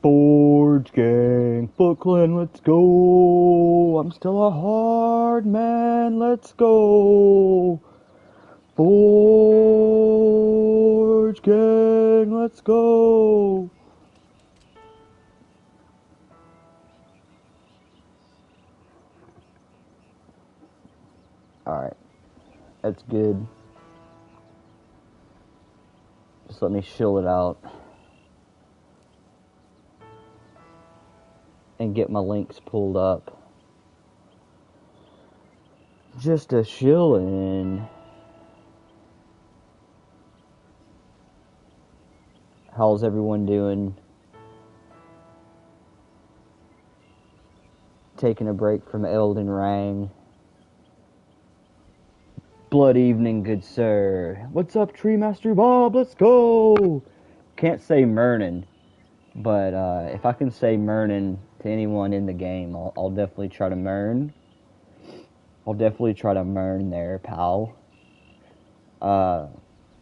Forge gang, Foot Clan, let's go. I'm still a hard man, let's go. Forge gang, let's go. Alright, that's good. Just let me chill it out. And get my links pulled up. Just a chillin'. How's everyone doing? Taking a break from Elden Ring. Blood evening, good sir. What's up, Tree Master Bob? Let's go! Can't say Mernin, but if I can say Mernin to anyone in the game, I'll definitely try to Mern. I'll definitely try to Mern there, pal. I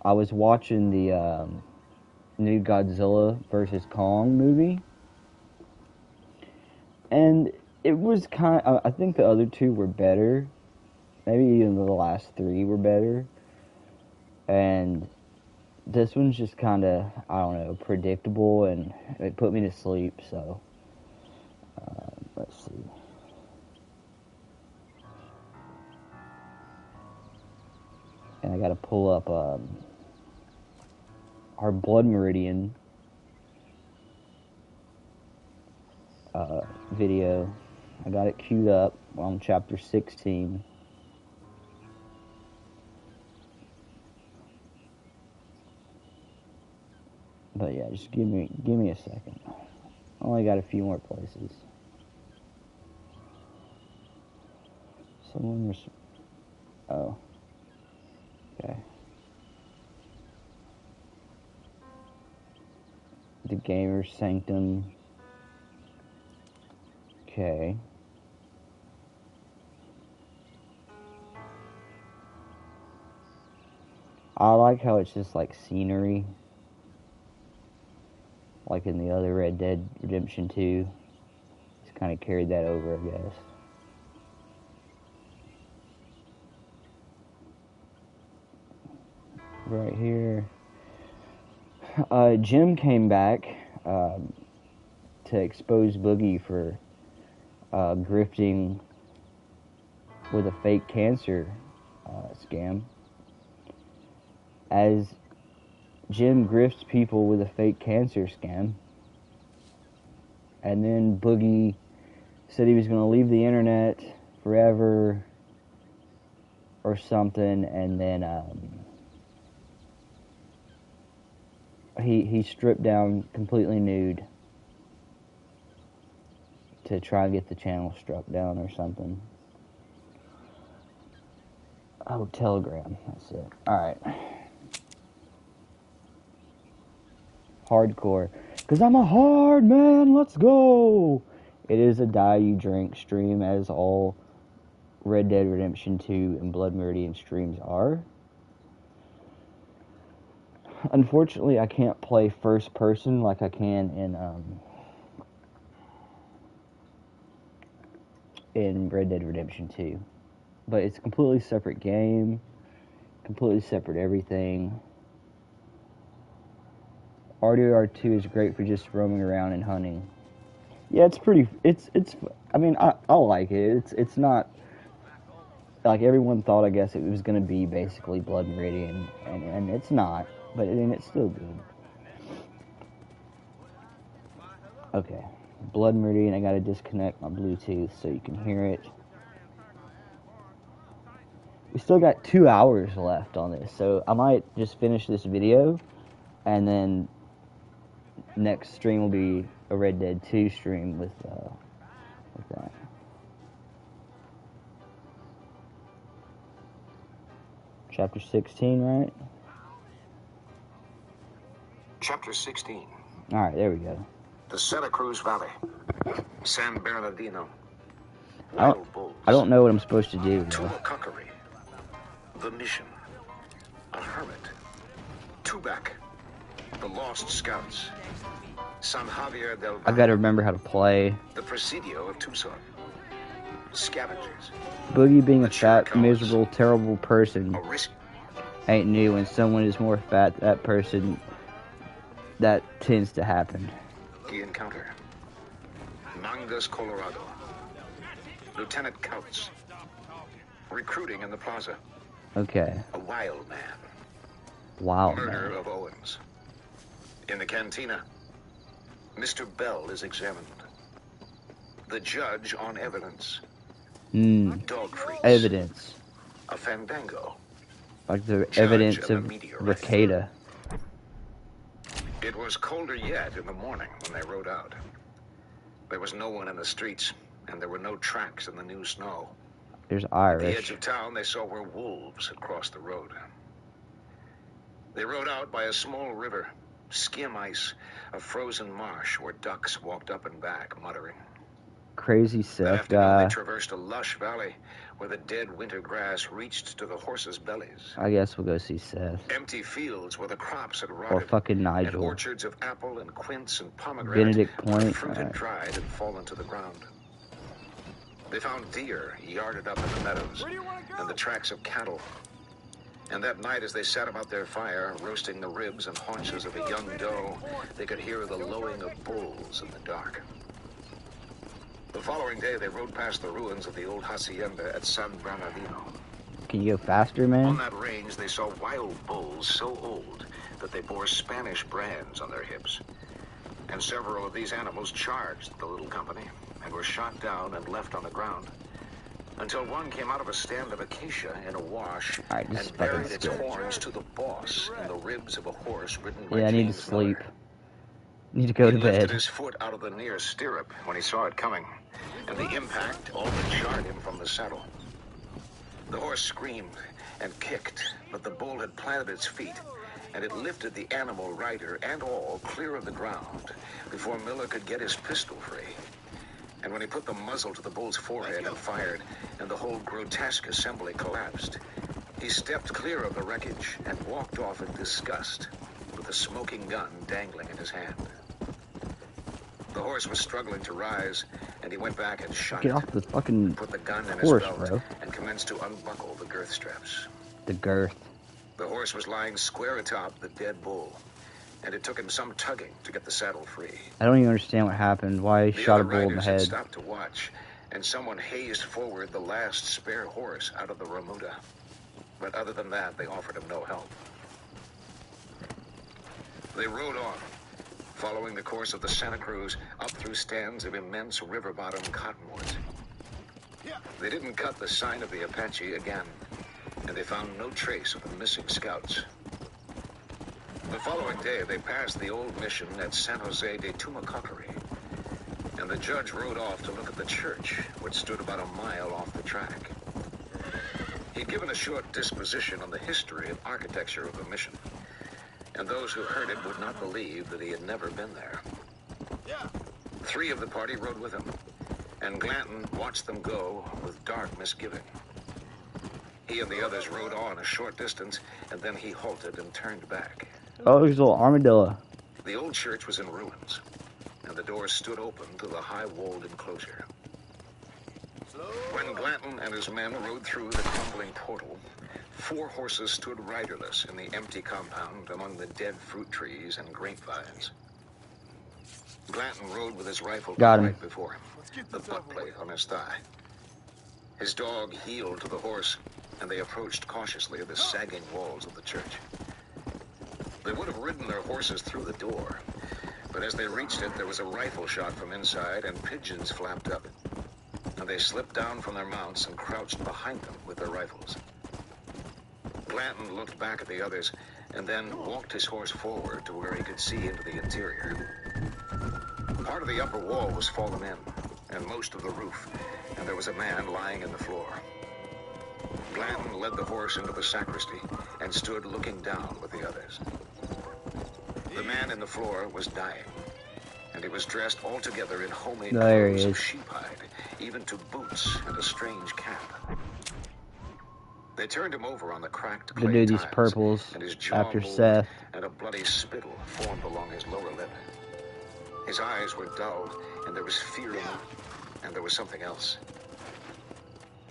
was watching the new Godzilla vs. Kong movie, and it was I think the other two were better. Maybe even the last three were better. And this one's just kind of, I don't know, predictable, and it put me to sleep, so let's see. And I gotta pull up our Blood Meridian video. I got it queued up on chapter 16. But yeah, just give me a second. Only got a few more places. Someone was... Oh. Okay. The Gamer Sanctum. Okay. I like how it's just like scenery. Like in the other Red Dead Redemption 2. Just kind of carried that over, I guess. Right here. Jim came back to expose Boogie for grifting with a fake cancer scam. As Jim grifts people with a fake cancer scam, and then Boogie said he was going to leave the internet forever or something, and then he stripped down completely nude to try and get the channel struck down or something. Oh, Telegram, that's it. Alright. Hardcore. Because I'm a hard man, let's go! It is a die you drink stream, as all Red Dead Redemption 2 and Blood Meridian streams are. Unfortunately, I can't play first person like I can in Red Dead Redemption 2. But it's a completely separate game, completely separate everything. RDR2 is great for just roaming around and hunting. Yeah, it's pretty, I mean, I like it. It's not, like everyone thought, I guess, it was going to be basically Blood Meridian, and it's not, but it's still good. Okay, Blood Meridian, I got to disconnect my Bluetooth so you can hear it. We still got 2 hours left on this, so I might just finish this video, and then next stream will be a Red Dead 2 stream with that. Chapter 16, right? Chapter 16. Alright, there we go. The Santa Cruz Valley. San Bernardino. I don't know what I'm supposed to do. Tumakakari. The Mission. A Hermit. Tubak. The Lost Scouts. San Javier del I gotta remember how to play. The Presidio of Tucson. Scavengers. Boogie being a The fat, Chiricahuas. miserable, terrible person A risk. ain't new. When someone is more fat, that person, that tends to happen. The encounter. Mangas, Colorado. Lieutenant Couts. Recruiting in the plaza. Okay. A wild man. Wow, Murder man. of Owens. In the cantina. Mr. Bell is examined. The judge on evidence. Dog freaks. Evidence. A fandango. Like the Judge evidence and of the meteorite. Ricada. It was colder yet in the morning when they rode out. There was no one in the streets, and there were no tracks in the new snow. There's At the Irish. edge of town, they saw where wolves had crossed the road. They rode out by a small river, skim ice, a frozen marsh where ducks walked up and back, muttering. Crazy That Seth afternoon, guy. they traversed a lush valley where the dead winter grass reached to the horses' bellies. I guess we'll go see Seth. Empty fields where the crops had Or rotted, fucking and Nigel. orchards of apple and quince and pomegranate Benedict where the Point. fruit had Alright. dried and fallen to the ground. They found deer yarded up in the meadows, and the tracks of cattle. And that night, as they sat about their fire, roasting the ribs and haunches of a young doe, they could hear the lowing of bulls in the dark. The following day, they rode past the ruins of the old hacienda at San Bernardino. Can you go faster, On man? that range, they saw wild bulls so old that they bore Spanish brands on their hips. And several of these animals charged the little company and were shot down and left on the ground. Until one came out of a stand of acacia in a wash Alright, this is and fucking buried its skip. horns to the boss in the ribs of a horse ridden by Yeah, I need to James sleep. Miller. Need to go He to lifted bed. his foot out of the near stirrup when he saw it coming, and the impact all but jarred him from the saddle. The horse screamed and kicked, but the bull had planted its feet, and it lifted the animal rider and all clear of the ground before Miller could get his pistol free. And when he put the muzzle to the bull's forehead and fired, and the whole grotesque assembly collapsed, he stepped clear of the wreckage and walked off in disgust, with the smoking gun dangling in his hand. The horse was struggling to rise, and he went back and shot Get it, off the fucking put the gun in horse, his belt, bro. and commenced to unbuckle the girth straps. The girth. The horse was lying square atop the dead bull, and it took him some tugging to get the saddle free. I don't even understand what happened. Why he The shot a other bull in the riders had head. stopped to watch, and someone hazed forward the last spare horse out of the remuda. But other than that, they offered him no help. They rode on, following the course of the Santa Cruz up through stands of immense river-bottom cottonwoods. They didn't cut the sign of the Apache again, and they found no trace of the missing scouts. The following day, they passed the old mission at San Jose de Tumacacari, and the judge rode off to look at the church, which stood about a mile off the track. He'd given a short disposition on the history and architecture of the mission, and those who heard it would not believe that he had never been there. 3 of the party rode with him, and Glanton watched them go with dark misgiving. He and the others rode on a short distance, and then he halted and turned back. Oh, there's a little armadillo. The old church was in ruins, and the doors stood open to the high-walled enclosure. When Glanton and his men rode through the crumbling portal, 4 horses stood riderless in the empty compound among the dead fruit trees and grapevines. Glanton rode with his rifle Got him. right before him, the butt plate on his thigh. His dog heeled to the horse, and they approached cautiously the sagging walls of the church. They would have ridden their horses through the door, but as they reached it, there was a rifle shot from inside, and pigeons flapped up. And they slipped down from their mounts and crouched behind them with their rifles. Glanton looked back at the others, and then walked his horse forward to where he could see into the interior. Part of the upper wall was fallen in, and most of the roof, and there was a man lying in the floor. Glanton led the horse into the sacristy and stood looking down with the others. The man in the floor was dying, and he was dressed altogether in homemade There he clothes of is. sheep hide, even to boots and a strange cap. They turned him over on the cracked To clay do these tiles, purples and his jaw after moved, Seth. and a bloody spittle formed along his lower lip. His eyes were dull, and there was fear in them, and there was something else.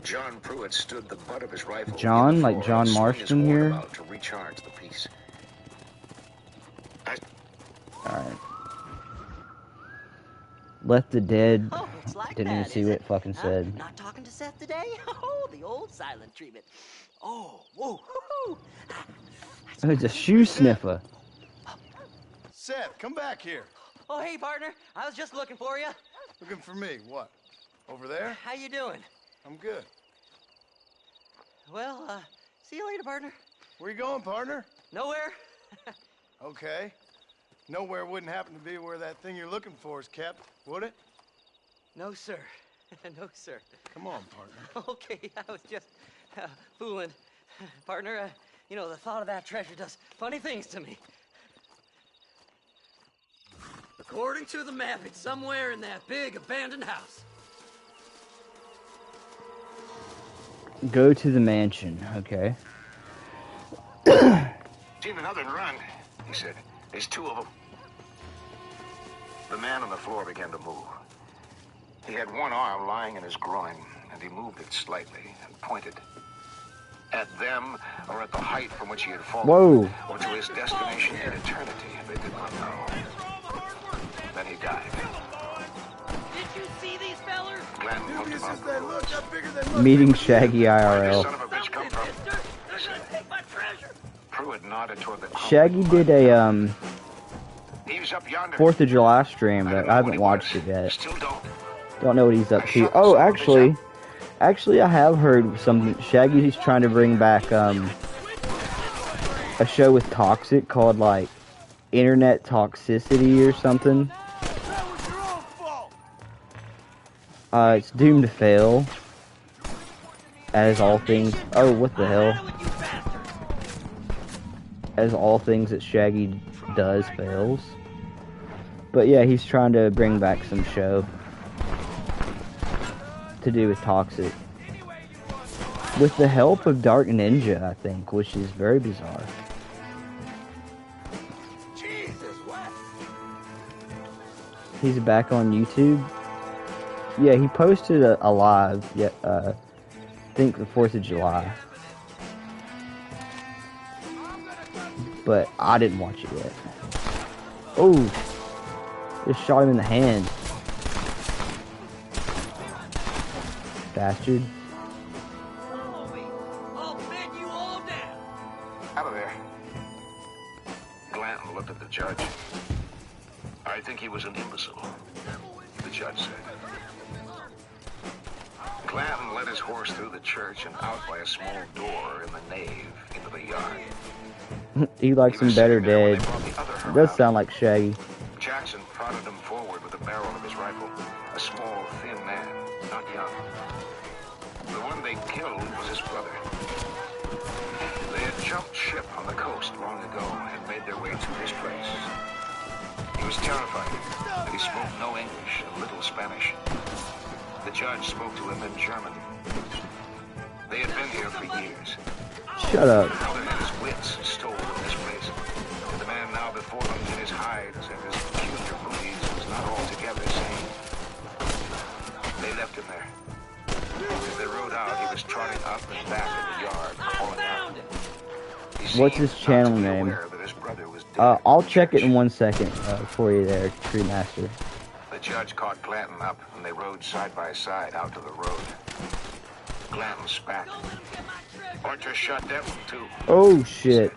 John Pruitt stood the butt of his rifle. John, like John Marston here? To recharge the piece. Alright. Left the dead. Oh, it's like Didn't that, even see is what it? it fucking Huh? said. Not talking to Seth today? Oh, the old silent treatment. Oh, whoa, whoo. Oh, it's a shoe sniffer. Seth, come back here. Oh, hey, partner. I was just looking for you. Looking for me. What? Over there? How you doing? I'm good. Well, see you later, partner. Where you going, partner? Nowhere. Okay. Nowhere wouldn't happen to be where that thing you're looking for is kept, would it? No, sir. No, sir. Come on, partner. Okay, I was just fooling. Partner, you know, the thought of that treasure does funny things to me. According to the map, it's somewhere in that big abandoned house. Go to the mansion, okay. Seen another run, he said. There's two of them. The man on the floor began to move. He had one arm lying in his groin, and he moved it slightly and pointed at them, or at the height from which he had fallen, Whoa. or to his destination in eternity. They did not know. Then he died. Did you see these fellers? Glenn looked Dubious about as the they room. look, I'm bigger than most. Meeting Shaggy Where did IRL. this son of a bitch come from? Mister, they're gonna take my treasure. Pruitt nodded toward the Shaggy did a He's up yonder. 4th of July stream, I but don't know I what haven't he watched was. it yet. Still don't. Don't know what he's up to. Oh, actually, I have heard something. Shaggy's trying to bring back a show with Toxic called like Internet Toxicity or something. That was your own fault. It's doomed to fail, as all things. Oh, what the hell? As all things that Shaggy does fails. But yeah, he's trying to bring back some show to do with Toxic. With the help of Dark Ninja, I think, which is very bizarre. Jesus, what? He's back on YouTube. Yeah, he posted a live, I think the 4th of July. But I didn't watch it yet. Oh! Just shot him in the hand. Bastard. I'll bed you all down. Out of there. Glanton looked at the judge. I think he was an imbecile, the judge said. Glanton led his horse through the church and out by a small door in the nave into the yard. He likes him better dead. It does sound like Shaggy. Jackson prodded him forward with the barrel of his rifle. A small, thin man, not young. The one they killed was his brother. They had jumped ship on the coast long ago and made their way to his place. He was terrified, and he spoke no English and little Spanish. The judge spoke to him in German. They had been here for years. Shut up. The brother had his wits stolen in this place. And the man now before them in his hides and his peculiar moods was not altogether sane. They left him there. As they rode out, he was trotting up and back in the yard, calling out. What's his channel name? I'll check it in 1 second for you there, Tree Master. The judge caught Glanton up, and they rode side by side out to the road. Glanton spat. Archer shot that one, too. Oh, shit.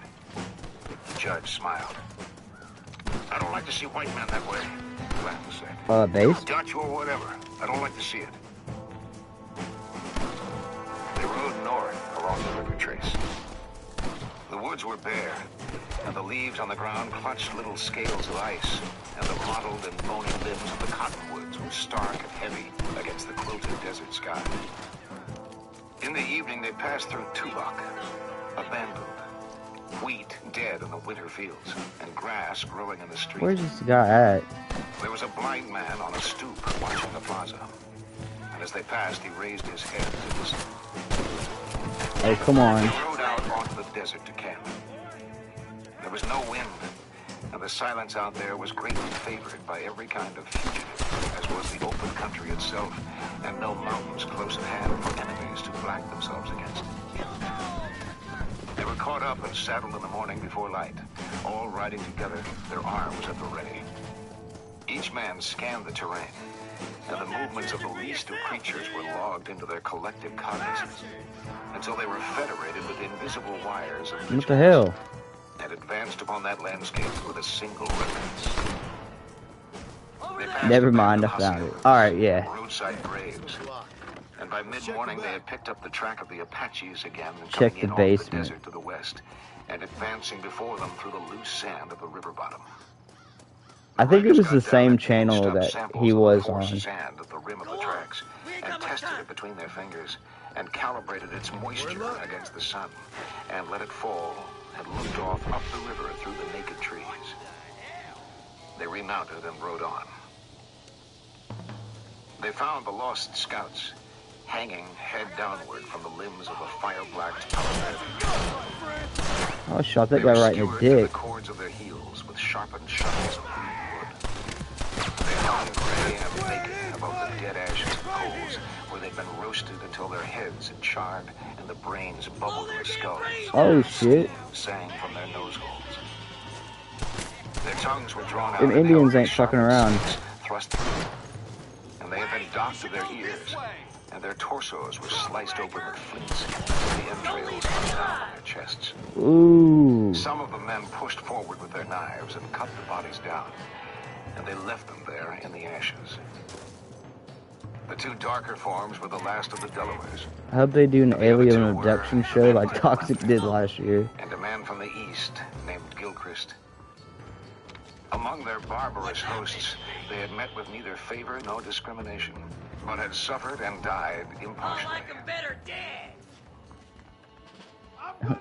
The judge smiled. I don't like to see white men that way, Glanton said. Base? Dutch or whatever. I don't like to see it. They rode north along the river trace. The woods were bare, and the leaves on the ground clutched little scales of ice, and the mottled and bony limbs of the cottonwoods were stark and heavy against the quilted desert sky. In the evening, they passed through Tubac, abandoned. Wheat dead in the winter fields, and grass growing in the street. Where's this guy at? There was a blind man on a stoop watching the plaza. And as they passed, he raised his head to listen. Oh, come on. They rode out onto the desert to camp. There was no wind, and the silence out there was greatly favored by every kind of fugitive, as was the open country itself, and no mountains close at hand for enemies to flank themselves against. They were caught up and saddled in the morning before light, all riding together, their arms at the ready. Each man scanned the terrain, and the movements of the least of creatures were logged into their collective cognizance, until they were federated with invisible wires of What the hell? and advanced upon that landscape with a single reference. Never mind, I found it. Alright, yeah. Roadside graves. And by mid-morning, they had picked up the track of the Apaches again and Check coming the in basement. off the desert to the west and advancing before them through the loose sand of the river bottom. I think it Riders was got the down same and channel pinched up that samples he of the was coarse on. sand at the rim of the tracks and tested it between their fingers and calibrated its moisture against the sun and let it fall and looked off up the river through the naked trees. They remounted and rode on. They found the lost scouts hanging head downward from the limbs of a fire-blacked palisade. Oh, I shot that They guy were right in the skewered to the dick. cords of their heels with sharpened shovels of green wood. They hung gray and naked above the dead ashes of coals where they'd been roasted until their heads had charred and the brains bubbled in their skulls. Oh, shit. Sang from their nose holes. Their tongues were drawn out. Them and Indians held in ain't fucking sharpened around. stakes thrust through. And they had been docked to their ears, and their torsos were sliced open with flints, the entrails hung down on their chests. Ooh. Some of the men pushed forward with their knives and cut the bodies down, and they left them there in the ashes. The two darker forms were the last of the Delawares, I hope they do an The other alien two were abduction the show men like with Toxic the did left last year. and a man from the east named Gilchrist. Among their barbarous hosts, they had met with neither favor nor discrimination, but had suffered and died impartially. better dead.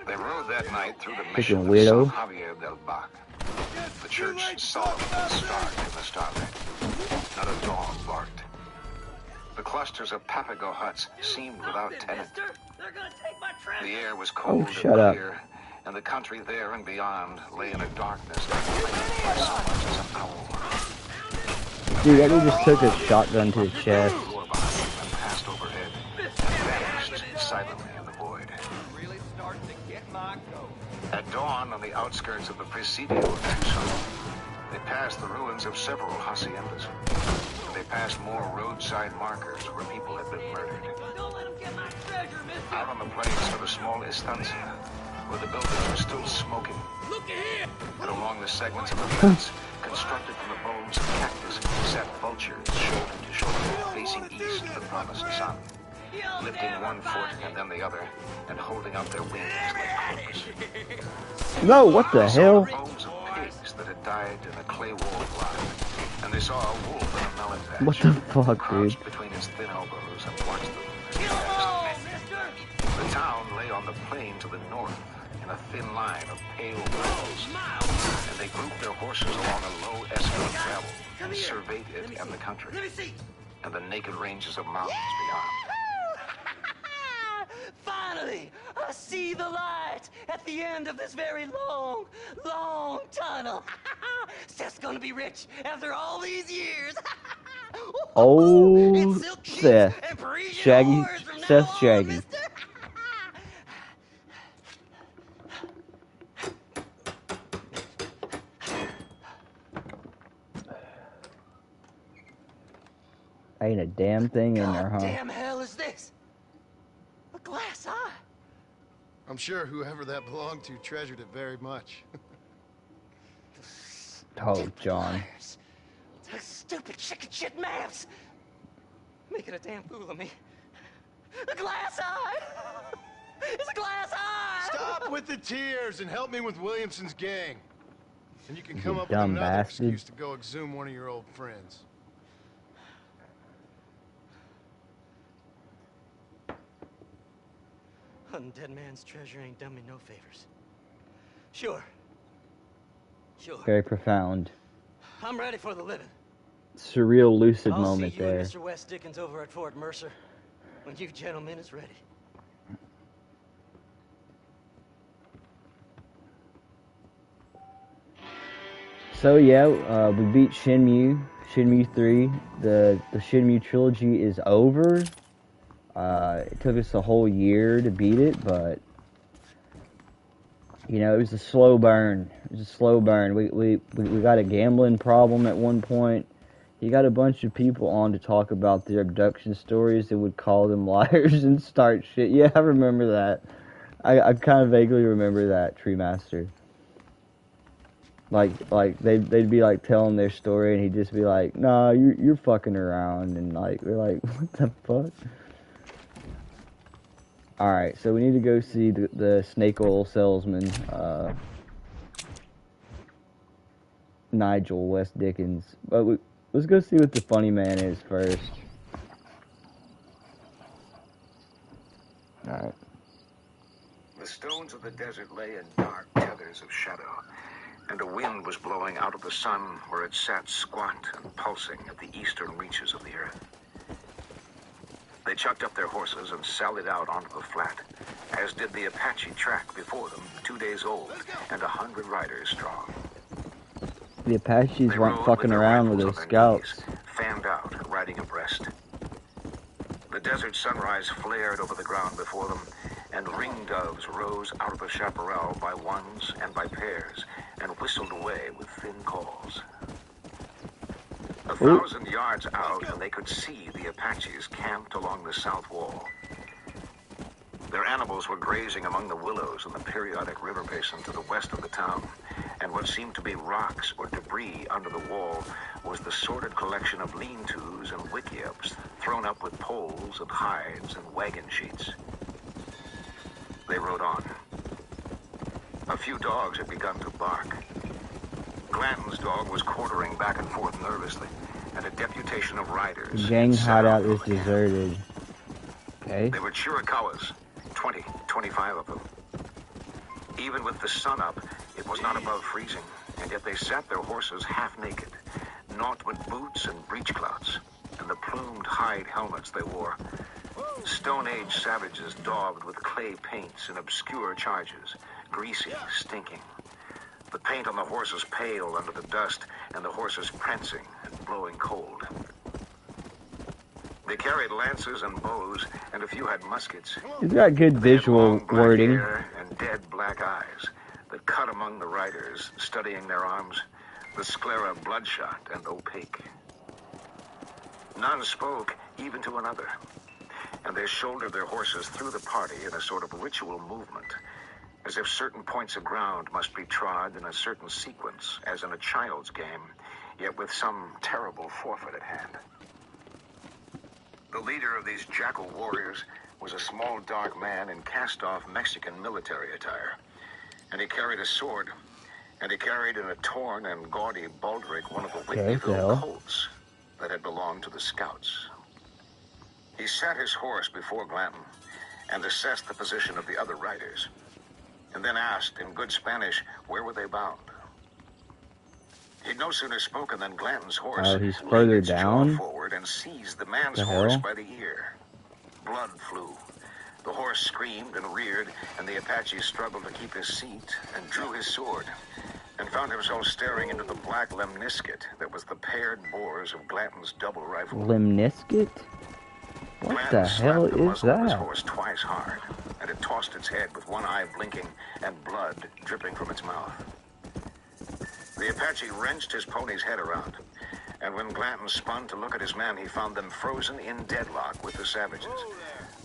They rode that night through the Freaking mission of weirdo. San Javier del Bac, the church solemn and stark in the starlight. Not a dog barked. The clusters of Papago huts seemed without tenant. They're gonna take my treasure. The air was cold and shut up. clear, and the country there and beyond lay in a darkness not lighted by so much as an owl. Dude, that dude just took a shotgun to the chest. Roar behind them and passed overhead and vanished silently in the void. Really starting to get my goat. At dawn, on the outskirts of the Presidio of Tucson, they passed the ruins of several haciendas. They passed more roadside markers where people had been murdered. Don't let them get my treasure, mister. Out on the plains stood a small estancia, where the buildings were still smoking. Look ahead. And along the segments of the fence, constructed from the bones of cactus, sat vultures, shoulder to shoulder, facing east to the promised sun, lifting one foot and then the other, and holding out their wings like crooks. No, what the They saw hell? the bones of pigs that had died in a clay-walled lot, and they saw a wolf in a melon patch. What the fuck, dude? Crouched between his thin elbows and watched them as they passed. Mister. The town lay on the plain to the north, in a thin line of pale walls, and they grouped their horses along a low escort of gravel and surveyed it and the country, Let me see. and the naked ranges of mountains beyond. Finally, I see the light at the end of this very long, long tunnel. Seth's gonna be rich after all these years. Oh, It's silk sheets Seth. and Parisian Shaggy. whores from now Seth on, Shaggy. mister. Ain't a damn thing in there, huh? Damn hell is this? A glass eye. I'm sure whoever that belonged to treasured it very much. Oh, John. Liars. Those stupid chicken shit maps. Making a damn fool of me. A glass eye. It's a glass eye. Stop with the tears and help me with Williamson's gang. And you can You come up with dumb another bastard. excuse to go exhume one of your old friends. Hunting dead man's treasure ain't done me no favors. Sure. Sure. Very profound. I'm ready for the living. Surreal, lucid I'll moment see you there. and Mr. West Dickens over at Fort Mercer when you gentlemen is ready. So yeah, we beat Shenmue 3. The Shenmue trilogy is over. It took us a whole year to beat it, but you know, it was a slow burn. It was a slow burn. We got a gambling problem at one point. He got a bunch of people on to talk about their abduction stories and would call them liars and start shit. Yeah, I remember that. I kind of vaguely remember that, Tree Master. Like they'd be like telling their story and he'd just be like, "Nah, you're fucking around," and like we're like, "What the fuck?" All right, so we need to go see the snake oil salesman, Nigel West Dickens. But let's go see what the funny man is first. All right. The stones of the desert lay in dark tethers of shadow, and a wind was blowing out of the sun where it sat squat and pulsing at the eastern reaches of the earth. They chucked up their horses and sallied out onto the flat, as did the Apache track before them, 2 days old and 100 riders strong. The Apaches They weren't rode fucking with their around with rifles those on their knees, scouts. fanned out and riding abreast. The desert sunrise flared over the ground before them, and ringdoves rose out of the chaparral by ones and by pairs, and whistled away with thin calls. 1,000 yards out, and they could see the Apaches camped along the south wall. Their animals were grazing among the willows in the periodic river basin to the west of the town, and what seemed to be rocks or debris under the wall was the sordid collection of lean-tos and wickiups thrown up with poles and hides and wagon sheets. They rode on. A few dogs had begun to bark. Glanton's dog was quartering back and forth nervously, and a deputation of riders. The gang set hideout off from is the camp. deserted. Okay. They were Chiricahuas, 25 of them. Even with the sun up, it was not above freezing, and yet they sat their horses half naked, naught but boots and breechclouts, and the plumed hide helmets they wore. Stone Age savages daubed with clay paints and obscure charges, greasy, stinking. The paint on the horses pale under the dust, and the horses prancing and blowing cold. They carried lances and bows, and a few had muskets. He's got good They had visual long black wording. hair and dead black eyes that cut among the riders, studying their arms, the sclera bloodshot and opaque. None spoke even to another, and they shouldered their horses through the party in a sort of ritual movement, as if certain points of ground must be trod in a certain sequence, as in a child's game, yet with some terrible forfeit at hand. The leader of these jackal warriors was a small, dark man in cast-off Mexican military attire, and he carried a sword, and he carried in a torn and gaudy baldric one of the Whitneyville Colts that had belonged to the scouts. He sat his horse before Glanton and assessed the position of the other riders, and then asked in good Spanish where were they bound. He'd no sooner spoken than Glanton's horse He's further laid its jaw down? forward and seized the man's The horse hell? by the ear. Blood flew. The horse screamed and reared, and the Apache struggled to keep his seat and drew his sword, and found himself staring into the black lemniscate that was the paired bores of Glanton's double rifle. Lemniscate? What Glanton the hell slapped the is muzzle of his that? horse twice hard, and it tossed its head with one eye blinking and blood dripping from its mouth. The Apache wrenched his pony's head around, and when Glanton spun to look at his men, he found them frozen in deadlock with the savages.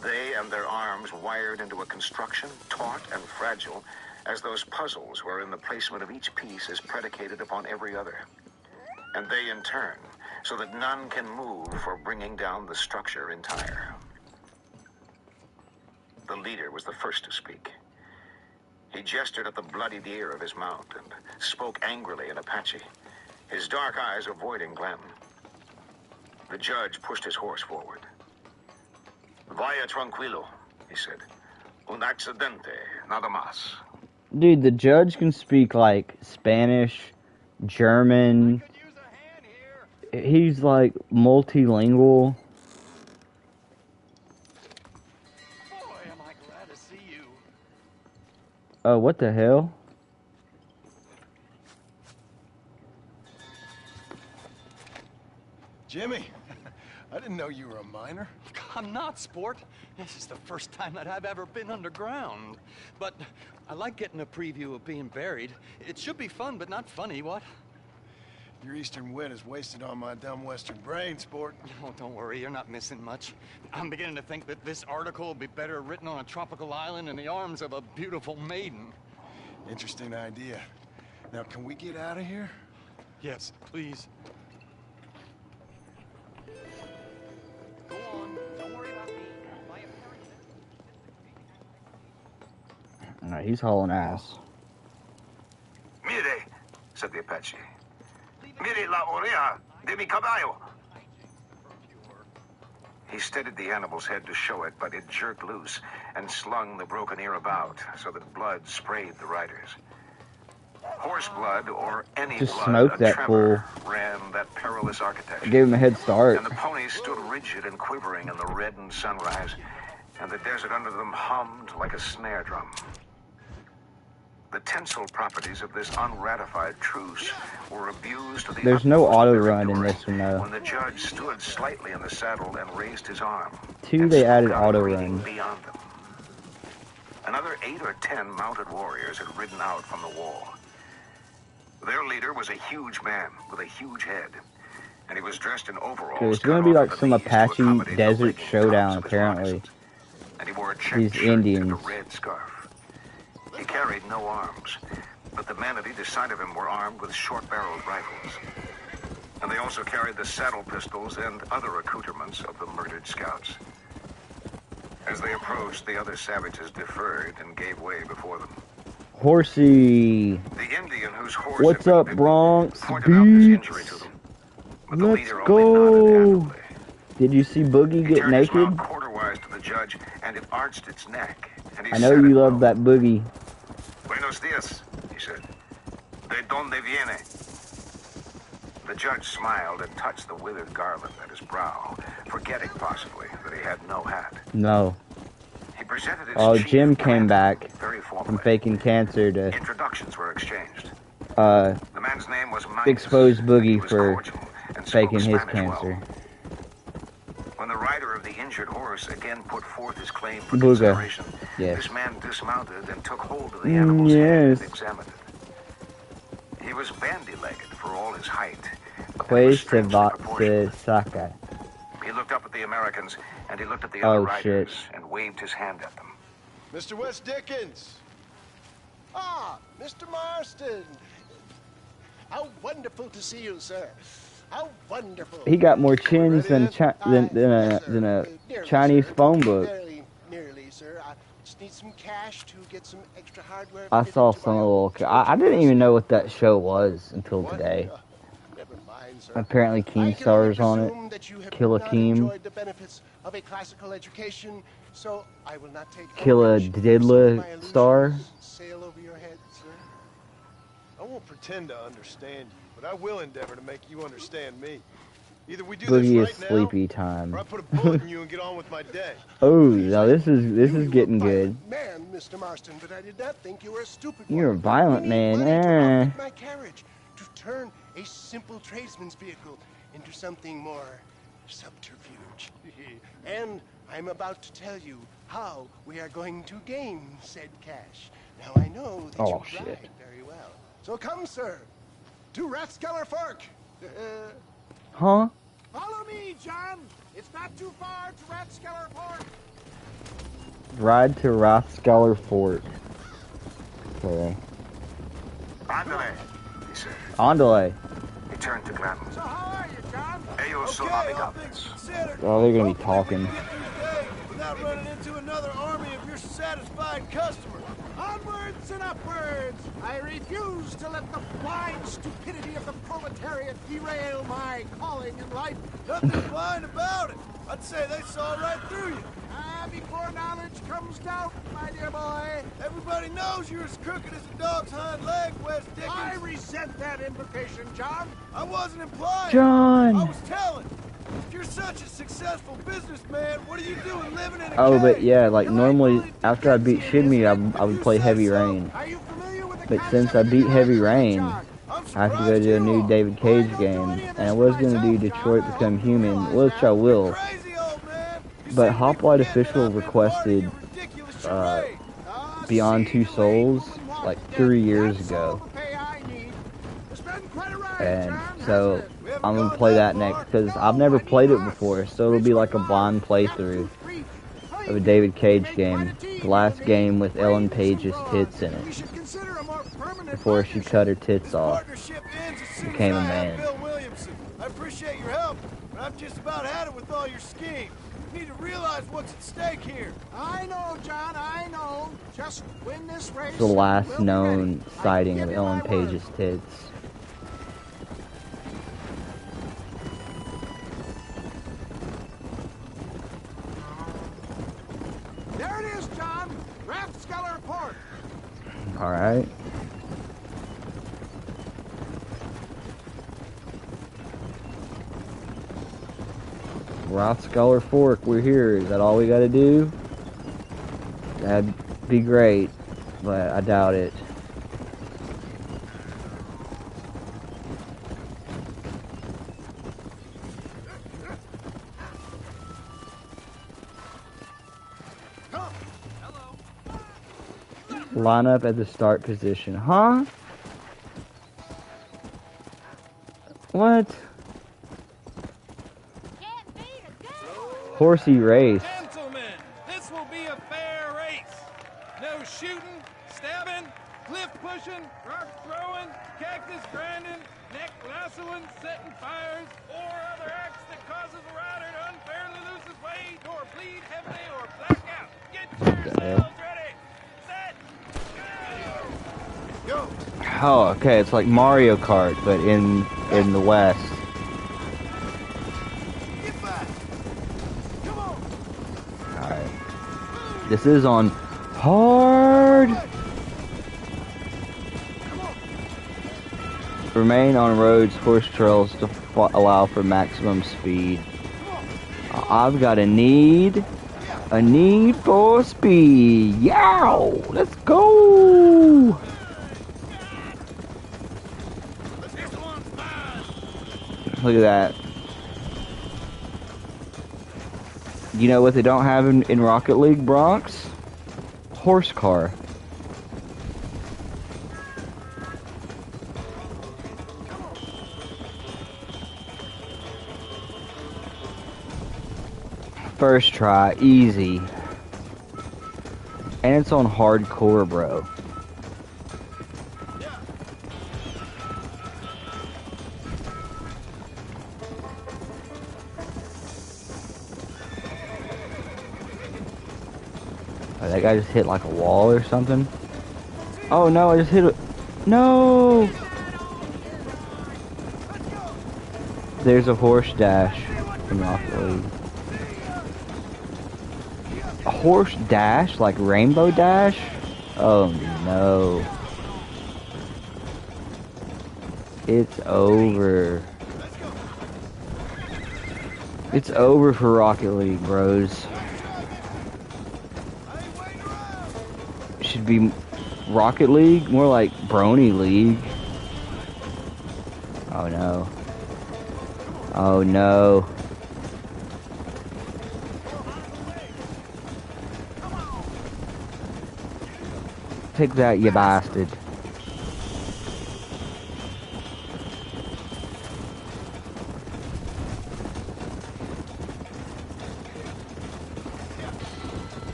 They and their arms wired into a construction, taut and fragile, as those puzzles wherein the placement of each piece is predicated upon every other. And they in turn, so that none can move for bringing down the structure entire. The leader was the first to speak. He gestured at the bloodied ear of his mount and spoke angrily in Apache, his dark eyes avoiding Glanton. The judge pushed his horse forward. "Vaya tranquilo," he said. "Un accidente, nada más." Dude, the judge can speak like Spanish, German. He's like multilingual. Boy, am I glad to see you. Oh, what the hell? Jimmy, I didn't know you were a miner. I'm not, sport. This is the first time that I've ever been underground. But I like getting a preview of being buried. It should be fun, but not funny, what? Your eastern wit is wasted on my dumb western brain, sport. Oh, don't worry, you're not missing much. I'm beginning to think that this article will be better written on a tropical island in the arms of a beautiful maiden. Interesting idea. Now, can we get out of here? Yes, please. Go on, don't worry about me. My apparent... Alright, he's hauling ass. Mire, said the Apache. Mire la oreja de mi caballo. He steadied the animal's head to show it, but it jerked loose and slung the broken ear about so that blood sprayed the riders. Horse blood, or any Just blood, smoked a that tremor ran that perilous architecture. Gave him a head start. And the ponies stood rigid and quivering in the reddened sunrise, and the desert under them hummed like a snare drum. The tensile properties of this unratified truce were abused to the There's no utmost auto of their run in fury this one, though. when the judge stood slightly in the saddle and raised his arm. 2, and they spoke added out a auto greeting run. beyond them. Another 8 or 10 mounted warriors had ridden out from the wall. Their leader was a huge man with a huge head, and he was dressed in overalls. There's gonna be cut off like at some the knees to Apache accommodate the desert legging showdown, tops of his apparently. moccasins. And he wore a checked These shirt and a Indians. red scarf. He carried no arms, but the men at either side of him were armed with short-barreled rifles. And they also carried the saddle pistols and other accoutrements of the murdered scouts. As they approached, the other savages deferred and gave way before them. Horsey. The Indian whose horse What's had been up, bitten Bronx pointed out this Beats? injury to them. But the Let's leader only nodded go. affably. Did you see Boogie He get turned his naked? mouth quarterwise to the judge, and it arched its neck. And he I know said you it love low. that Boogie. Buenos dias, he said. De donde viene? The judge smiled and touched the withered garland at his brow, forgetting possibly that he had no hat. No. He presented his Oh, chief Jim came grandly, back very from formally. faking cancer to Introductions were exchanged. uh The man's name was Midas, expose and Boogie he was for cordial and spoke faking his Spanish cancer. well. When the rider of the injured horse again put forth his claim for Booga. consideration, Yes. this man dismounted and took hold of the animal's head Yes. and examined it. He was bandy-legged for all his height. and Que was se strangely va se proportioned. saca. He looked up at the Americans, and he looked at the Oh, other riders, shit. and waved his hand at them. Mr. West Dickens! Ah, Mr. Marston. How wonderful to see you, sir. How wonderful. He got more chins than than a Nearly, Chinese sir. phone book. Nearly, sir. I just need some cash to get some extra hardware. I fitted saw to some my little. own I didn't even know what that show was until What? today. Never mind, sir. Apparently, I can only Keemstar's on presume it. that you have Kill a not Keem. enjoyed the benefits of a classical education, so I will not take Kill a umbrage if some Diddler of my allusions star. sail over your head, sir. I won't pretend to understand you, but I will endeavor to make you understand me. Either we do Boogie this is right sleepy now, time. or I put a bullet in you and get on with my day. Oh, now this is You getting a good. violent man, Mr. Marston, but I did not think you were a stupid You're a one. violent We need man, money to eh. outfit my carriage, to turn a simple tradesman's vehicle into something more subterfuge. And I'm about to tell you how we are going to gain said cash. Now I know that Oh, you shit. ride very well. So come, sir, to Rathskeller Fork. Huh? Follow me, John. It's not too far to Rathskeller Park. Ride to Rothskeller Fort. Okay. Andale, he said. Andale. He turned to Gladden. So how are you, John? Ellos son Okay, all amigables. things considered. Oh, they're gonna be hopefully we talking. can get through the day without running into another army of your satisfied customers. Onwards and upwards. I refuse to let the blind stupidity of the proletariat derail my calling in life. Nothing blind about it. I'd say they saw right through you. Before knowledge comes doubt, my dear boy. Everybody knows you're as crooked as a dog's hind leg, West Dickens. I resent that implication, John. I wasn't implying. John! I was telling. If you're such a successful businessman, what are you doing living in a Oh, cave? but yeah, like You're normally Willie after I beat Dickensian, Shimmy, isn't it? I would You play said Heavy so. Rain. Are you familiar with the But concept since I of beat Heavy universalism, Rain, John? I'm I have to go do a new David Cage game, and I was going to do Detroit Become Human, which I will. But Hoplite Official requested Beyond Two Souls like 3 years ago, and so I'm going to play that next, because I've never played it before, so it'll be like a blind playthrough of a David Cage game. The last game with Ellen Page's tits in it, before she cut her tits off, became a man. I appreciate your help, but I've just about had it with all your schemes. You need to realize what's at stake here. I know, John, I know. Just win this race. The last known sighting of Ellen Page's tits. There it is, John. Rathskeller Port. All right. Rathskeller Fork, we're here. Is that all we gotta do? That'd be great, but I doubt it. Line up at the start position. Huh? What? Horsey race. Gentlemen, this will be a fair race. No shooting, stabbing, cliff pushing, rock throwing, cactus grinding, neck lassoing, setting fires, or other acts that causes a rider to unfairly lose his weight, or bleed heavily, or black out. Get yourselves ready. Set. Go. Oh, okay. It's like Mario Kart, but in the West. This is on hard. Remain on roads, horse trails to allow for maximum speed. I've got a need for speed. Yow! Let's go! Look at that. You know what they don't have in Rocket League, Bronx? Horse car. First try, easy. And it's on hardcore, bro. That guy just hit like a wall or something. Oh no, I just hit it. No! There's a horse dash in Rocket League. A horse dash? Like Rainbow Dash? Oh no. It's over. It's over for Rocket League, bros. Should be Rocket League, more like Brony League. Oh no. Oh no. Take that, you bastard.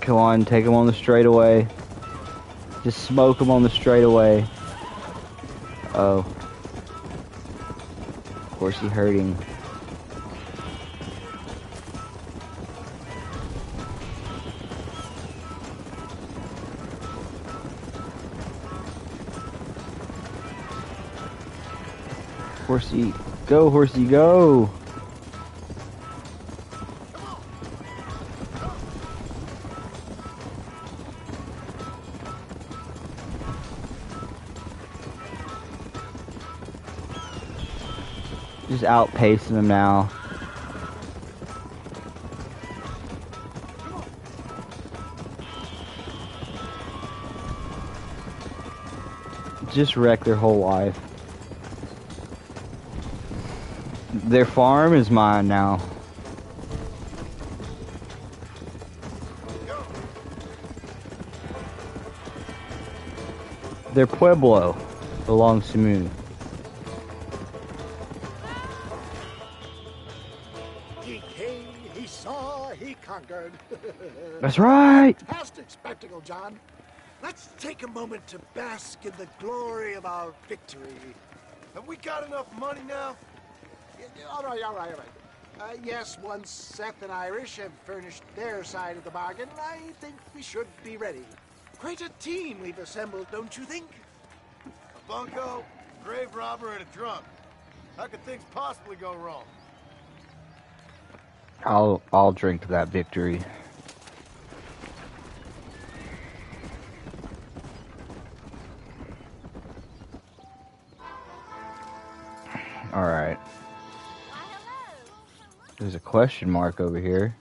Come on, take him on the straightaway. Just smoke him on the straightaway. Oh. Of course he's hurting. Horsey, go, horsey, go! Just outpacing him now. just wreck their whole life. Their farm is mine now. Their pueblo belongs to me. He came, he saw, he conquered. That's right. Fantastic spectacle, John. Let's take a moment to bask in the glory of our victory. Have we got enough money now? All right. Yes, once Seth and Irish have furnished their side of the bargain, I think we should be ready. Quite a team we've assembled, don't you think? A bunco, grave robber, and a drunk. How could things possibly go wrong? I'll drink to that victory. All right. There's a question mark over here.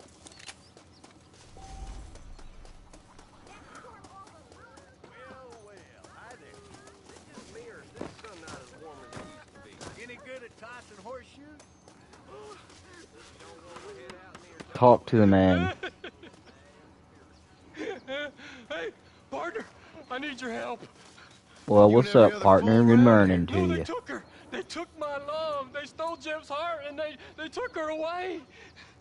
Hi there. This is Mir. This sun not as warm as it used to be. Any good at tossing horseshoes? Talk to the man. Hey, partner, I need your help. Well, what's up, partner? Good morning to No, they you. took her. They took my love. They stole Jim's heart and they took her away.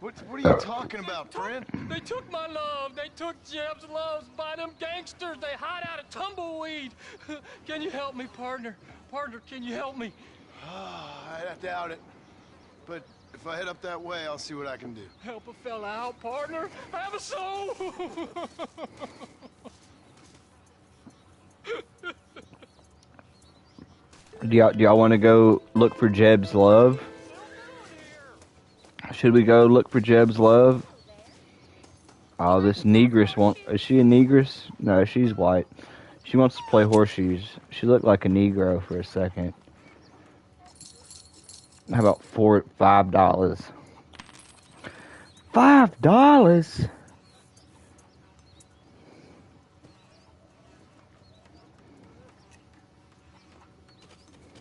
What are you talking about, friend? They took my love. They took Jim's love by them gangsters. They hide out of tumbleweed. Can you help me, partner? Partner, can you help me? I doubt it. But if I head up that way, I'll see what I can do. Help a fella out, partner. Have a soul. Do y'all want to go look for Jeb's love? Should we go look for Jeb's love? Oh, this negress is she a negress? No, she's white. She wants to play horseshoes. She looked like a Negro for a second. How about $5? $5?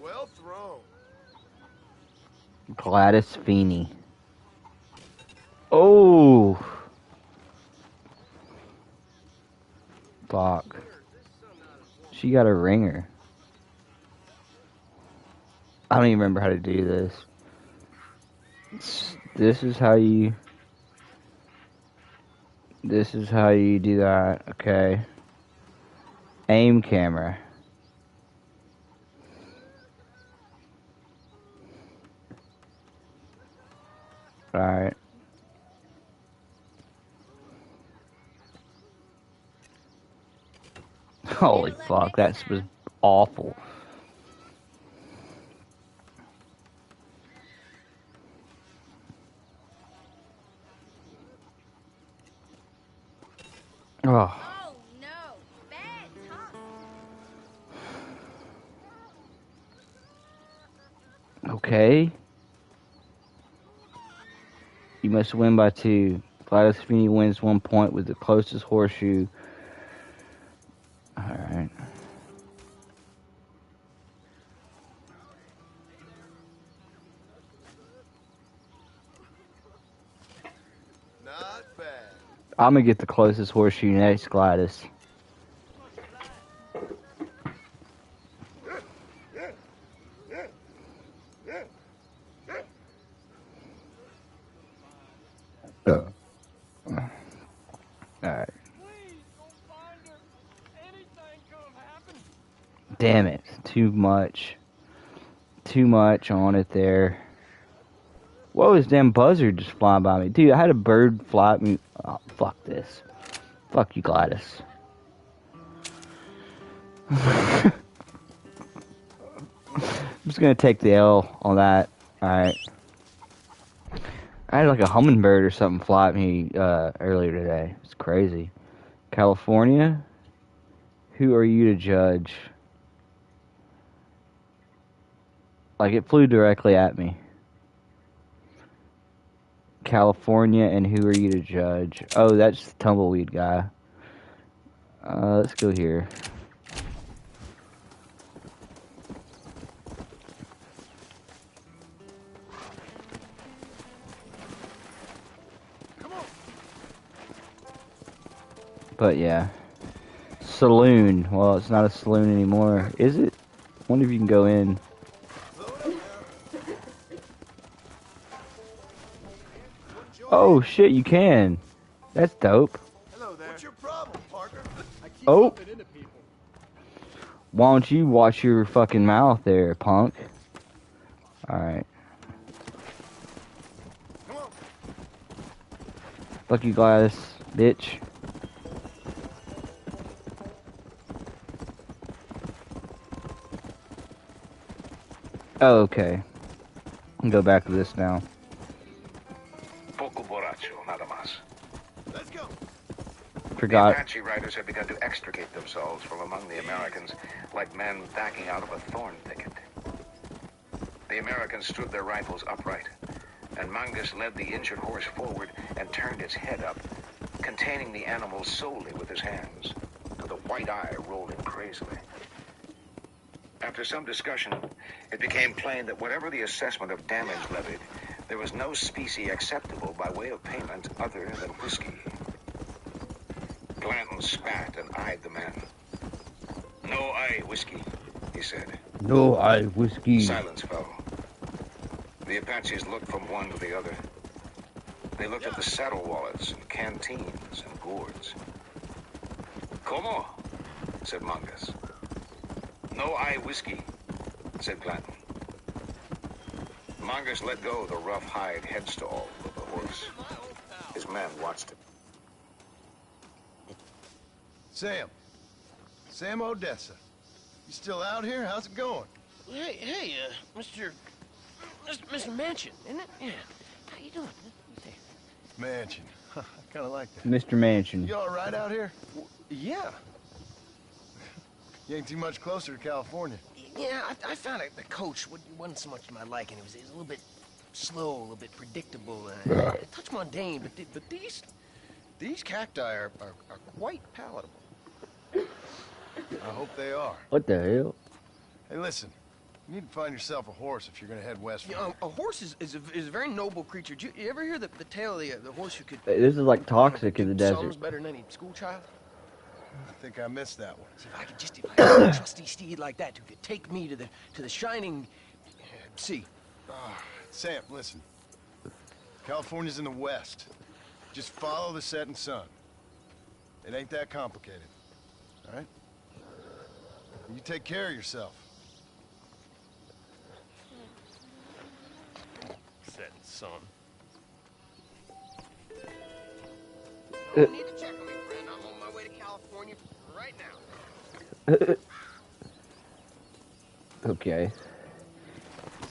Well thrown. Gladys Feeney. Oh. Fuck. She got a ringer. I don't even remember how to do this. This is how you do that. Okay. Aim camera. Alright. Holy fuck, that was awful. Oh. Oh no, bad talk. Okay. You must win by 2. Gladys Feeney wins 1 point with the closest horseshoe. Alright. Not bad. I'm gonna get the closest horseshoe next, Gladys. Alright. Damn it. Too much. Too much on it there. Whoa, this damn buzzard just flying by me. Dude, I had a bird fly at me. Oh, fuck this. Fuck you, Gladys. I'm just gonna take the L on that. Alright. I had like a hummingbird or something fly at me earlier today. It's crazy. California? Who are you to judge? Like, it flew directly at me. California, and who are you to judge? Oh, that's the tumbleweed guy. Let's go here. But yeah. Saloon. Well, it's not a saloon anymore. Is it? I wonder if you can go in. Oh shit, you can. That's dope. Hello there. What's your problem, Parker? Oh. Why don't you watch your fucking mouth there, punk? Alright. Fuck you, Gladys, bitch. Oh, okay. I'll go back to this now. Poco borracho, nada más. Let's go. The Forgot. Apache riders had begun to extricate themselves from among the Americans like men backing out of a thorn thicket. The Americans stood their rifles upright, and Mangus led the injured horse forward and turned its head up, containing the animal solely with his hands, with a white eye rolling crazily. After some discussion, it became plain that whatever the assessment of damage levied, there was no specie acceptable by way of payment other than whiskey. Glanton spat and eyed the man. "No eye whiskey," he said. No, I whiskey. Silence fell. The Apaches looked from one to the other. They looked at the saddle wallets and canteens and gourds. "Como?" said Mangus. "No eye whiskey," said Glanton. Mangus let go of the rough hide headstall of the horse. His men watched him. Sam Odessa. You still out here? How's it going? Hey, Mr. Manchin, isn't it? Yeah. How you doing? Mansion. I kind of like that. Mr. Mansion. You all right out here? Yeah. You ain't too much closer to California. Yeah, I found the coach wasn't so much to my liking. It was a little bit slow, a little bit predictable, a touch mundane. But these cacti are quite palatable. I hope they are. What the hell? Hey, listen. You need to find yourself a horse if you're gonna head west. You know, a horse is a very noble creature. Did you ever hear the tale of the horse who could? This is like toxic in the desert. Sums better than any school child. I think I missed that one. See, if I had a trusty steed like that who could take me to the shining sea. Sam, listen. California's in the west. Just follow the setting sun. It ain't that complicated. All right? You take care of yourself. Setting sun. Uh. No need to check on me, friend. I'm on my way to California right now. Okay.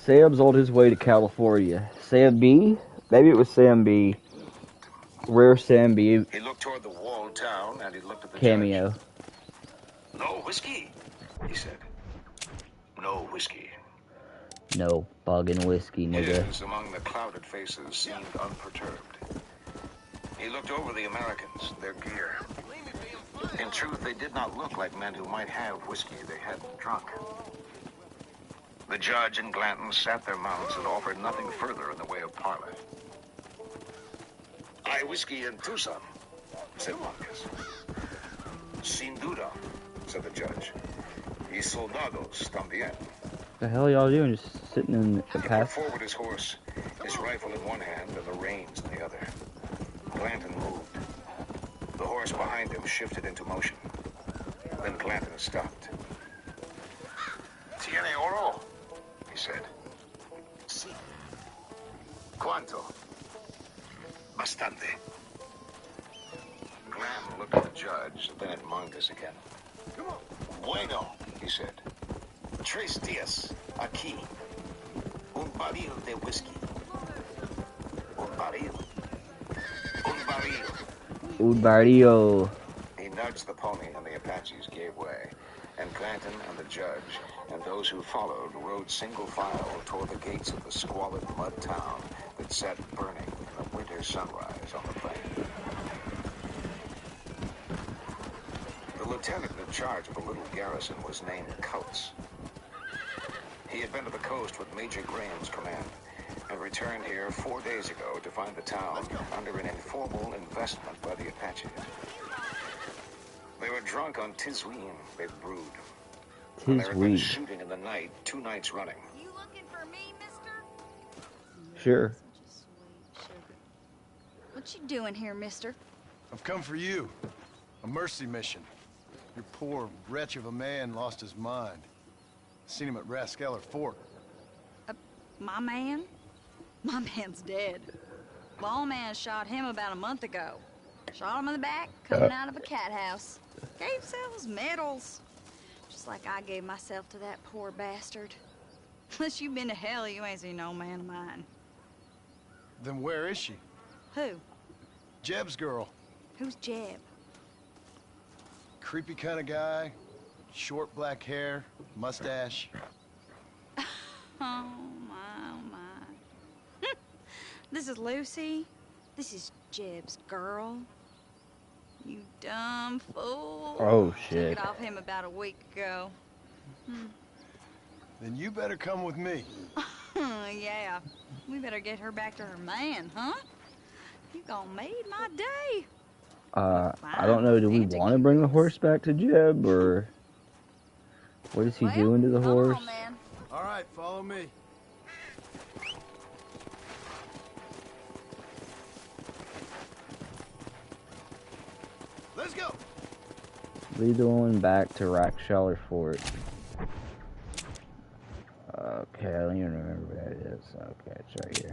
Sam's on his way to California. Sam B? Maybe it was Sam B. Rare Sam B. He looked toward the walled town and he looked at the Cameo. judge. "No whiskey," he said. "No whiskey." No buggin' whiskey, nigga. His among the clouded faces seemed unperturbed. He looked over the Americans, their gear. In truth, they did not look like men who might have whiskey they hadn't drunk. The judge and Glanton sat their mounts and offered nothing further in the way of parley. "Hay whiskey in Tucson," said Marcus. "Sin duda," said the judge. "Y soldados también." The hell y'all doing? Just sitting in the He put path? forward his horse, his rifle in one hand and the reins in the other. Glanton moved. The horse behind him shifted into motion. Then Glanton stopped. "Tiene oro?" he said. "Sí." "Cuánto?" "Bastante." Glanton looked at the judge, then at Mangus again. "Bueno," he said. "Tres días, aquí. Un barril de whiskey." "Un barril." "Un barril." Un barrio. He nudged the pony and the Apaches gave way, and Glanton and the judge and those who followed rode single file toward the gates of the squalid mud town that sat burning in a winter sunrise on the plain. The lieutenant in charge of the little garrison was named Coates. He had been to the coast with Major Graham's command and returned here 4 days ago to find the town under an informal investment by the Apaches. They were drunk on Tisween they'd brewed. And there had been Tisween. shooting in the night 2 nights running. You looking for me, mister? Sure. Such a sweet sugar. What you doing here, mister? I've come for you. A mercy mission. Your poor wretch of a man lost his mind. Seen him at Raskeller Fort. My man? My man's dead. Lawman shot him about a month ago. Shot him in the back, coming out of a cat house. Gave sells medals. Just like I gave myself to that poor bastard. Unless you've been to hell, you ain't seen no man of mine. Then where is she? Who? Jeb's girl. Who's Jeb? Creepy kind of guy. Short black hair, mustache. Oh, my, oh, my. This is Lucy. This is Jeb's girl. You dumb fool. Oh, shit. Took it off him about a week ago. Then you better come with me. Yeah. We better get her back to her man, huh? You gonna made my day. I don't know, do we want to bring the horse back to Jeb, or what is he doing to the horse? On, man. All right, follow me. Let's go. Lead the woman back to Raskeller Fort. Okay, I don't even remember where that is. Okay, it's right here.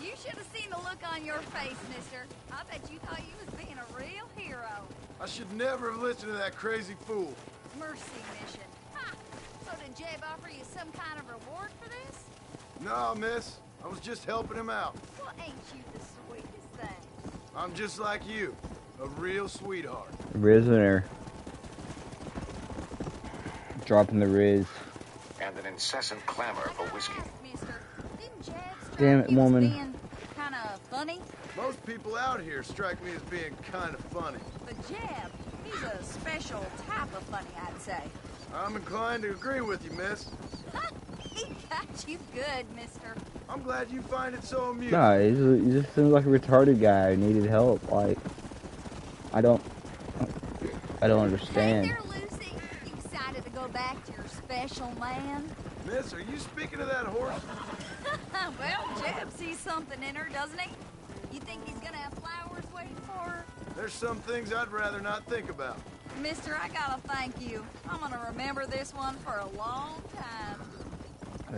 You should have seen the look on your face, mister. I bet you thought you was being a real hero. I should never have listened to that crazy fool. Mercy mission. Ha! So did Jeb offer you some kind of reward for this? No, miss. I was just helping him out. Well, ain't you the sweetest thing? I'm just like you. A real sweetheart. Prisoner. Dropping the Riz. And an incessant clamor for whiskey. Mister, didn't Jeb strike Damn it, you as woman. being kind of funny? Most people out here strike me as being kind of funny. But Jeb, he's a special type of funny, I'd say. I'm inclined to agree with you, miss. He got you good, mister. I'm glad you find it so amusing. Nah, he just seems like a retarded guy who needed help. Like, I don't understand. Hey there, Lucy. You decided to go back to your special man? Miss, are you speaking of that horse? Well, Jeb sees something in her, doesn't he? You think he's gonna have flowers waiting for her? There's some things I'd rather not think about. Mister, I gotta thank you. I'm gonna remember this one for a long time.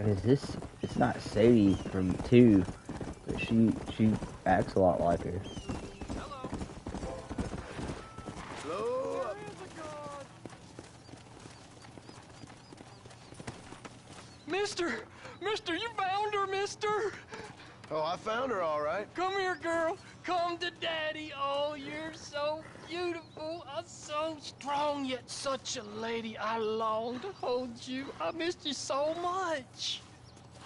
Is this? It's not Sadie from 2, but she acts a lot like her. Slow up. Mister, you found her, mister. Oh, I found her all right. Come here, girl. Come to daddy. Oh, you're so beautiful. So strong, yet such a lady. I long to hold you. I missed you so much.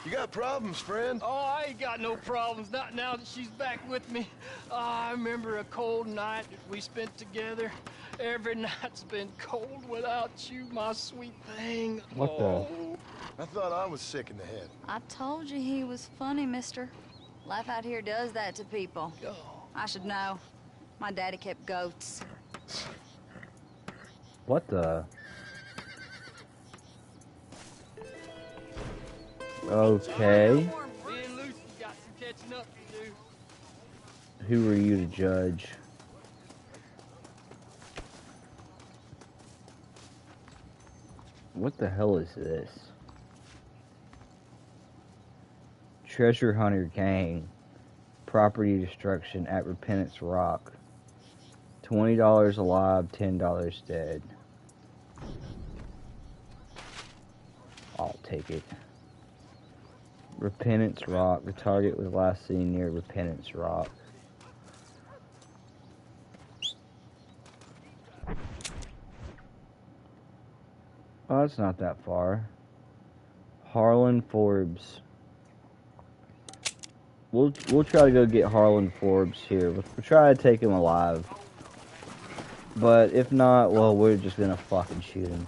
You got problems, friend? Oh, I ain't got no problems, not now that she's back with me. Oh, I remember a cold night that we spent together. Every night's been cold without you, my sweet thing. What the? I thought I was sick in the head. I told you he was funny, mister. Life out here does that to people. Oh. I should know. My daddy kept goats. What the? Okay. Me and Lucy got some catching up to do. Who are you to judge? What the hell is this? Treasure Hunter Gang. Property destruction at Repentance Rock. $20 alive, $10 dead. I'll take it. Repentance Rock. The target was last seen near Repentance Rock. Oh, that's not that far. Harlan Forbes. We'll try to go get Harlan Forbes here. We'll try to take him alive. But if not, well, we're just gonna fucking shoot him.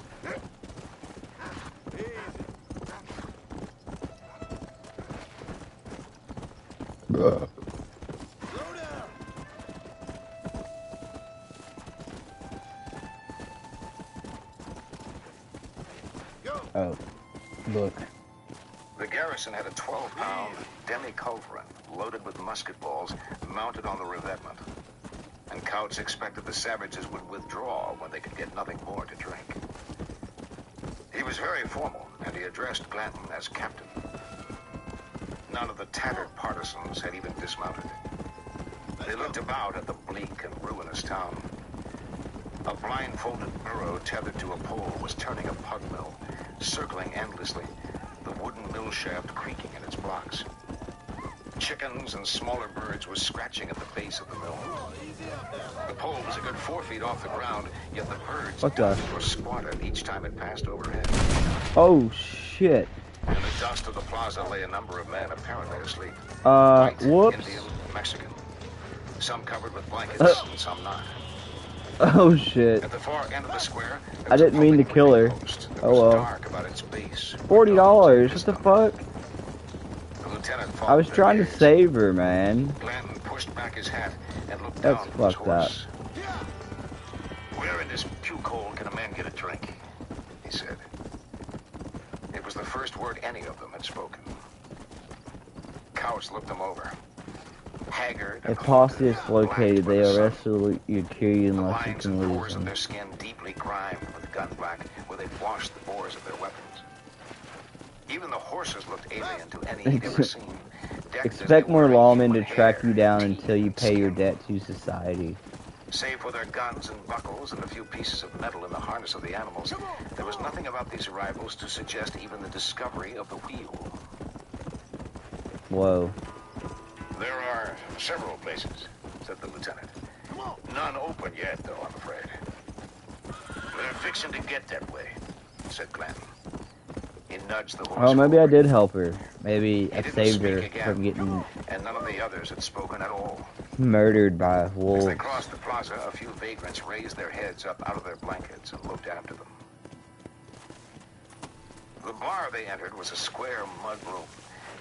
Patterson had a 12-pound demi-culverin loaded with musket balls mounted on the revetment. And Couch expected the savages would withdraw when they could get nothing more to drink. He was very formal, and he addressed Glanton as captain. None of the tattered partisans had even dismounted. They looked about at the bleak and ruinous town. A blindfolded burro tethered to a pole was turning a pug mill, circling endlessly, the wooden mill shaft creaking in its blocks. Chickens and smaller birds were scratching at the base of the mill. The pole was a good 4 feet off the ground, yet the birds were squatted each time it passed overhead. Oh, shit. In the dust of the plaza lay a number of men apparently asleep. Whoops. Indian, Mexican. Some covered with blankets and some not. Oh, shit. At the far end of the square, I didn't mean to kill her. Oh, well. Dark about its base. $40. What the fuck? The lieutenant I was trying to save her, man. Glanton pushed back his hat and looked That's down from his fucked up. horse. Where in this puke hole can a man get a drink? He said. It was the first word any of them had spoken. Couch looked them over. Haggard and If posse is located, they arrest you, kill you unless you can lose pores in them. their skin deeply grimed with gun black, where they'd washed the bores of their weapons. Even the horses looked alien to any he'd ever seen. Expect more lawmen to track you down until you pay your debt to society. Save for their guns and buckles and a few pieces of metal in the harness of the animals, there was nothing about these arrivals to suggest even the discovery of the wheel. Whoa. There are several places, said the lieutenant. None open yet, though, I'm afraid. They're fixing to get that way, said Glanton. He nudged the horse. Oh, maybe I did help her. Maybe I didn't saved her speak again, from getting and none of the others had spoken at all. murdered by As wolves. they crossed the plaza, a few vagrants raised their heads up out of their blankets and looked after them. The bar they entered was a square mud room,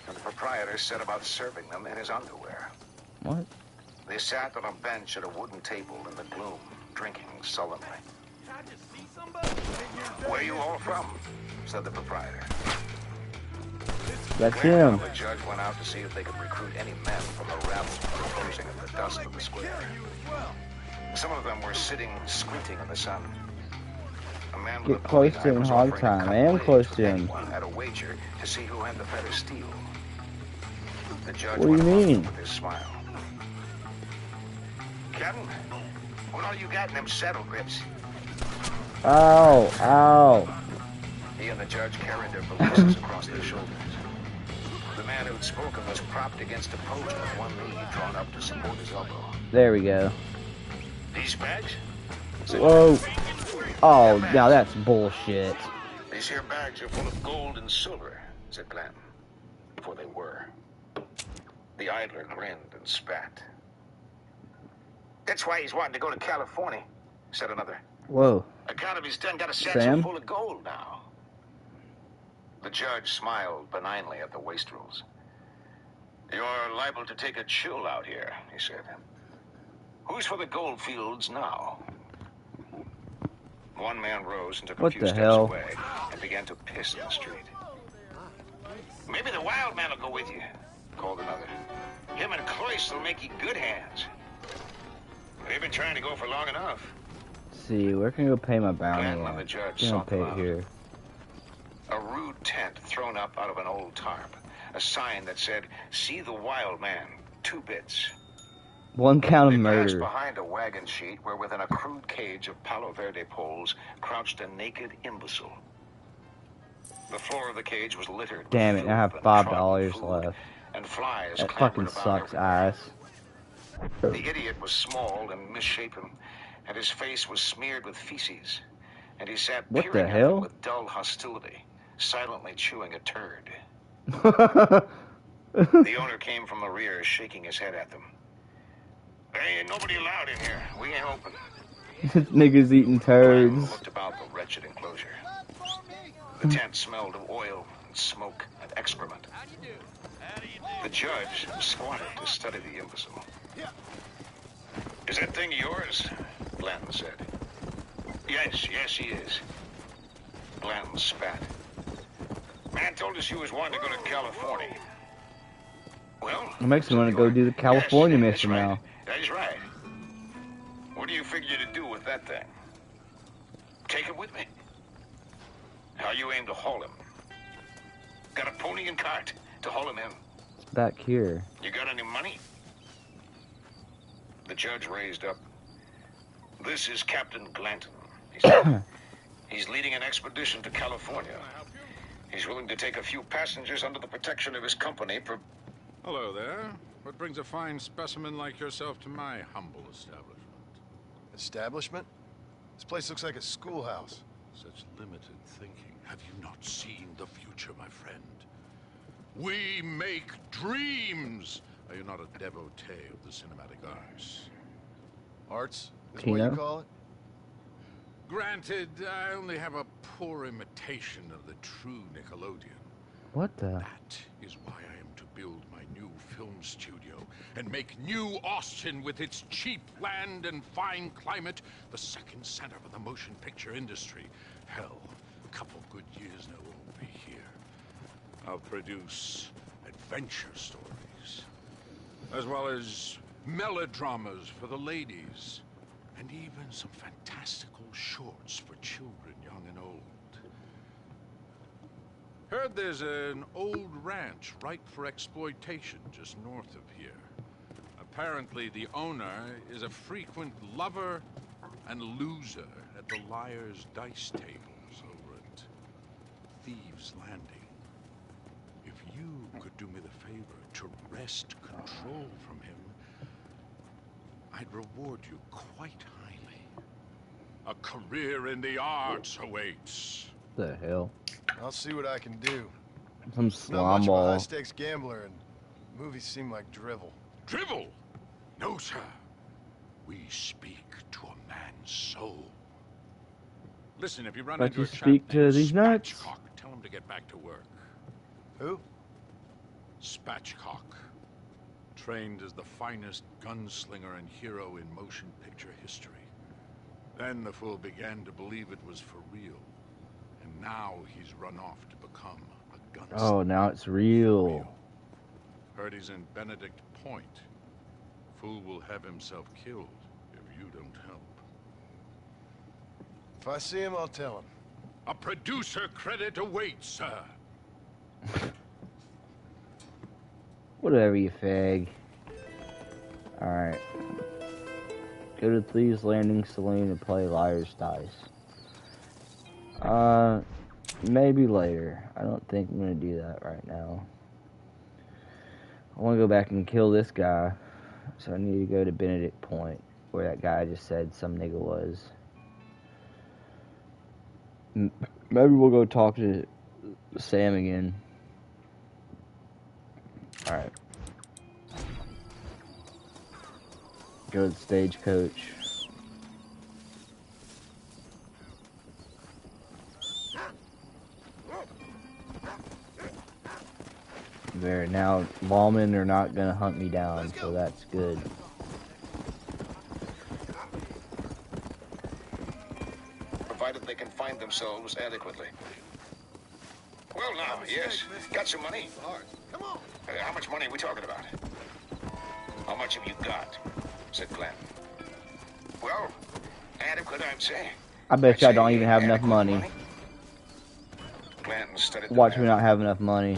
and the proprietor set about serving them in his underwear. What? They sat on a bench at a wooden table in the gloom, drinking sullenly. Where you all from? Said the proprietor. That's him. The judge went out to see if they could recruit any men from the rabble posing in the dust of the square. Some of them were sitting, squinting in the sun. A man with Get a close bowie to knife him, was hog offering time. cut I am blades close to to him. anyone at a wager to see who had the better steel. The judge What do you went along mean? with his smile. Captain, what all you got in them saddle grips? Ow, ow. He and the judge carried their valises across their shoulders. The man who'd spoken was propped against a post with one knee drawn up to support his elbow. There we go. These bags? Whoa. Oh, now that's bullshit. These here bags are full of gold and silver, said Glanton. For they were. The idler grinned and spat. That's why he's wanting to go to California, said another. Whoa. Account of his done got a satchel Sam? full of gold now. The judge smiled benignly at the wastrels. You're liable to take a chill out here, he said. Who's for the gold fields now? One man rose and took a What few the steps hell? away and began to piss in the street. Maybe the wild man will go with you, called another. Him and Cloyce will make you good hands. They've been trying to go for long enough. Let's see, where can I go pay my bounty Glanton and the at? judge I'm gonna sought pay them it out. here. A rude tent thrown up out of an old tarp. A sign that said, "See the wild man, 2 bits." 1 count of They passed murder. behind a wagon sheet where within a crude cage of Palo Verde poles crouched a naked imbecile. The floor of the cage was littered Damn with it, I have filth and $5 trodden food, left. and flies That clambered fucking about sucks everywhere. ass. The idiot was small and misshapen, and his face was smeared with feces, and he sat What the peering at them hell? with dull hostility, silently chewing a turd. This The owner came from the rear, shaking his head at them. There ain't nobody allowed in here. We ain't open. nigga's eating Glenn turds. looked about the wretched enclosure. The tent smelled of oil and smoke and excrement. The judge squatted to study the imbecile. Is that thing yours? Glanton said. Yes, he is. Glanton spat. Man told us you was wanting to go to California. Well, It makes me want to go do the California yes, mission that's right. now. That is right. What do you figure to do with that thing? Take him with me? How you aim to haul him? Got a pony and cart to haul him in? It's back here. You got any money? The judge raised up. This is Captain Glanton, he said. He's leading an expedition to California. He's willing to take a few passengers under the protection of his company. Hello there. What brings a fine specimen like yourself to my humble establishment? Establishment? This place looks like a schoolhouse. Such limited thinking. Have you not seen the future, my friend? We make dreams! Are you not a devotee of the cinematic arts? Arts is Tina? what you call it? Granted, I only have a poor imitation of the true Nickelodeon. What the? That is why I am to build my new film studio and make New Austin, with its cheap land and fine climate, the second center of the motion picture industry. Hell, a couple good years now we'll be here. I'll produce adventure stories, as well as melodramas for the ladies, and even some fantastical shorts for children, young and old. Heard there's an old ranch ripe for exploitation just north of here. Apparently the owner is a frequent lover and loser at the Liar's Dice tables over at Thieves' Landing. If you could do me the favor to wrest control from him, I'd reward you quite highly. A career in the arts awaits. The hell? I'll see what I can do. Some Not much slime of a ball. high-stakes gambler, and movies seem like drivel. Drivel? No, sir. We speak to a man's soul. Listen, if you run But into you a chap speak to named these nuts? Spatchcock, tell him to get back to work. Who? Spatchcock. Trained as the finest gunslinger and hero in motion picture history. Then the fool began to believe it was for real. And now he's run off to become a gunslinger. Oh, now it's real. Heard he's in Benedict Point. Fool will have himself killed if you don't help. If I see him, I'll tell him. A producer credit awaits, sir. Whatever, you fag. Alright. Go to Thieves' Landing Saloon and play Liar's Dice. Maybe later. I don't think I'm gonna do that right now. I wanna go back and kill this guy. So I need to go to Benedict Point, where that guy just said some nigga was. Maybe we'll go talk to Sam again. Alright. Go to the stagecoach. There, now lawmen are not gonna hunt me down, so that's good. Provided they can find themselves adequately. Well, now, yes. Got some money? Come on. How much money are we talking about? How much have you got? Said Glenn. Well, adequate, I'd say. I bet you I don't even have enough money. Glenn studied the Watch me map. not have enough money.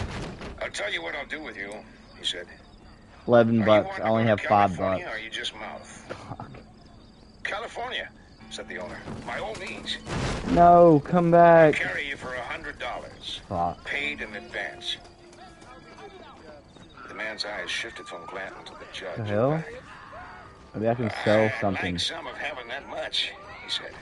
I'll tell you what I'll do with you, he said. 11 Are you bucks. wanting I to only go have to 5 California, bucks. Or are you just mouth? California, said the owner. By all means. No, come back. Carry you for $100. Fuck. Paid in advance. The man's eyes shifted from Glanton to the judge. The hell? Maybe I can sell I'd something. like some of having that much, he said.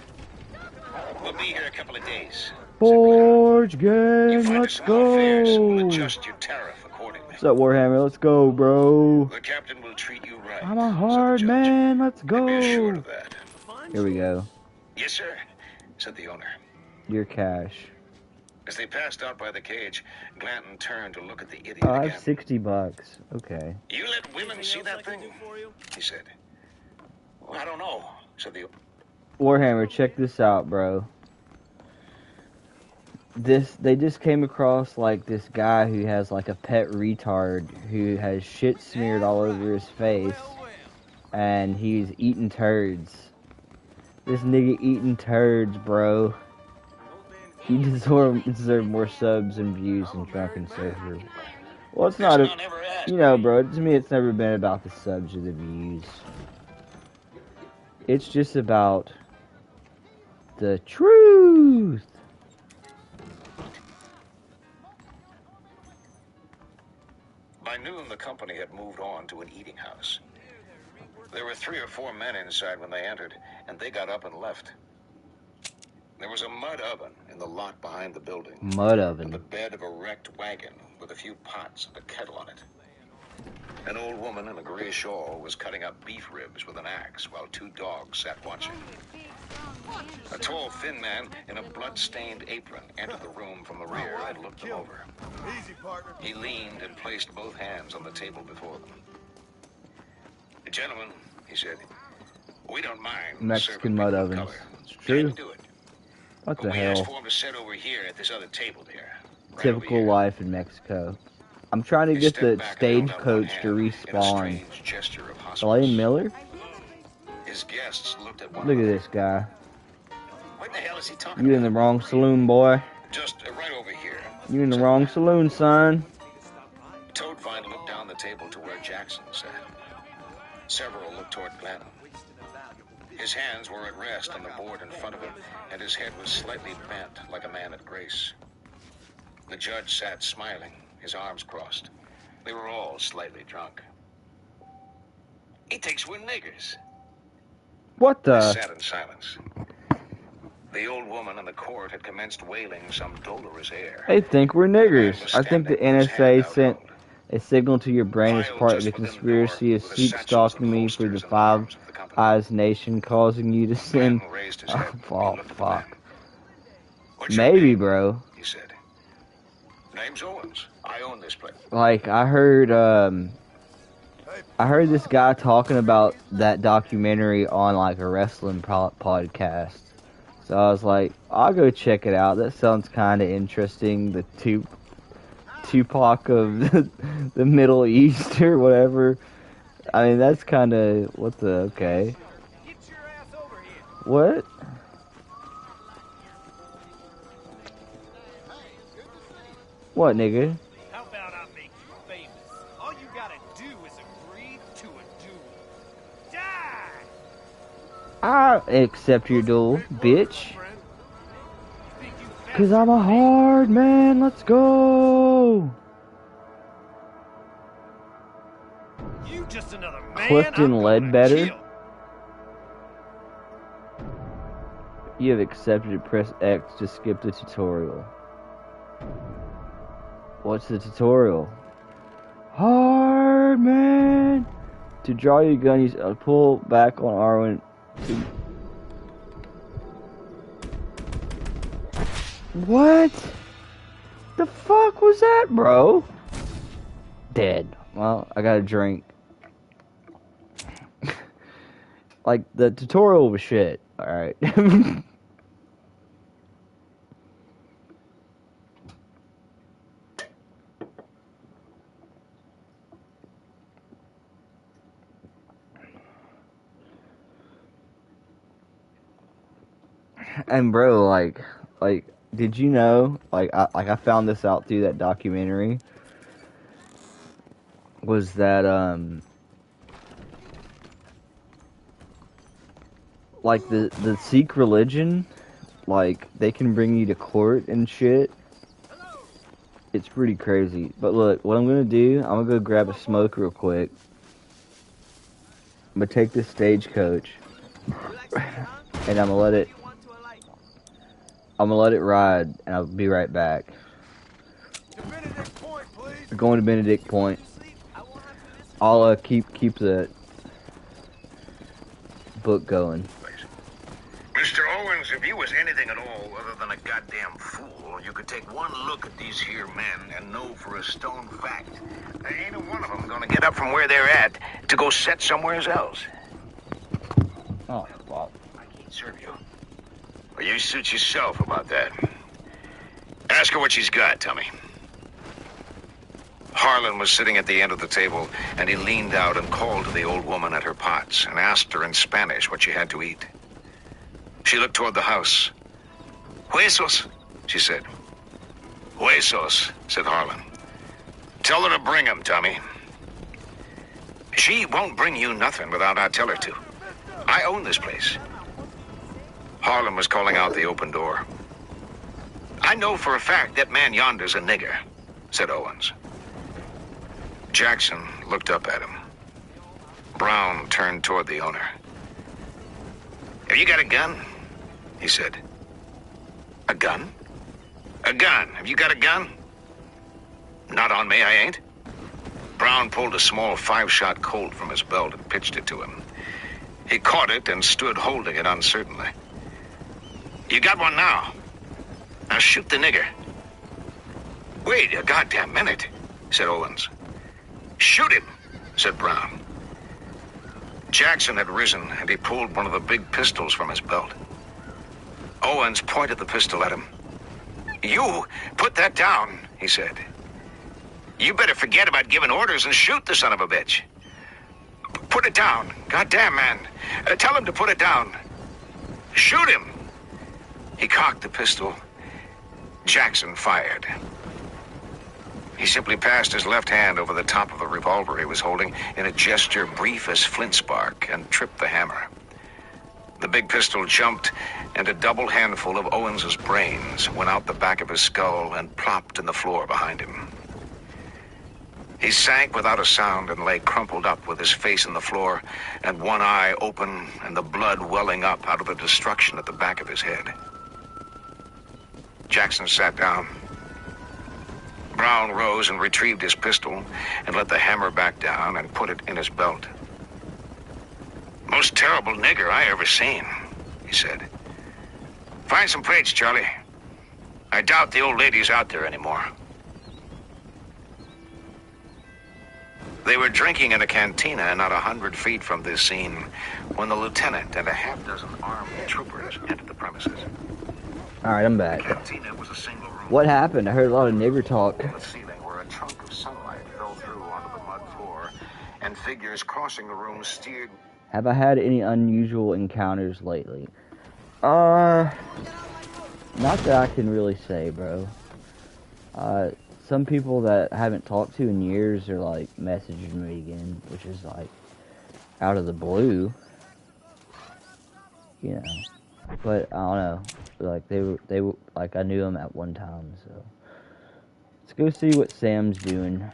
We'll be here a couple of days. Forge You gang, find let's us some more fares, we'll go. adjust your tariff accordingly. What's up, Warhammer? Let's go, bro. The captain will treat you right. I'm a said the hard judge. man. Let's Be assured go. of that. Here we go. Yes, sir, said the owner. Your cash. As they passed out by the cage, Glanton turned to look at the idiot Oh, I again. have 60 bucks. Okay. You let women see that thing? He said. Well, I don't know, said the... Warhammer, check this out, bro. they just came across like this guy who has like a pet retard who has shit smeared all over his face, and he's eating turds. This nigga eating turds, bro. He deserve more subs and views than Drunken Surfer. Well, it's not a, you know, bro. To me, it's never been about the subs or the views. It's just about the truth. By noon, the company had moved on to an eating house. There were 3 or 4 men inside when they entered, and they got up and left. There was a mud oven in the lot behind the building. Mud oven. And the bed of a wrecked wagon with a few pots and a kettle on it. An old woman in a gray shawl was cutting up beef ribs with an axe while 2 dogs sat watching. A tall, thin man in a blood-stained apron entered the room from the rear and looked them over. Easy, partner. He leaned and placed both hands on the table before them. Gentlemen, he said, we don't mind Mexican mud ovens. color. It's true. Do it. What the We asked hell? for him to sit over here at this other table there. Right Typical over here. life in Mexico. I'm trying to He get the stepped back and held out one stagecoach to hand in a respawn. strange gesture of hospice. Elaine Miller? His guests looked at one Look at another. this guy. What the hell is he talking You in the wrong saloon, boy. Just right over here. You in the wrong saloon, son. Toadvine looked down the table to where Jackson sat. Several looked toward Glenn. His hands were at rest on the board in front of him, and his head was slightly bent like a man at grace. The judge sat smiling, his arms crossed. They were all slightly drunk. He thinks we're niggers. What They the? sat in silence. The old woman in the court had commenced wailing some dolorous air. They think we're niggers. I think the NSA sent a signal to your brain as part of the conspiracy of sleep stalking me for the Five Eyes Nation, causing you to sin. Oh, fuck. Maybe, bro. He said. Name's Owens. I own this place. Like, I heard this guy talking about that documentary on, like, a wrestling podcast. So I was like, I'll go check it out. That sounds kind of interesting. The Tupac of the Middle East or whatever. I mean, that's kind of, what the, okay. Get your ass over here. What? What, nigga? How about I make you famous? All you gotta do is agree to a duel. Die! I accept your duel, bitch. Cause I'm a hard man, let's go! You just another man. Clifton Ledbetter? You have accepted. Press X to skip the tutorial. What's the tutorial? Hard man! To draw your gun, use pull back on R1 to... What? The fuck was that, bro? Dead. Well, I got a drink. Like, the tutorial was shit. Alright. And bro, like, did you know? I found this out through that documentary. Was that like the Sikh religion, like they can bring you to court and shit. It's pretty crazy. But look, what I'm gonna do, I'm gonna go grab a smoke real quick. I'm gonna take this stagecoach, and I'm gonna let it ride, and I'll be right back. We're going to Benedict Point. I'll keep the book going. Mr. Owens, if you was anything at all other than a goddamn fool, you could take one look at these here men and know for a stone fact there ain't a one of them gonna get up from where they're at to go set somewhere else. Oh, fuck. I can't serve you. Well, you suit yourself about that. Ask her what she's got, Tommy. Harlan was sitting at the end of the table, and he leaned out and called to the old woman at her pots and asked her in Spanish what she had to eat. She looked toward the house. Huesos, she said. Huesos, said Harlan. Tell her to bring 'em, Tommy. She won't bring you nothing without I tell her to. I own this place. Harlan was calling out the open door. I know for a fact that man yonder's a nigger, said Owens. Jackson looked up at him. Brown turned toward the owner. Have you got a gun? He said. A gun? A gun. Have you got a gun? Not on me, I ain't. Brown pulled a small 5-shot Colt from his belt and pitched it to him. He caught it and stood holding it uncertainly. You got one now. Now shoot the nigger. Wait a goddamn minute, said Owens. Shoot him, said Brown. Jackson had risen, and he pulled one of the big pistols from his belt. Owens pointed the pistol at him. You put that down, he said. You better forget about giving orders and shoot the son of a bitch. Put it down. Goddamn, man. Tell him to put it down. Shoot him. He cocked the pistol. Jackson fired. He simply passed his left hand over the top of the revolver he was holding in a gesture brief as flint spark and tripped the hammer. The big pistol jumped, and a double handful of Owens's brains went out the back of his skull and plopped in the floor behind him. He sank without a sound and lay crumpled up with his face in the floor and one eye open and the blood welling up out of the destruction at the back of his head. Jackson sat down. Brown rose and retrieved his pistol and let the hammer back down and put it in his belt. Most terrible nigger I ever seen, he said. Find some plates, Charlie. I doubt the old lady's out there anymore. They were drinking in a cantina not 100 feet from this scene when the lieutenant and a half-dozen armed troopers entered the premises. All right, I'm back. The cantina was a single room. What happened? I heard a lot of nigger talk. On the ceiling where a chunk of sunlight fell through onto the mud floor, and figures crossing the room steered. Have I had any unusual encounters lately? Not that I can really say, bro. Some people that I haven't talked to in years are like messaging me again, which is like out of the blue, you know. But I don't know, like they were like I knew them at one time, so let's go see what Sam's doing.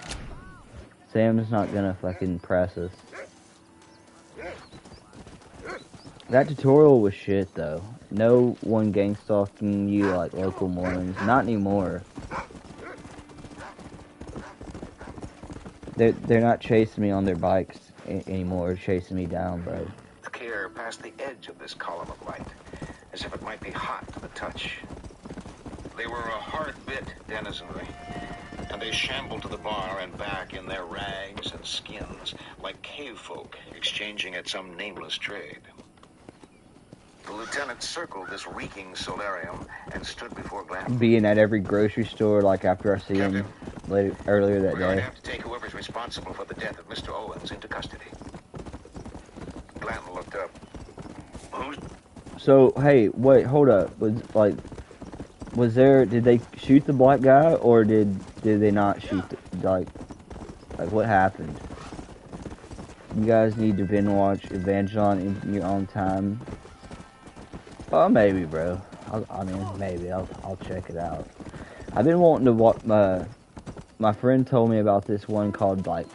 Sam's not gonna fucking press us. That tutorial was shit though. No one gang stalking you like local Mormons, not anymore. They're not chasing me on their bikes anymore, chasing me down, bro. Care past the edge of this column of light, as if it might be hot to the touch. They were a hard-bit denizenry, and they shambled to the bar and back in their rags and skins, like cave folk exchanging at some nameless trade. The lieutenant circled this reeking solarium and stood before Glanton. Being at every grocery store, like after I see him earlier that We're going to day. have to take whoever's responsible for the death of Mr. Owens into custody. Glanton looked up. Who's... So, hey, wait, hold up. Was there, did they shoot the black guy, or did they not shoot, like what happened? You guys need to binge watch Evangeline in your own time. Well, maybe, bro. I'll check it out. I've been wanting to watch, my friend told me about this one called, like,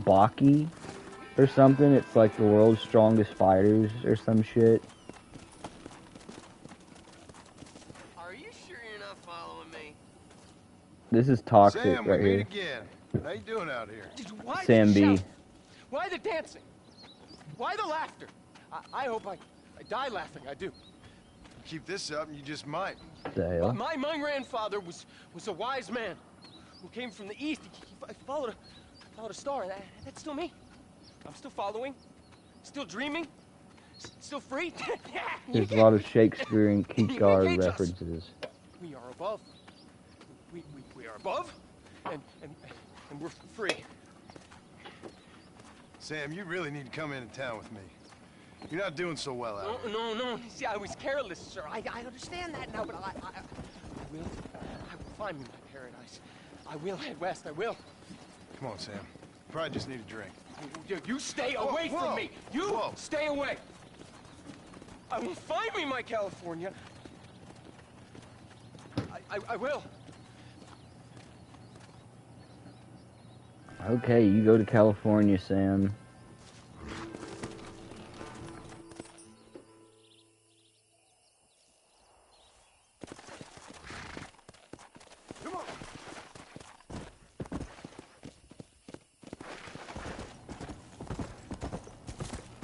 Baki or something. It's like the world's strongest fighters or some shit. Are you sure you're not following me? This is toxic Sam, right we meet here. again. How you doing out here? Why Sam the B. shout? Why the dancing? Why the laughter? I hope I die laughing. I do. Keep this up and you just might. What the hell? My grandfather was a wise man who came from the east. He followed a star. That's still me. I'm still following, still dreaming, still free. There's a lot of Shakespeare and Kierkegaard references. We are above. We are above, and we're free. Sam, you really need to come into town with me. You're not doing so well out here. No. See, I was careless, sir. I understand that now, but I will find me my paradise. I will head west. I will. Come on, Sam. Probably just need a drink. You stay away from me. You stay away. I will find me my California. I will. Okay, you go to California, Sam.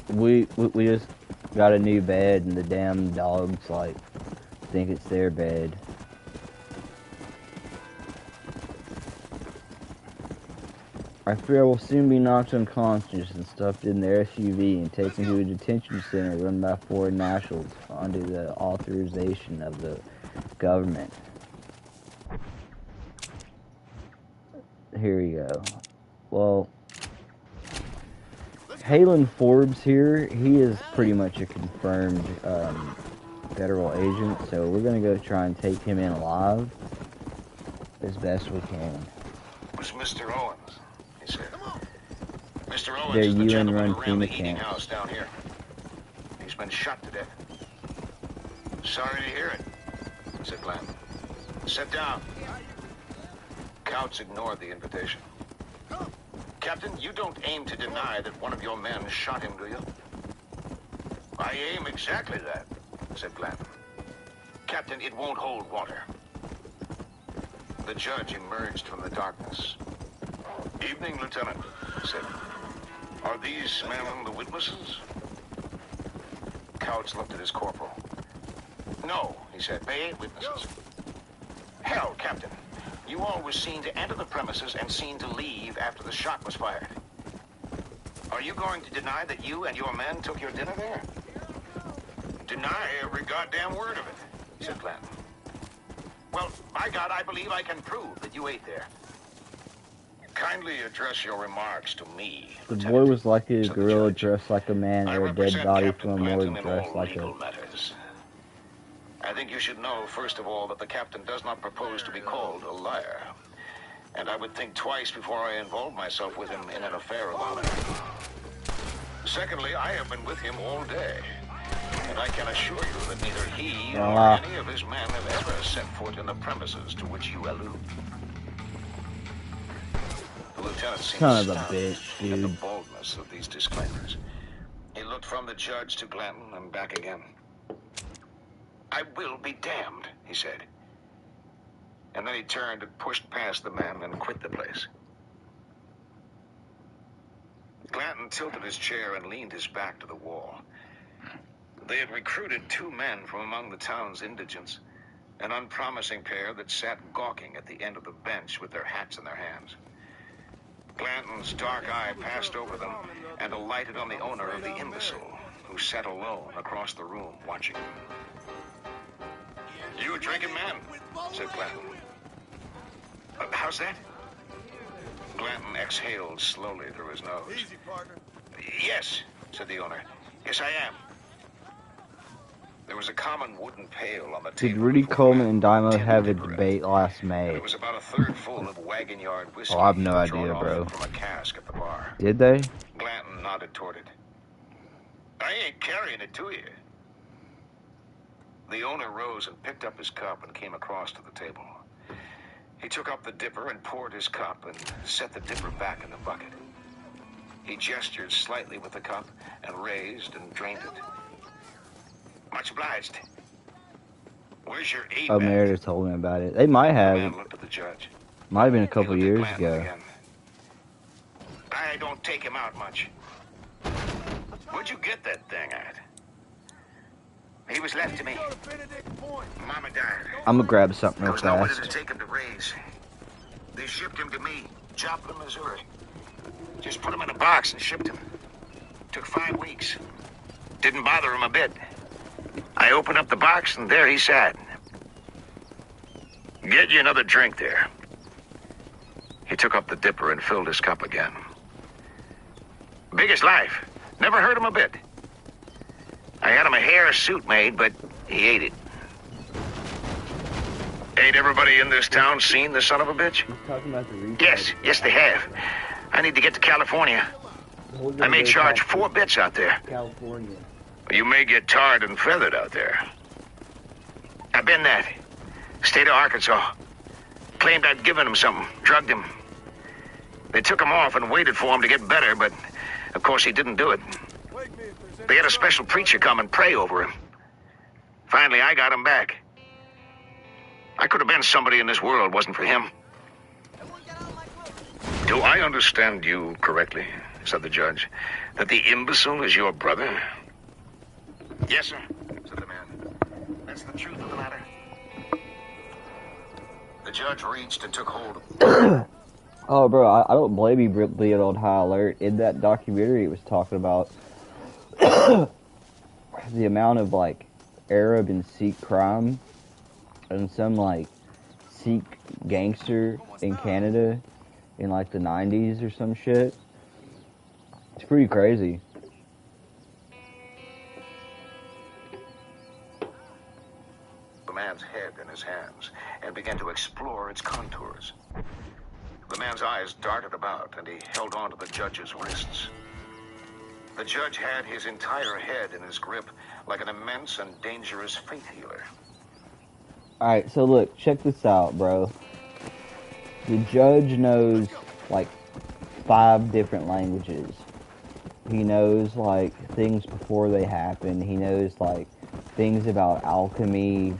We just got a new bed, and the damn dogs like think it's their bed. I fear I will soon be knocked unconscious and stuffed in the SUV and taken to a detention center run by foreign nationals under the authorization of the government. Here we go. Well, Halen Forbes here, he is pretty much a confirmed federal agent, so we're going to go try and take him in alive as best we can. It was Mr. Owens, he said. Mr. Owens Their is the gentleman UN-run who ran the FEMA eating camp. house down here. He's been shot to death. Sorry to hear it, said Glenn. Sit down. Couch ignored the invitation. Captain, you don't aim to deny that one of your men shot him, do you? I aim exactly that, said Glenn. Captain, it won't hold water. The judge emerged from the darkness. Evening, Lieutenant, he said. Are these men the witnesses? Couch looked at his corporal. No, he said, they ain't witnesses. Hell, Captain. You all were seen to enter the premises and seen to leave after the shot was fired. Are you going to deny that you and your men took your dinner there? Deny every goddamn word of it, said Glenn. Well, by God, I believe I can prove that you ate there. Kindly address your remarks to me. The boy was like a gorilla dressed like a man, or a dead body from a morgue dressed like a... matters. I think you should know, first of all, that the captain does not propose to be called a liar. And I would think twice before I involve myself with him in an affair of honor. Secondly, I have been with him all day. And I can assure you that neither he nor any of his men have ever set foot in the premises to which you allude. The lieutenant seemed Son of a stunned bitch, at the dude. boldness of these disclaimers. He looked from the judge to Glenn and back again. I will be damned, he said. And then he turned and pushed past the men and quit the place. Glanton tilted his chair and leaned his back to the wall. They had recruited 2 men from among the town's indigents, an unpromising pair that sat gawking at the end of the bench with their hats in their hands. Glanton's dark eye passed over them and alighted on the owner of the imbecile, who sat alone across the room watching him. You drinking man, said Glanton. How's that? Glanton exhaled slowly through his nose. Easy, partner. Yes, said the owner. Yes, I am. There was a common wooden pail on the table. Did Rudy Coleman and Dymo 10 have a dipper debate last May? It was about a third full of wagon yard whiskey. Oh, I have no drawn idea, off bro. From a cask at the bar. Did they? Glanton nodded toward it. I ain't carrying it to you. The owner rose and picked up his cup and came across to the table. He took up the dipper and poured his cup and set the dipper back in the bucket. He gestured slightly with the cup and raised and drained it. Much obliged. Where's your aid Oh, bag? Meredith told me about it. They might The have. man looked at the judge. Might have been a He couple looked at years Glanton ago. again. I don't take him out much. Where'd you get that thing at? He was left to me. Mama died. I'm gonna grab something There real was nowhere to fast. take him to raise. They shipped him to me, Joplin, Missouri. Just put him in a box and shipped him. Took 5 weeks. Didn't bother him a bit. I opened up the box and there he sat. Get you another drink there. He took up the dipper and filled his cup again. Big as life. Never hurt him a bit. I had him a hair suit made, but he ate it. Ain't everybody in this town seen the son of a bitch? He's talking about the retard. Yes, they have. I need to get to California. I may charge 4 bits out there. California. You may get tarred and feathered out there. I've been that. State of Arkansas. Claimed I'd given him something, drugged him. They took him off and waited for him to get better, but of course he didn't do it. They had a special preacher come and pray over him. Finally, I got him back. I could have been somebody in this world, wasn't for him. Do I understand you correctly, said the judge, that the imbecile is your brother? Yes, sir, said the man. That's the truth of the matter. The judge reached and took hold of... Oh, bro, I don't blame you for being on high alert. In that documentary, it was talking about the amount of, like, Arab and Sikh crime and some, like, Sikh gangster in Canada in, like, the 90s or some shit. It's pretty crazy. The man's head in his hands and began to explore its contours. The man's eyes darted about, and he held on to the judge's wrists. The judge had his entire head in his grip like an immense and dangerous faith healer. Alright, so look, check this out, bro. The judge knows, like, 5 different languages. He knows, like, things before they happen. He knows, like, things about alchemy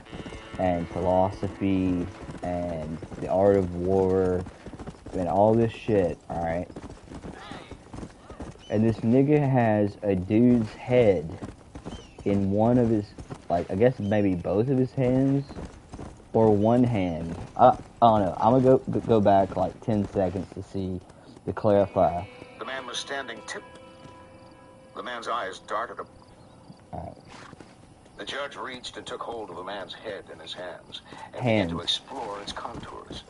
and philosophy and the art of war and all this shit, alright? And this nigga has a dude's head in one of his, like, I guess maybe both of his hands, or one hand. I don't know. I'm gonna go back like 10 seconds to clarify. The man was standing The man's eyes darted up. Alright. The judge reached and took hold of the man's head in his hands and began to explore its contours.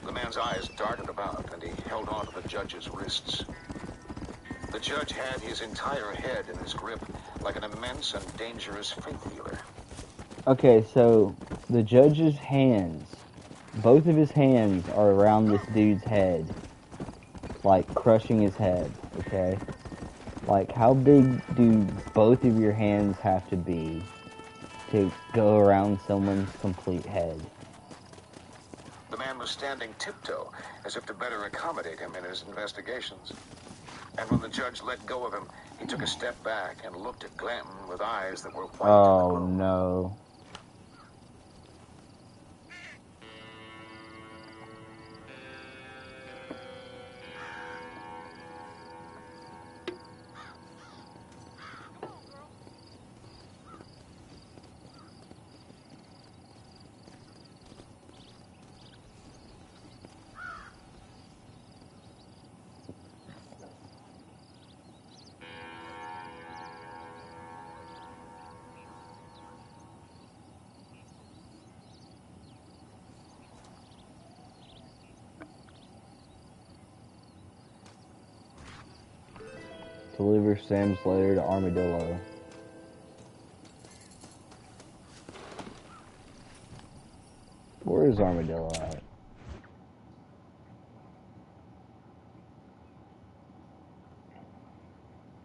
The man's eyes darted about, and he held on to the judge's wrists. The judge had his entire head in his grip like an immense and dangerous faith healer. Okay, so the judge's hands, both of his hands are around this dude's head, like crushing his head, okay? Like, how big do both of your hands have to be to go around someone's complete head? The man was standing tiptoe, as if to better accommodate him in his investigations. And when the judge let go of him, he took a step back and looked at Glanton with eyes that were white. Oh, no. Deliver Sam's letter to Armadillo. Where is Armadillo at?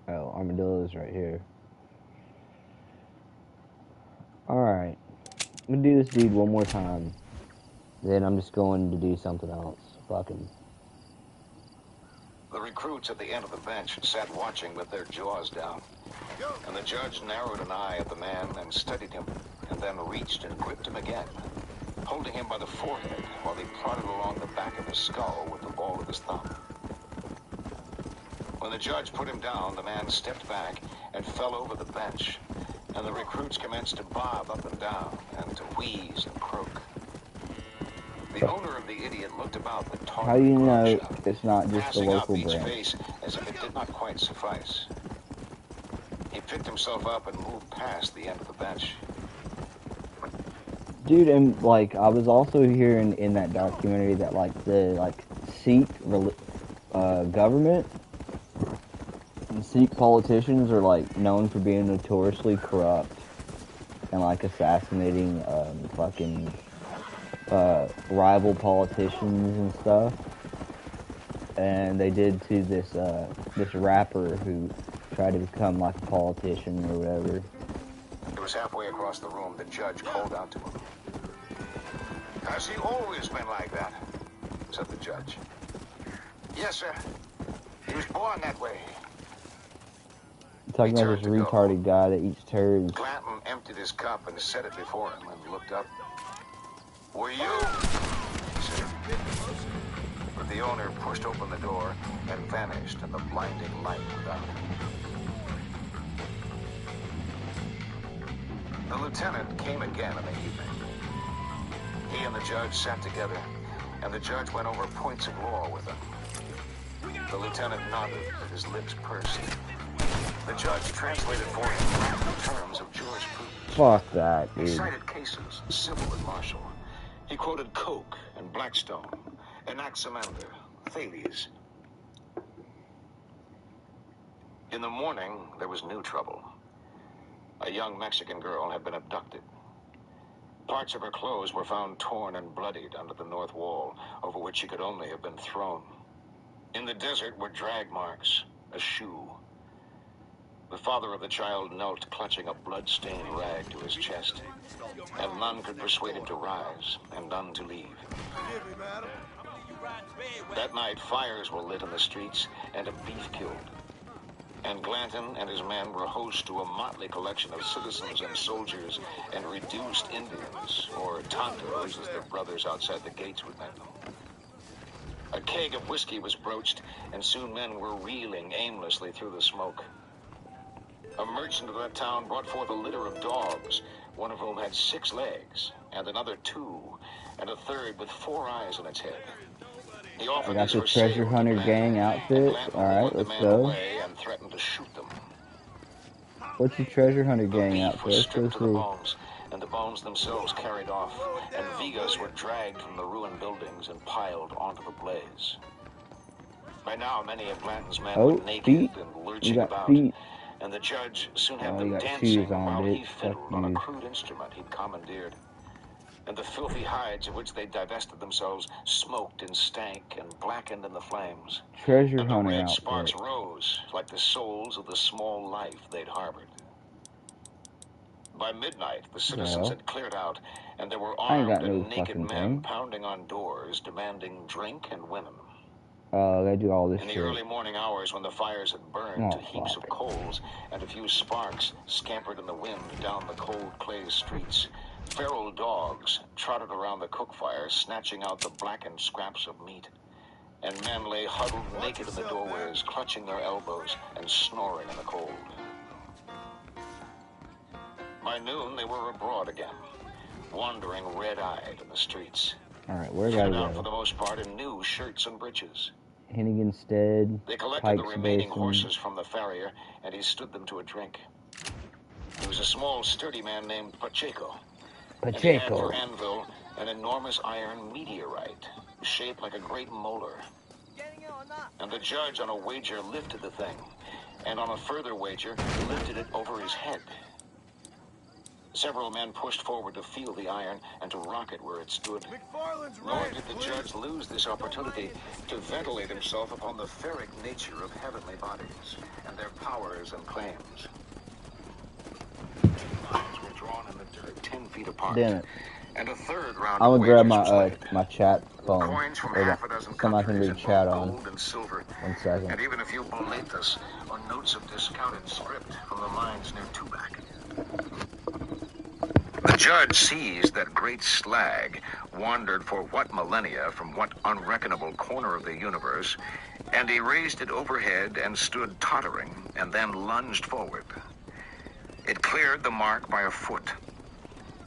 Oh, Armadillo's right here. Alright. I'm gonna do this dude one more time. Then I'm just going to do something else. Fucking. The recruits at the end of the bench sat watching with their jaws down. And the judge narrowed an eye at the man and studied him, and then reached and gripped him again, holding him by the forehead while he prodded along the back of his skull with the ball of his thumb. When the judge put him down, the man stepped back and fell over the bench, and the recruits commenced to bob up and down and to wheeze and croak. The owner of the idiot looked about the target. How do you know it's not just a local each branch? face as if it did not quite suffice. He picked himself up and moved past the end of the bench. Dude, and like I was also hearing in that documentary that like the Sikh government and Sikh politicians are like known for being notoriously corrupt and like assassinating fucking rival politicians and stuff. And they did to this rapper who tried to become like a politician or whatever. It was halfway across the room the judge called out to him. "Has he always been like that?" said the judge. "Yes, sir. He was born that way." Talking about this retarded guy that eats turds. Glanton emptied his cup and set it before him and looked up. "Were you?" he said. But the owner pushed open the door and vanished in the blinding light without. The lieutenant came again in the evening. He and the judge sat together, and the judge went over points of law with him. The lieutenant nodded, with his lips pursed. The judge translated for him the terms of jurisprudence. Fuck that, dude. He cited cases, civil and martial. He quoted Coke and Blackstone, Anaximander, Thales. In the morning, there was new trouble. A young Mexican girl had been abducted. Parts of her clothes were found torn and bloodied under the north wall, over which she could only have been thrown. In the desert were drag marks, a shoe. The father of the child knelt, clutching a blood-stained rag to his chest, and none could persuade him to rise, and none to leave. That night, fires were lit in the streets, and a beef killed. And Glanton and his men were host to a motley collection of citizens and soldiers and reduced Indians, or tontos, as their brothers outside the gates would name them. A keg of whiskey was broached, and soon men were reeling aimlessly through the smoke. A merchant of that town brought forth a litter of dogs, one of whom had 6 legs, and another 2, and a third with 4 eyes in its head. He offered I got these the for treasure sale to hunter Glanton, gang and outfit. Glanton Alright, lured the let's men go. away and threatened to shoot them. What's the treasure hunter The gang beef outfit? was Let's go stripped to the see. bones, and the bones themselves carried off, and vigas were dragged from the ruined buildings and piled onto the blaze. By now, many of Glanton's men Oh, were naked feet. and You lurching got about, feet. and the judge soon had Oh, them you got dancing shoes on, while he bitch. Fuck fiddled on a you. crude instrument he'd commandeered. And the filthy hides of which they divested themselves smoked and stank and blackened in the flames. Treasure And the hunter red sparks outfit. rose like the souls of the small life they'd harbored. By midnight, the citizens had cleared out, and there were I ain't got armed no and naked fucking men thing. pounding on doors, demanding drink and women. They do all this In the shit. early morning hours, when the fires had burned to heaps of coals and a few sparks scampered in the wind down the cold clay streets, feral dogs trotted around the cook fire, snatching out the blackened scraps of meat. And men lay huddled naked in the doorways, clutching their elbows and snoring in the cold. By noon, they were abroad again, wandering red-eyed in the streets. Alright, where do I Fitted out for go? the most part in new shirts and breeches. Henniganstead, They collected Pikes the remaining Basin. horses from the farrier, and he stood them to a drink. He was a small, sturdy man named Pacheco. And he had for anvil an enormous iron meteorite, shaped like a great molar. And the judge on a wager lifted the thing, and on a further wager lifted it over his head. Several men pushed forward to feel the iron and to rock it where it stood. Nor did the judge lose this opportunity to ventilate himself upon the ferric nature of heavenly bodies and their powers and claims. Lines were drawn in the dirt 10 feet apart. Damn it. And a third round I'm of gonna grab wagers was my laid. my chat phone. Coins from Or half a dozen something I can countries read in chat both on. gold and silver, 1 second. and even a few boletas, or notes of discounted script from the mines near Tubac. The judge seized that great slag, wandered for what millennia from what unreckonable corner of the universe, and he raised it overhead and stood tottering, and then lunged forward. It cleared the mark by a foot,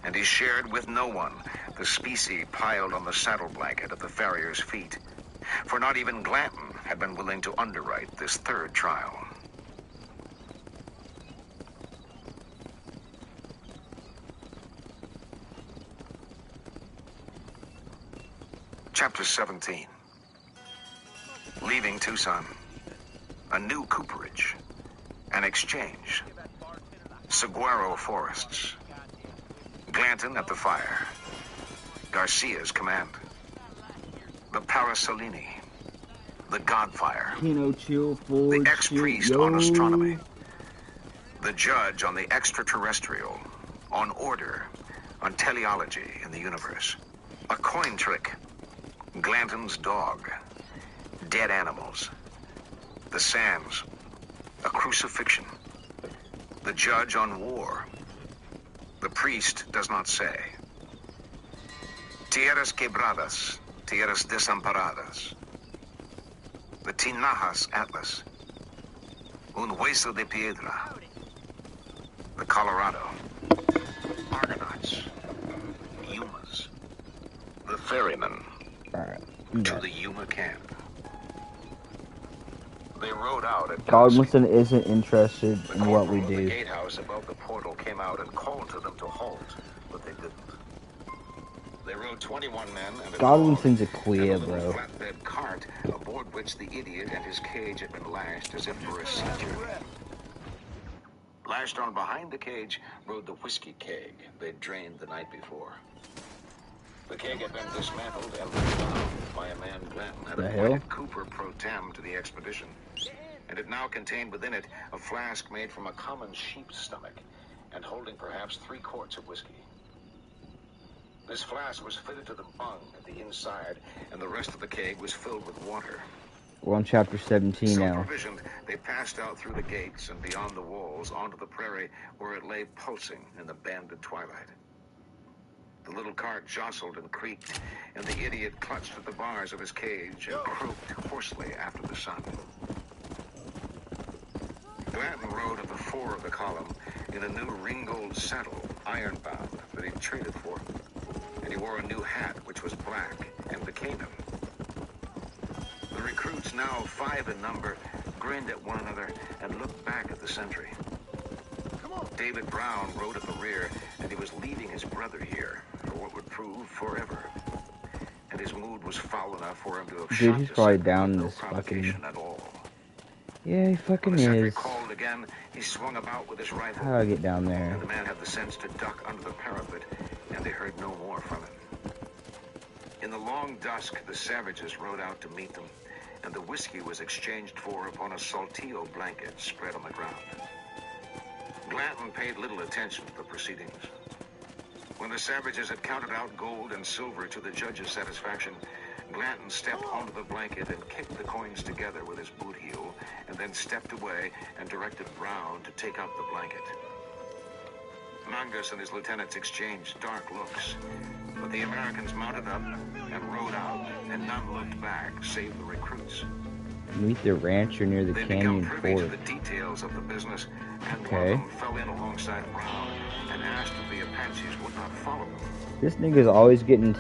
and he shared with no one the specie piled on the saddle blanket at the farrier's feet, for not even Glanton had been willing to underwrite this third trial. was 17. Leaving Tucson. A new cooperage. An exchange. Saguaro Forests. Glanton at the fire. Garcia's command. The Parasolini. The Godfire. The ex-priest on astronomy. The judge on the extraterrestrial. On order. On teleology in the universe. A coin trick. Glanton's dog. Dead animals. The sands. A crucifixion. The judge on war. The priest does not say. Tierras quebradas, tierras desamparadas. The Tinajas Atlas. Un hueso de piedra. The Colorado. Argonauts. Yumas. The ferryman. To the Yuma camp. They rode out at Godwinson isn't interested in what we do. The gatehouse above the portal came out and called to them to halt, but they didn't. They rode 21 men and a Godwinson's a dog, queer, and a little bro. flatbed cart aboard which the idiot and his cage had been lashed as if for a sea journey. Lashed on behind the cage rode the whiskey keg they'd drained the night before. The keg had been dismantled and found by a man Glanton had appointed Cooper pro tem to the expedition. And it now contained within it a flask made from a common sheep's stomach and holding perhaps 3 quarts of whiskey. This flask was fitted to the bung at the inside, and the rest of the keg was filled with water. We're on chapter 17 now. Provisioned, they passed out through the gates and beyond the walls onto the prairie where it lay pulsing in the banded twilight. The little cart jostled and creaked, and the idiot clutched at the bars of his cage and croaked hoarsely after the sun. Glanton rode at the fore of the column in a new ringgold saddle, ironbound, that he'd traded for. And he wore a new hat, which was black, and became him. The recruits, now 5 in number, grinned at one another and looked back at the sentry. David Brown rode at the rear, and he was leaving his brother here for what would prove forever. And his mood was foul enough for him to have Dude, he's probably down in this fucking... at all. Yeah, he fucking When the sentry is. called again, he swung about with his rifle. How do I get down there? And the man had the sense to duck under the parapet, and they heard no more from him. In the long dusk, the savages rode out to meet them, and the whiskey was exchanged for upon a saltillo blanket spread on the ground. Glanton paid little attention to the proceedings. When the savages had counted out gold and silver to the judge's satisfaction, Glanton stepped onto the blanket and kicked the coins together with his boot heel, and then stepped away and directed Brown to take out the blanket. Mangus and his lieutenants exchanged dark looks, but the Americans mounted up and rode out, and none looked back save the recruits. Meet the rancher near the canyon They'd become privy fort. to the details of the business, and Okay. one of them fell in alongside Brown and asked if the Apaches would not follow them. This nigga's always getting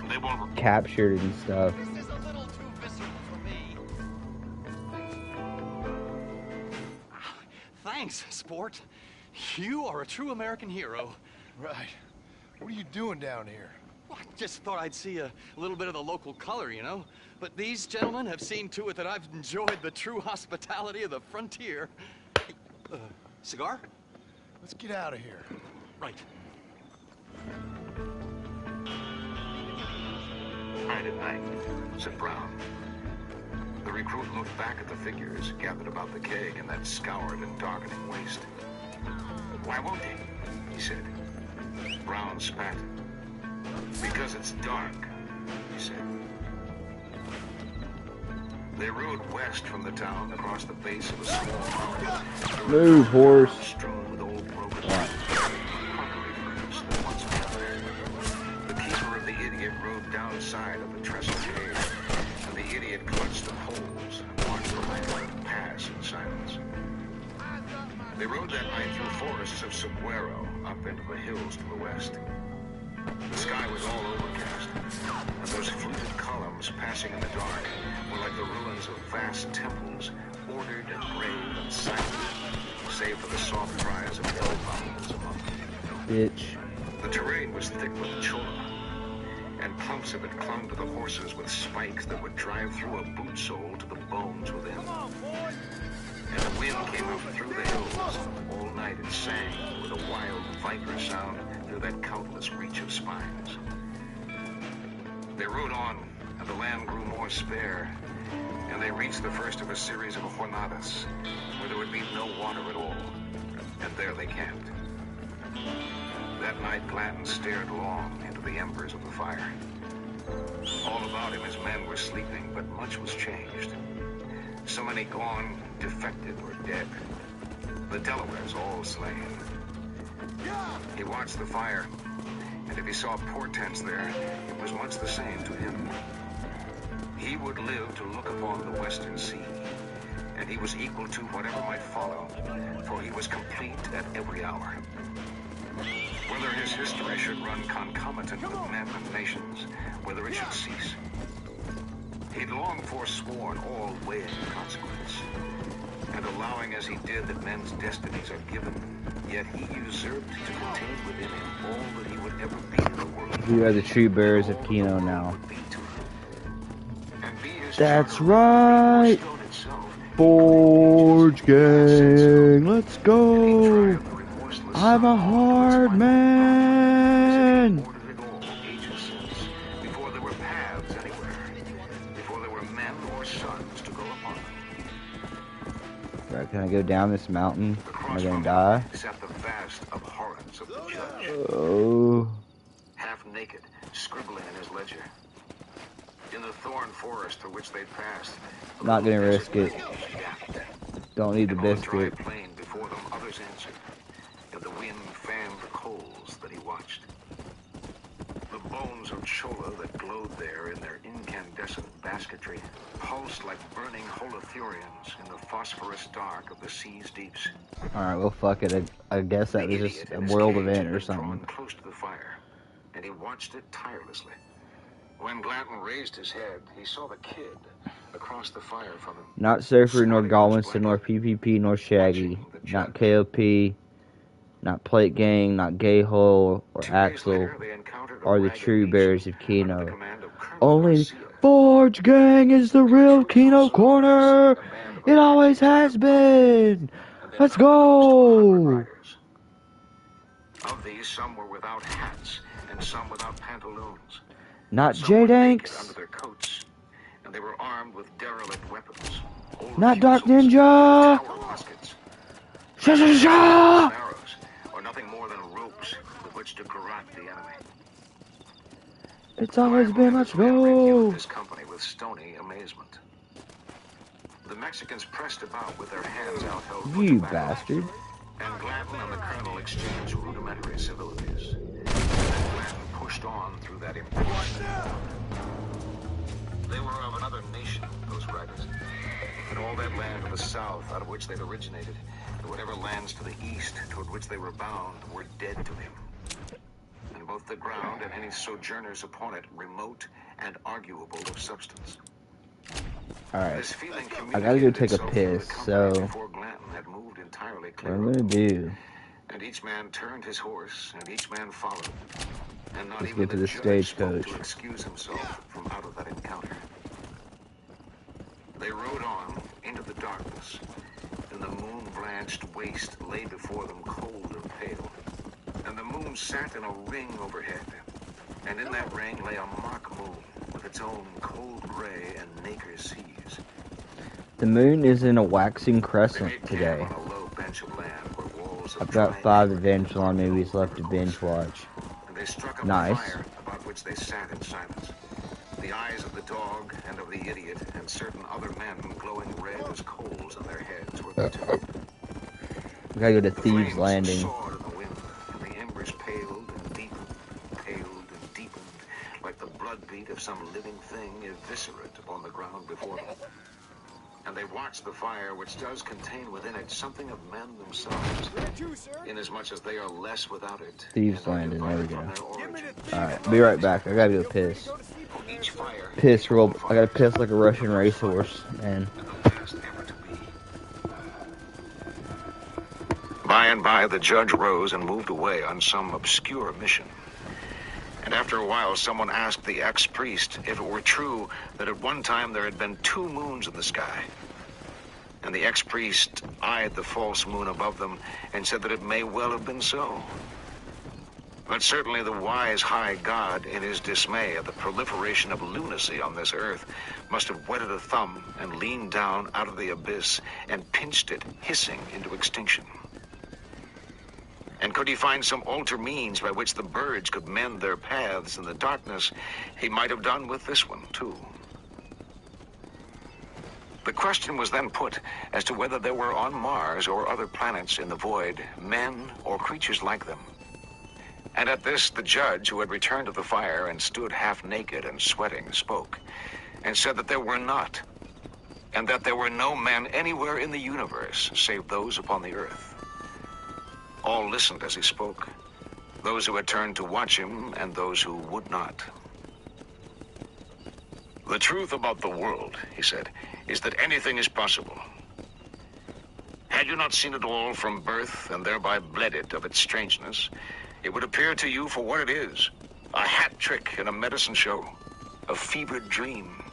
captured and stuff. Thanks, sport. You are a true American hero. Right. What are you doing down here? Well, I just thought I'd see a little bit of the local color, you know? But these gentlemen have seen to it that I've enjoyed the true hospitality of the frontier. Hey, cigar? Let's get out of here. Right. Right at night, said Brown. The recruit looked back at the figures gathered about the keg in that scoured and darkening waste. Why won't he said. Brown spat. Because it's dark, he said. They rode west from the town across the base of a small mountain. Move, horse. Strewn with old broken crockery furnace that once been there. The keeper of the idiot rode downside of the trestle cage, and the idiot clutched the poles and watched the light pass in silence. They rode that night through forests of saguaro up into the hills to the west. The sky was all overcast, and those fluted columns passing in the dark were like the ruins of vast temples, ordered and grave and silent, save for the soft cries of bell bowls among them. Bitch. The terrain was thick with cholla, and clumps of it clung to the horses with spikes that would drive through a boot sole to the bones within. And the wind came up through the hills. All night it sang with a wild viper sound through that countless reach of spines. They rode on, and the land grew more spare, and they reached the first of a series of jornadas, where there would be no water at all, and there they camped. That night, Glanton stared long into the embers of the fire. All about him, his men were sleeping, but much was changed. So many gone, defected, or dead. The Delawares all slain. He watched the fire, and if he saw portents there, it was much the same to him. He would live to look upon the Western Sea, and he was equal to whatever might follow, for he was complete at every hour. Whether his history should run concomitant with men and nations, whether it should cease, he'd long forsworn all weighing consequence. And allowing as he did that men's destinies are given, yet he usurped to contain within him all that he would ever be in the world. We are the true bearers of Kino now. That's right! Forge gang, let's go! I'm a hard man! Before there were paths anywhere, before there were men or sons to go upon them. Right, can I go down this mountain? Am I gonna die? Sat the vast abhorrence of the judge. Oh. Half naked, scribbling in his ledger. In the thorn forest through which they passed. Not gonna risk it. Don't need the biscuit. Plain before them, others answered. And the wind fanned the coals that he watched. The bones of Chola that glowed there in their incandescent basketry pulsed like burning holothurians in the phosphorus dark of the sea's deeps. Alright, well fuck it. I guess that was just a world event or something. Close to the fire, and he watched it tirelessly. When Glanton raised his head, he saw the kid across the fire from him. Not Surfer, nor Godwinson, nor PPP, nor Shaggy. Not KOP, not Plate Gang, not Gay Hole, or Axel, are the true bearers of Kino. Only Forge Gang is the real Kino Corner! It always has been! Let's go! Of these, some were without hats, and some without pantaloons. Not J-Danks. Under their coats, and they were armed with derelict weapons. Not Dark Ninja. Arrows, or nothing more than ropes with which to garrote the enemy. It's always been let's go. This company with stony amazement. The Mexicans pressed about with their hands out held. You bastard. And Glanton and the Colonel exchanged rudimentary civilities. Pushed on through that impression. They were of another nation, those riders. And all that land to the south, out of which they'd originated, and whatever lands to the east, toward which they were bound, were dead to him. And both the ground and any sojourners upon it, remote and arguable of substance. Alright, I gotta go take a piss, so what I'm gonna do, and each man turned his horse, and each man followed. And not let's even get to the judge stagecoach. spoke to excuse himself from out of that encounter. They rode on into the darkness, and the moon-blanched waste lay before them cold and pale. And the moon sat in a ring overhead, and in that ring lay a mock moon with its own cold gray and nacre seas. The moon is in a waxing crescent today. I've got 5 Evangelon movies left to binge watch. They struck up nice. A fire about which they sat in silence. The eyes of the dog and of the idiot and certain other men glowing red as coals on their heads were the two. We gotta go to Thieves Landing. Soared in the wind, and the embers paled and deepened, like the blood beat of some living thing eviscerate upon the ground before them. And they watched the fire, which does contain within it something of men themselves, inasmuch as they are less without it. Thieves Landing, there we go. Alright, be right back. I gotta go piss. Piss real. I gotta piss like a Russian racehorse, man. By and by, the judge rose and moved away on some obscure mission. And after a while, someone asked the ex-priest if it were true that at one time there had been 2 moons in the sky. And the ex-priest eyed the false moon above them and said that it may well have been so. But certainly the wise high god, in his dismay at the proliferation of lunacy on this earth, must have wetted a thumb and leaned down out of the abyss and pinched it, hissing, into extinction. And could he find some alter means by which the birds could mend their paths in the darkness, he might have done with this one, too. The question was then put as to whether there were on Mars or other planets in the void men or creatures like them. And at this, the judge, who had returned to the fire and stood half naked and sweating, spoke, and said that there were not, and that there were no men anywhere in the universe save those upon the earth. All listened as he spoke, those who had turned to watch him and those who would not. "The truth about the world," he said, "is that anything is possible. Had you not seen it all from birth and thereby bled it of its strangeness, it would appear to you for what it is, a hat trick in a medicine show, a fevered dream,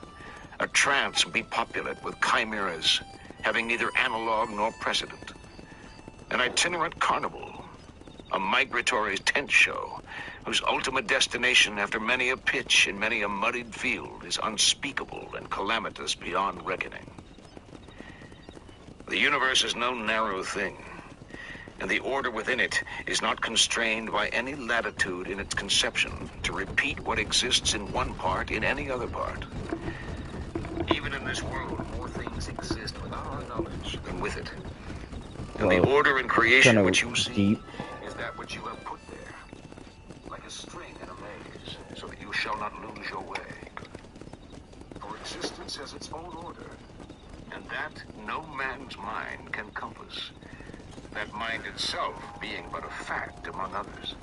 a trance bepopulate with chimeras, having neither analog nor precedent, an itinerant carnival, a migratory tent show, whose ultimate destination after many a pitch in many a muddied field is unspeakable and calamitous beyond reckoning. The universe is no narrow thing, and the order within it is not constrained by any latitude in its conception to repeat what exists in one part in any other part. Even in this world, more things exist without our knowledge than with it. And the order in creation which you see is that which you have put there, like a string in a maze, so that you shall not lose your way. For existence has its own order, and that no man's mind can compass. That mind itself being but a fact among others.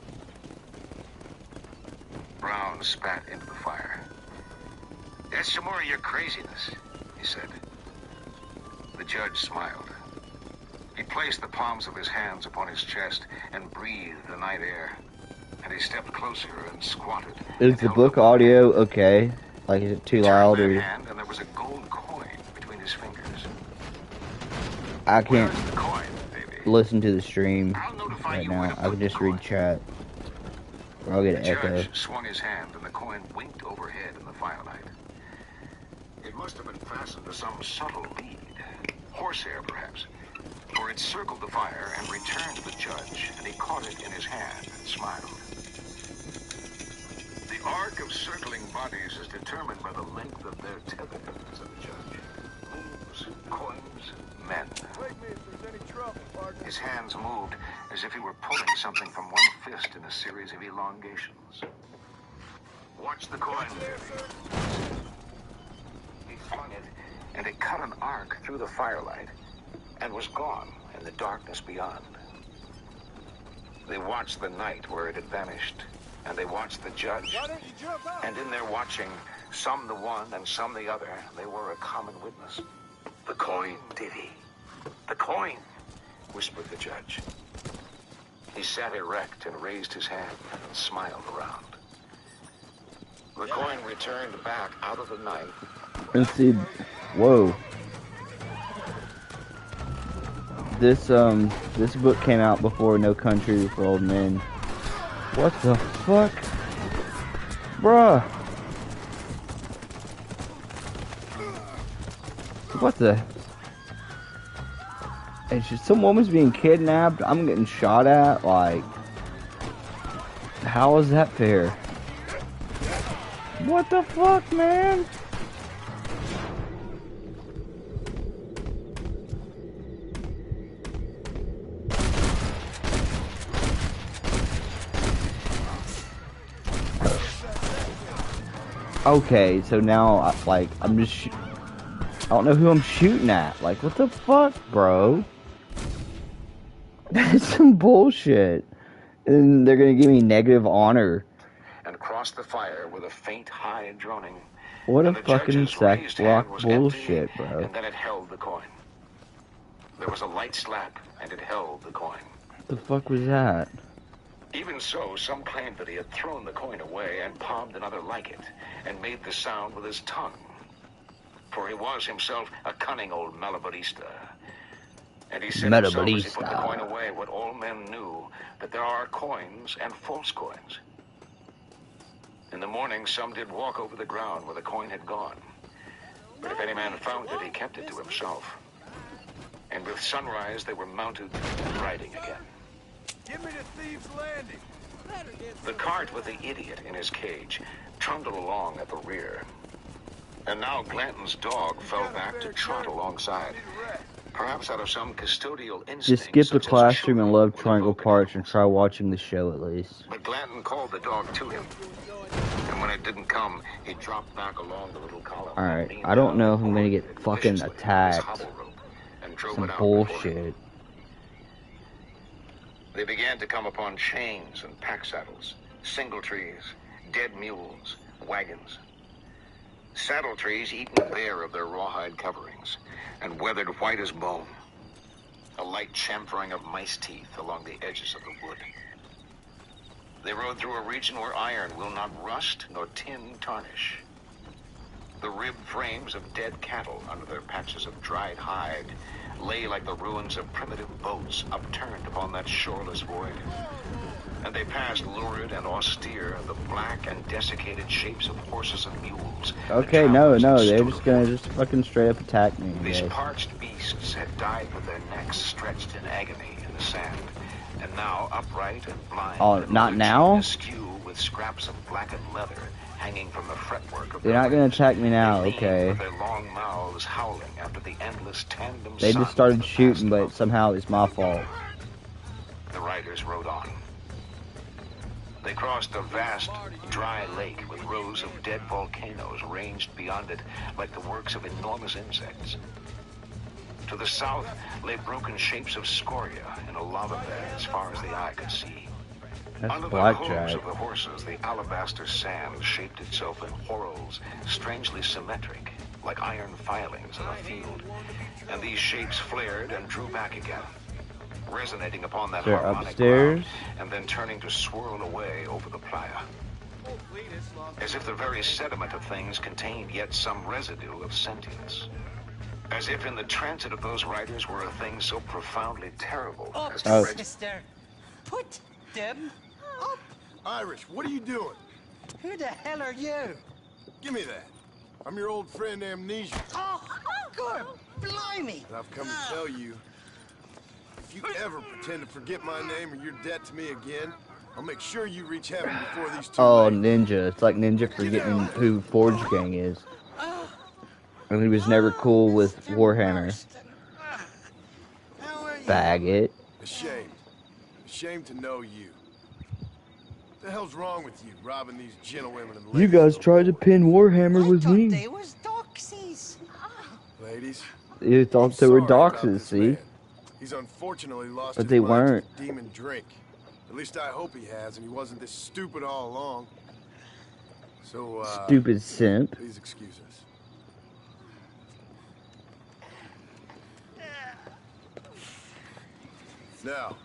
Brown spat into the fire. "That's some more of your craziness," he said. The judge smiled. He placed the palms of his hands upon his chest and breathed the night air. And he stepped closer and squatted. Is the book audio okay? Like, is it too loud or? Hand, and there was a gold coin between his fingers. I can't listen to the stream right now. I can just read chat. Or I'll get an echo. The judge swung his hand and the coin winked overhead in the firelight. It must have been fastened to some subtle lead. Horsehair, perhaps. For it circled the fire and returned to the judge, and he caught it in his hand and smiled. "The arc of circling bodies is determined by the length of their tether," said the judge. "Moves, coins, men." Wake me if there's any trouble, partner. His hands moved as if he were pulling something from one fist in a series of elongations. "Watch the coin, Davy." He flung it, and it cut an arc through the firelight and was gone in the darkness beyond. They watched the night where it had vanished, and they watched the judge. Why don't you jump out? And in their watching, some the one and some the other, they were a common witness. "The coin, Davy. The coin," whispered the judge. He sat erect and raised his hand and smiled around. The coin returned back out of the night. And see, whoa. This book came out before No Country for Old Men. What the fuck? Bruh. What the? It's just some woman's being kidnapped. I'm getting shot at. Like, how is that fair? What the fuck, man? Okay, so now, like, I'm just, I don't know who I'm shooting at. Like, what the fuck, bro? That's some bullshit. And they're gonna give me negative honor. And crossed the fire with a faint, high droning. What a fucking sack block bullshit, empty, bro. And then it held the coin. There was a light slap, and it held the coin. What the fuck was that? Even so, some claimed that he had thrown the coin away and palmed another like it, and made the sound with his tongue. For he was himself a cunning old malabarista. And he said himself as he put the coin away what all men knew, that there are coins and false coins. In the morning, some did walk over the ground where the coin had gone. But if any man found it, he kept it to himself. And with sunrise, they were mounted and riding again. Give me the Thieves' Landing. The cart with the idiot in his cage trundled along at the rear. And now Glanton's dog fell back to trot alongside. Perhaps out of some custodial instinct. Just skip the classroom and love triangle parts and try watching the show at least. But Glanton called the dog to him. And when it didn't come, he dropped back along the little column. Alright, I don't know if I'm gonna get fucking attacked. Some bullshit. They began to come upon chains and pack saddles, single trees, dead mules, wagons. Saddle trees eaten bare of their rawhide coverings and weathered white as bone. A light chamfering of mice teeth along the edges of the wood. They rode through a region where iron will not rust nor tin tarnish. The ribbed frames of dead cattle under their patches of dried hide lay like the ruins of primitive boats upturned upon that shoreless void. And they passed lurid and austere the black and desiccated shapes of horses and mules. Okay, no, they're just gonna fucking straight up attack me. These parched beasts had died with their necks stretched in agony in the sand, and now upright and blind. Oh, not now? Askew with scraps of blackened leather hanging from the fretwork of They're not gonna attack me now, They okay. with their long mouths howling after the endless tandem They sun just started that shooting, passed but somehow it's my fault. The riders rode on. They crossed a vast, dry lake with rows of dead volcanoes ranged beyond it like the works of enormous insects. To the south lay broken shapes of scoria in a lava bed as far as the eye could see. That's Under the hooves blackjack. of the horses, the alabaster sand shaped itself in whorls, strangely symmetric, like iron filings in a field. And these shapes flared and drew back again, resonating upon that They're harmonic upstairs? ground, and then turning to swirl away over the playa. As if the very sediment of things contained yet some residue of sentience. As if in the transit of those riders were a thing so profoundly terrible as to Oh. Sister, put them up. Irish, what are you doing? Who the hell are you? Give me that. I'm your old friend Amnesia. Oh, good blimey. And I've come to tell you, if you ever pretend to forget my name or your debt to me again, I'll make sure you reach heaven before these two Oh, ladies. Ninja. It's like Ninja forgetting who Forge Gang is. And he was never cool with Warhammer. Faggot. Ashamed. Ashamed to know you. What the hell's wrong with you, robbing these gentlewomen and You ladies? guys tried to pin Warhammer with Thought me. they was doxies. Ladies, You thought they I'm were sorry about doxes, this see? man. He's unfortunately lost But his they mind weren't. to demon drink. At least I hope he has, and he wasn't this stupid all along. So, Stupid simp. please excuse us. Now,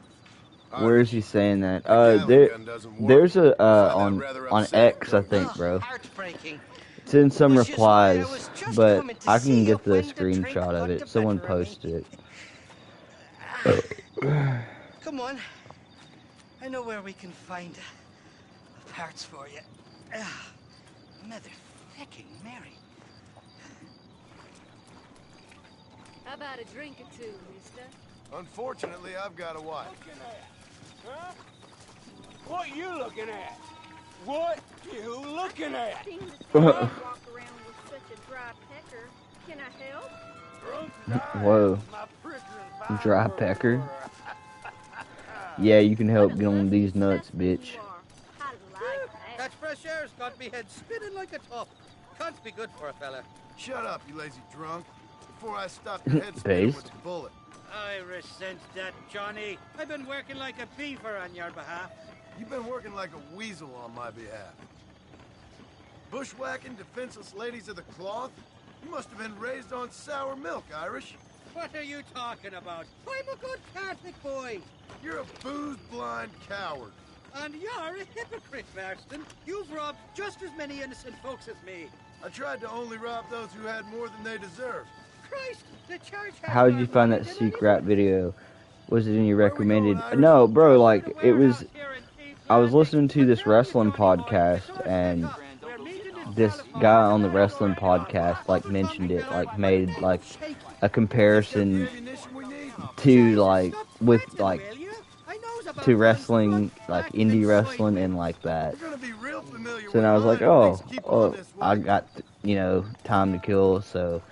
Where is he saying that? Gun doesn't work. There's a Find that rather on upsetting, X, I don't think, bro. Heartbreaking. It's in some Was just why I replies, was just but coming to I see can you get the when the drink screenshot of got it. the Someone better of me. posted it. Come on. I know where we can find parts for you. Mother fucking Mary. How about a drink or two, mister? Unfortunately, I've got a wife. Huh? What you looking at? What you looking at? Seems to see you walk around with such a dry pecker. Can I help? Whoa. Dry pecker. Yeah, you can help get on these nuts, bitch. I like that. That fresh air's got me head spinning like a top. Can't be good for a fella. Shut up, you lazy drunk. Before I stop your head spinning with Based. a bullet. I resent that, Johnny. I've been working like a beaver on your behalf. You've been working like a weasel on my behalf. Bushwhacking defenseless ladies of the cloth? You must have been raised on sour milk, Irish. What are you talking about? I'm a good Catholic boy. You're a booze-blind coward. And you're a hypocrite, Marston. You've robbed just as many innocent folks as me. I tried to only rob those who had more than they deserved. Christ, the church has How did more you find money that than Seek Rap video? Was it in your Where we going, recommended? Irish? No, bro, To like, the it was, warehouse here in East I was Landing. listening to this Tell you, wrestling Johnny boy, podcast, it's all and set up. We're meeting in this California guy on the tonight. wrestling podcast, like, mentioned it, like, made, like, a comparison to, like, with, like, to wrestling, like, indie wrestling and like that. We're gonna be real familiar So then I was like, with mine. oh, Thanks, keep on this I way. got, you know, time to kill, so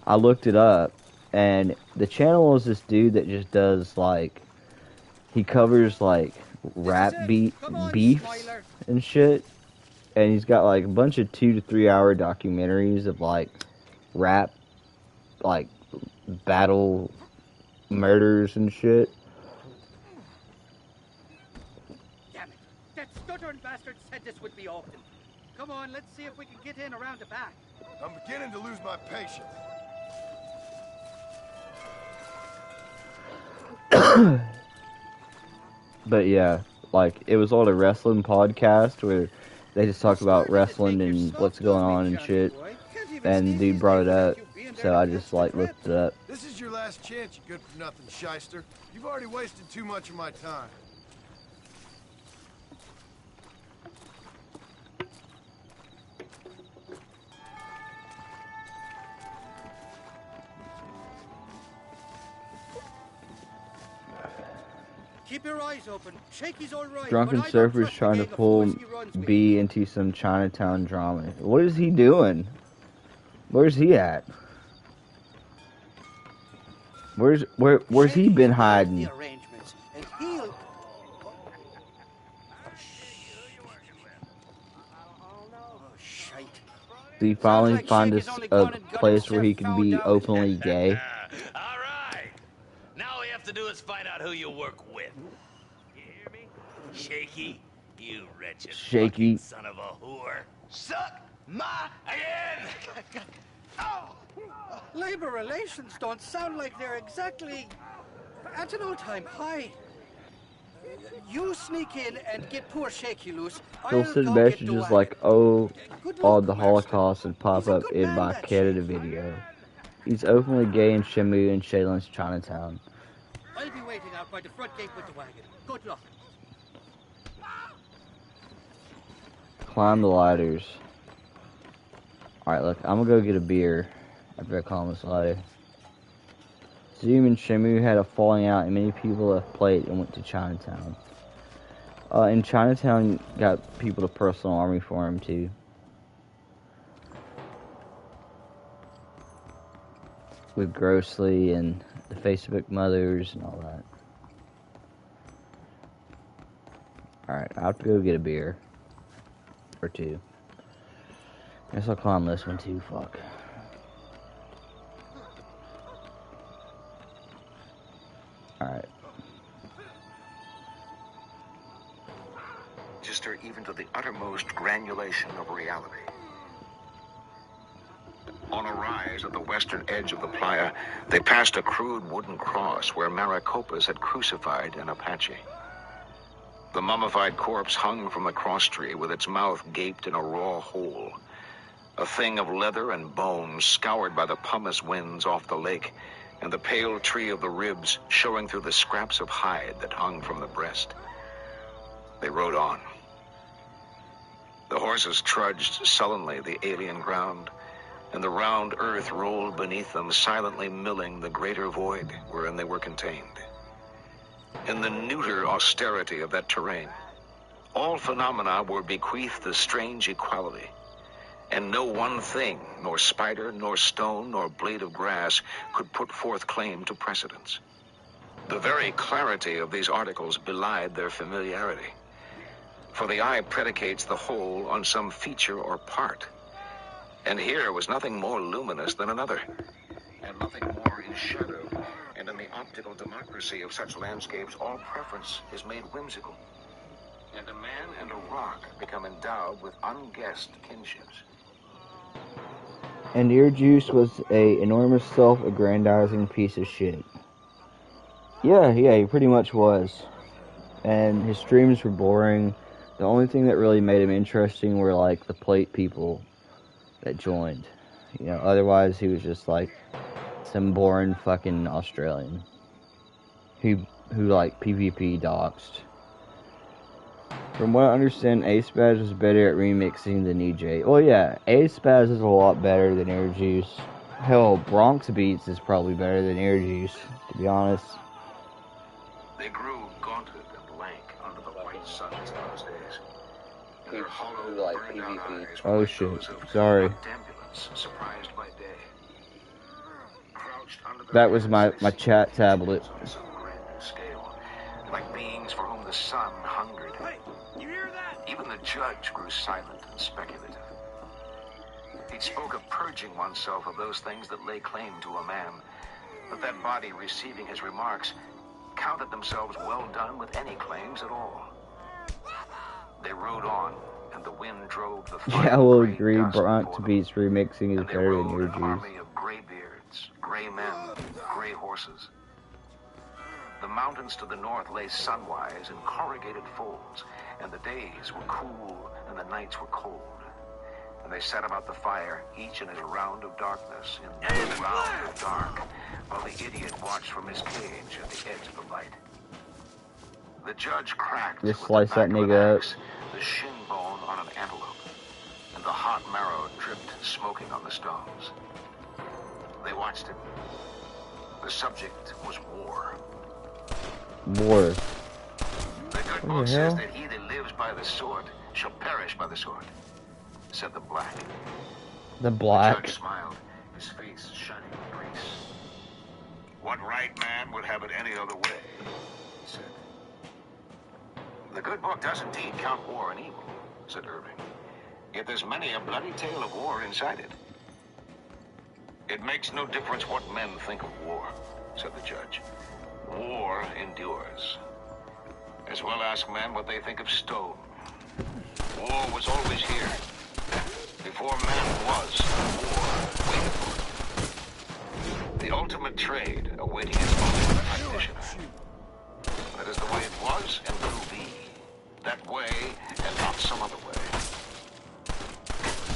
I looked it up, and the channel is this dude that just does, like, he covers, like, rap beefs and shit, and he's got, like, a bunch of 2 to 3 hour documentaries of, like, rap, like, battle murders and shit. Damn it. That stuttering bastard said this would be open. Come on, let's see if we can get in around the back. I'm beginning to lose my patience. But yeah, like, it was on a wrestling podcast where they just talk about wrestling and what's going on and shit, and the dude brought it up, so I just, like, looked it up. This is your last chance, you good-for-nothing shyster. You've already wasted too much of my time. Keep your eyes open. Shaky's all right. Drunken but I don't surfers trust the trying to gang of pull fools he runs with. B into some Chinatown drama. What is he doing? Where's he at? Where's he been hiding? The arrangements, and he'll... Oh, shite. Did he finally like find Shaky's us only a gone and got place where he himself can be found out. openly gay? All right. Now all we have to do is find out who you work with. You hear me? Shaky, you wretched Shaky. fucking son of a whore. Suck my again! Oh! Labor relations don't sound like they're exactly at an all-time high. You sneak in and get poor Shaky loose. He'll I'll send go get the messages wagon. like, oh, Good all luck, the Marston. Holocaust and pop He's a up good in man, my that Canada Shaky. video. He's openly gay in Shamu and Shaylin's Chinatown. I'll be waiting out by the front gate with the wagon. Good luck. Climb the ladders. Alright, look, I'm gonna go get a beer after I climb this ladder. Zoom and Shamu had a falling out and many people left plate and went to Chinatown. In Chinatown, got people to personal army for him too. With Grossly and the Facebook mothers and all that. Alright, I have to go get a beer. Or two. Guess I'll climb this one too, fuck. Alright. Register even to the uttermost granulation of reality. On a rise at the western edge of the playa, they passed a crude wooden cross where Maricopas had crucified an Apache. The mummified corpse hung from the cross tree with its mouth gaped in a raw hole. A thing of leather and bone scoured by the pumice winds off the lake, and the pale tree of the ribs showing through the scraps of hide that hung from the breast. They rode on. The horses trudged sullenly the alien ground, and the round earth rolled beneath them, silently milling the greater void wherein they were contained. In the neuter austerity of that terrain, all phenomena were bequeathed a strange equality, and no one thing, nor spider, nor stone, nor blade of grass, could put forth claim to precedence. The very clarity of these articles belied their familiarity, for the eye predicates the whole on some feature or part, and here was nothing more luminous than another, and nothing more in shadow, and in the optical democracy of such landscapes, all preference is made whimsical, and a man and a rock become endowed with unguessed kinships. And Ear Juice was a enormous self-aggrandizing piece of shit. Yeah, he pretty much was. and his streams were boring. The only thing that really made him interesting were like the plate people that joined. You know, otherwise he was just like some boring fucking Australian who like PvP doxed. From what I understand, A-Spaz is better at remixing than EJ. Well, yeah, A-Spaz is a lot better than Air Juice. Hell, Bronx Beats is probably better than Air Juice, to be honest. They grew gaunted and lank under the white suns of those days. And their hollow, burned-out eyes were Oh like shit, those of sorry. a ambulance surprised by day. Crouched under the That was my chat tablet. on some grand scale, like beings for whom the sun hungered. You hear that? Even the judge grew silent and speculative. He spoke of purging oneself of those things that lay claim to a man, but that body receiving his remarks counted themselves well done with any claims at all. They rode on, and the wind drove the fire. Yeah, I will agree, Bronx Beats remixing is better than Air an Juice. army of gray beards, gray men, gray horses. The mountains to the north lay sunwise in corrugated folds, and the days were cool and the nights were cold. And they sat about the fire, each in his round of darkness, in that round of dark, while the idiot watched from his cage at the edge of the light. The judge cracked Just with slice the that back of an nigga up. axe the shin bone on an antelope, and the hot marrow dripped smoking on the stones. They watched him. The subject was war. War. The good What book the says hell? that he that lives by the sword shall perish by the sword, said the black. The The black. judge smiled, his face shining with grace. What right man would have it any other way? He said. The good book does indeed count war and evil, said Irving. Yet there's many a bloody tale of war inside it. It makes no difference what men think of war, said the judge. War endures. As well ask men what they think of stone. War was always here. Before man was, war waited for him. The ultimate trade awaiting its ultimate practitioner. That is the way it was and will be. That way and not some other way.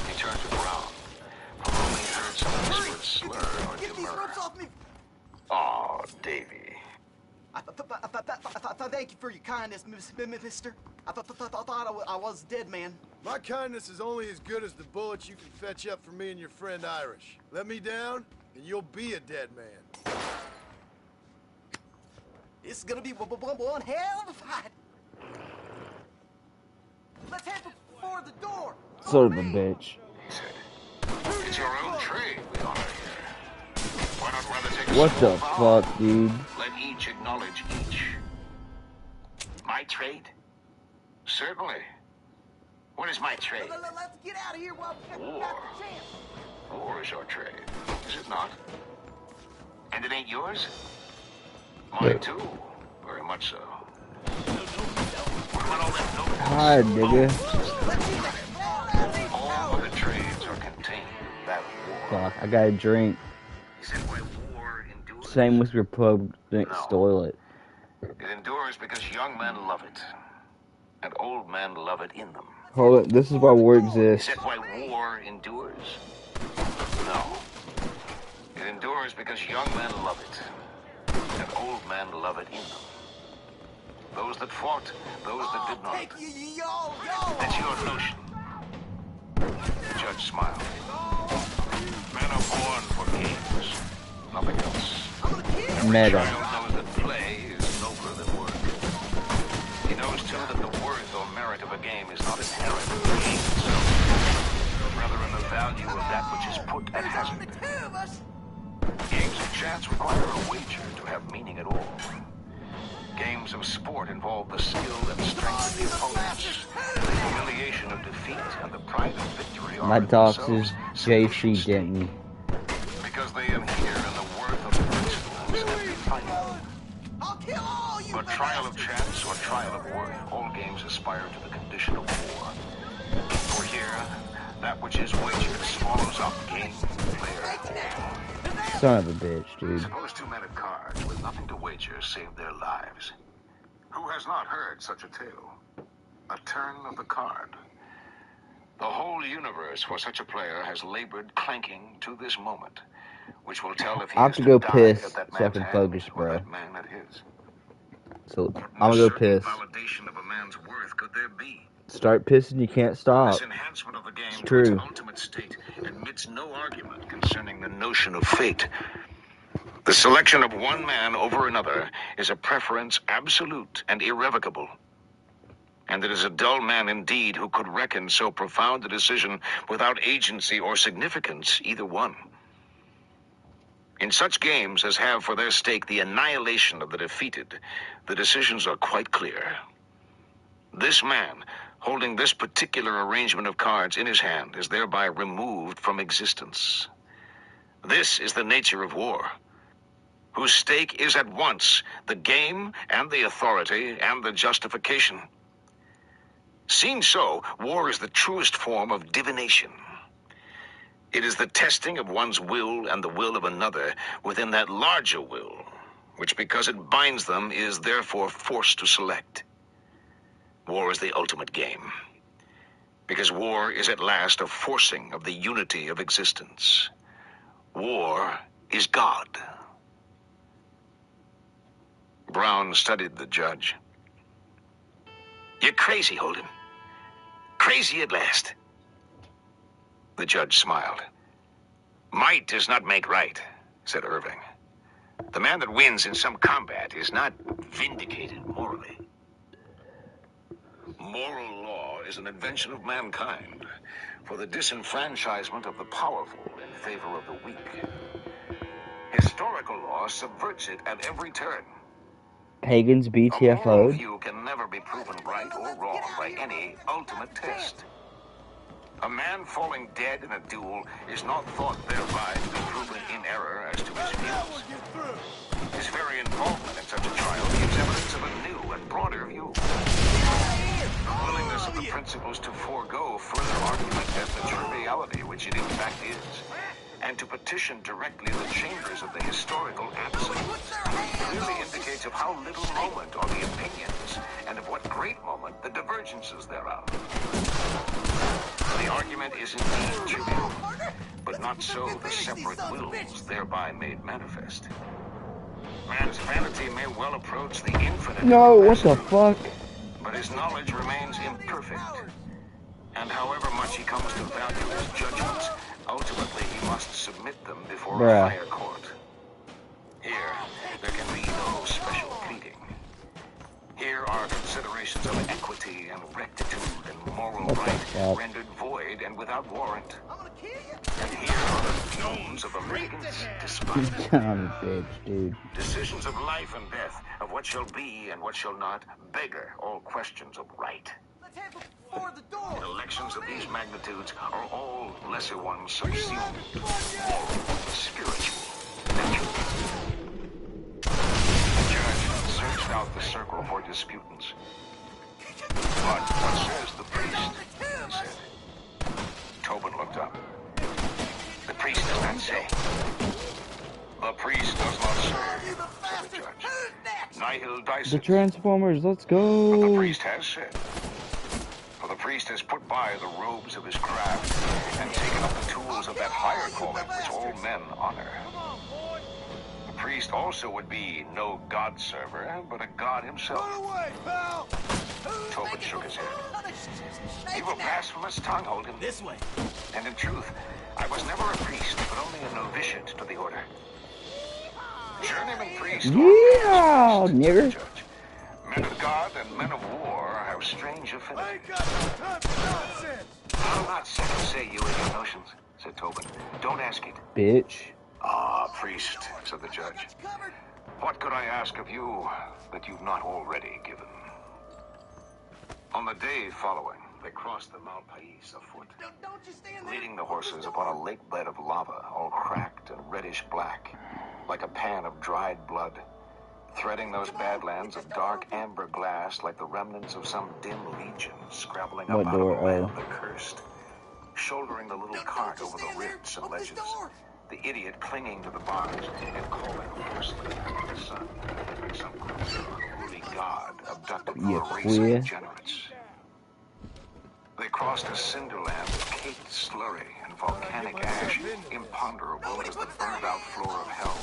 He turned to Brown, from whom he heard some whispered slur or Get these demur. ropes off me! Aw, Davy. Thank you for your kindness, mister. I thought I was dead, man. My kindness is only as good as the bullets you can fetch up for me and your friend Irish. Let me down, and you'll be a dead man. This is gonna be one hell of a fight. Let's head for the door. Son of a bitch. It's your own trade we honor here. Why not rather take a What small the vow? fuck, dude? Let each acknowledge each. My trade? Certainly. What is my trade? Let's get out of here while we War. got the chance. War is your trade, is it not? And it ain't yours? Mine too, very much so. What about all that noble Hi, nigga. All other trades are contained in that war. Fuck, I got a drink. He said why war endures. Same with your pub next toilet. It endures because young men love it, and old men love it in them. Hold it, this is why war Is exists. that why war endures? No. It endures because young men love it, and old men love it in them. Those that fought, those that did not. That's your notion. The judge smiled. Men are born for games, nothing else. Meta. Child knows that play is nobler than work. He knows too that the worth or merit of a game is not inherent in the game itself, but rather in the value of that which is put at hazard. Games of chance require a wager to have meaning at all. Games of sport involve the skill and strength of the opponents, and the humiliation of defeat and the pride of victory are My in dox themselves is JC Denton. because they adhere in the worth of the principles that define them. But trial of chance or trial of worth, all games aspire to the condition of war. For here, that which is wagered swallows up game, player, all. Son of a bitch, dude. Suppose two men at cards with nothing to wager save their lives. Who has not heard such a tale? A turn of the card. The whole universe for such a player has labored clanking to this moment, which will tell if he I have is to go die piss at that so I man's can hands focus, or bro. that man at his. So What I'm gonna more go certain piss. validation of a man's worth could there be? Start pissing, you can't stop. This enhancement of the game It's to true. its ultimate state admits no argument concerning the notion of fate. The selection of one man over another is a preference absolute and irrevocable. And it is a dull man indeed who could reckon so profound a decision without agency or significance, either one. In such games as have for their stake the annihilation of the defeated, the decisions are quite clear. This man, holding this particular arrangement of cards in his hand, is thereby removed from existence. This is the nature of war, whose stake is at once the game and the authority and the justification. Seen so, war is the truest form of divination. It is the testing of one's will and the will of another within that larger will, which because it binds them is therefore forced to select. War is the ultimate game, because war is at last a forcing of the unity of existence. War is God. Brown studied the judge. You're crazy, Holden. Crazy at last. The judge smiled. Might does not make right, said Irving. The man that wins in some combat is not vindicated morally. Moral law is an invention of mankind for the disenfranchisement of the powerful in favor of the weak. Historical law subverts it at every turn. Pagans A moral BTFO'd. view can never be proven right or wrong by any ultimate test. A man falling dead in a duel is not thought thereby to be proven in error as to his views. His very involvement in such a trial gives evidence of a new and broader view. The willingness of the principals to forego further argument as the triviality which it in fact is, and to petition directly the chambers of the historical absolute, clearly indicates of how little moment are the opinions, and of what great moment the divergences thereof. The argument is indeed trivial, but not so the separate wills thereby made manifest. Man's vanity may well approach the infinite. No, what the fuck? But his knowledge remains imperfect. And however much he comes to value his judgments, ultimately he must submit them before Bruh. a higher court. Here, there can be no special pleading. Here are considerations of equity and rectitude and moral right rendered void and without warrant. And here are the tones of a litigant's despite. Dumb bitch, dude. Decisions of life and death, of what shall be and what shall not, beggar all questions of right. In elections of these magnitudes are all lesser ones subsumed, moral, spiritual, natural. The judge searched out the circle for disputants. But what says the priest? He said. Tobin looked up. The priest does not say. The priest does not say, said the judge. Nihil The dicet. Transformers, let's But the go! priest has said. For the priest has put by the robes of his craft and taken up the tools of that higher calling which all men honor. The priest also would be no god server, but a god himself. Tobin shook his head. You've a blasphemous tongue, Holden. This way. And in truth, I was never a priest, but only a novitiate to the order. Journeyman priest. Yeah, nigger. Men of God and men of war have strange affinity. I'll not second-say you in your notions, said Tobin. Don't ask it. Bitch. Ah, priest, said the judge. What could I ask of you that you've not already given? On the day following, they crossed the Malpais afoot, leading the horses upon a lake bed of lava, all cracked and reddish-black, like a pan of dried blood, threading those badlands of dark amber glass like the remnants of some dim legion scrabbling up What out door? of a land Oh. of the cursed, shouldering the little cart over the rifts and ledges, the idiot clinging to the bars and calling hoarsely to the sun, like some holy god abducted You of a race queer. of degenerates. They crossed a cinderland of caked slurry and volcanic ash, imponderable as the burned-out floor of hell.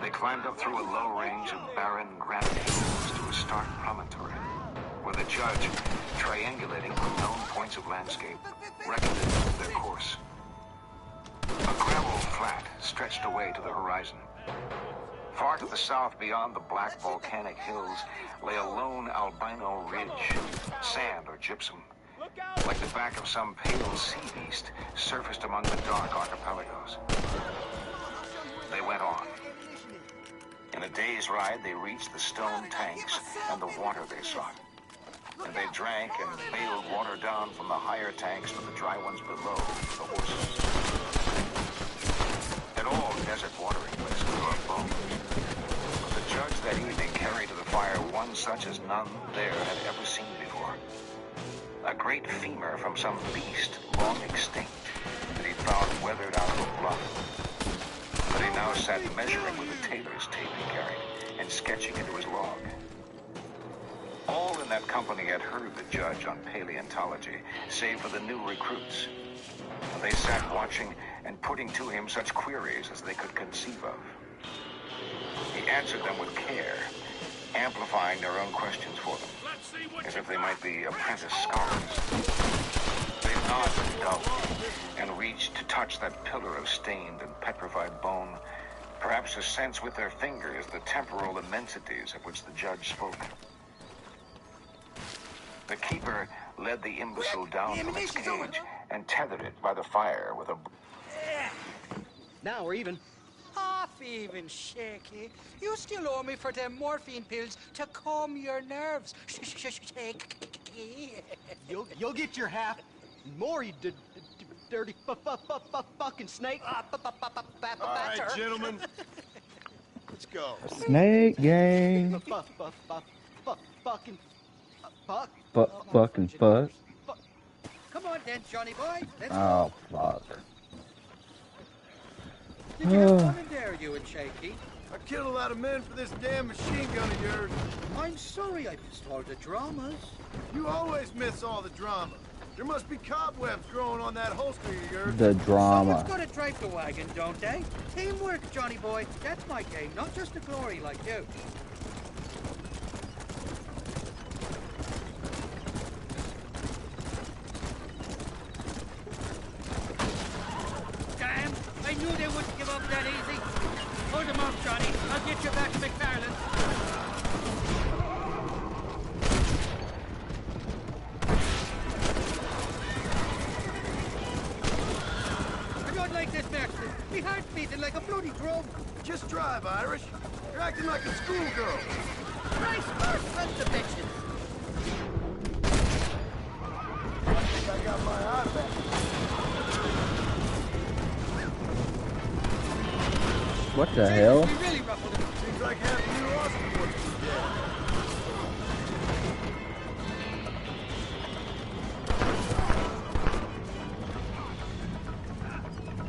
They climbed up through a low range of barren granite hills to a stark promontory, where the judge, triangulating from known points of landscape, reckoned their course. A gravel flat stretched away to the horizon. Far to the south, beyond the black volcanic hills, lay a lone albino ridge, sand or gypsum, like the back of some pale sea beast surfaced among the dark archipelagos. They went on. In a day's ride, they reached the stone tanks and the water they sought. And they drank and bailed water down from the higher tanks to the dry ones below, the horses. At all desert watering places are bones. But the judge that evening carried to the fire one such as none there had ever seen before. A great femur from some beast long extinct that he'd found weathered out of a bluff. But he now sat measuring with the tailor's tape he carried and sketching into his log. All in that company had heard the judge on paleontology, save for the new recruits. They sat watching and putting to him such queries as they could conceive of. He answered them with care, amplifying their own questions for them, as if they might be apprentice scholars. They nodded doubtfully and reached to touch that pillar of stained and petrified bone, perhaps to sense with their fingers the temporal immensities of which the judge spoke. The keeper led the imbecile down from its cage and tethered it by the fire with a... Now we're even. Half even, Shaky. You still owe me for them morphine pills to calm your nerves. Shaky. You'll get your half. More, you dirty fucking snake. All right, gentlemen. Let's go. Snake gang. Fucking fuck. Fucking fuck. Come on then, Johnny boy. Let's Oh, go. fuck. Did you have fun in there, you and Shaky? I killed a lot of men for this damn machine gun of yours. I'm sorry I missed all the dramas. You always miss all the drama. There must be cobwebs growing on that holster of yours. The drama. Someone's got to drive the wagon, don't they? Teamwork, Johnny boy. That's my game, not just the glory like you. Damn! I knew they wouldn't give up that easy. Hold them up, Johnny. I'll get you back to McFarland. I don't like this, Master. My heart's beating like a bloody drum. Just drive, Irish. You're acting like a schoolgirl. Christ, first, sons of bitches. I think I got my eye back. What the hell? We really ruffled him. Seems like having you Austin was dead.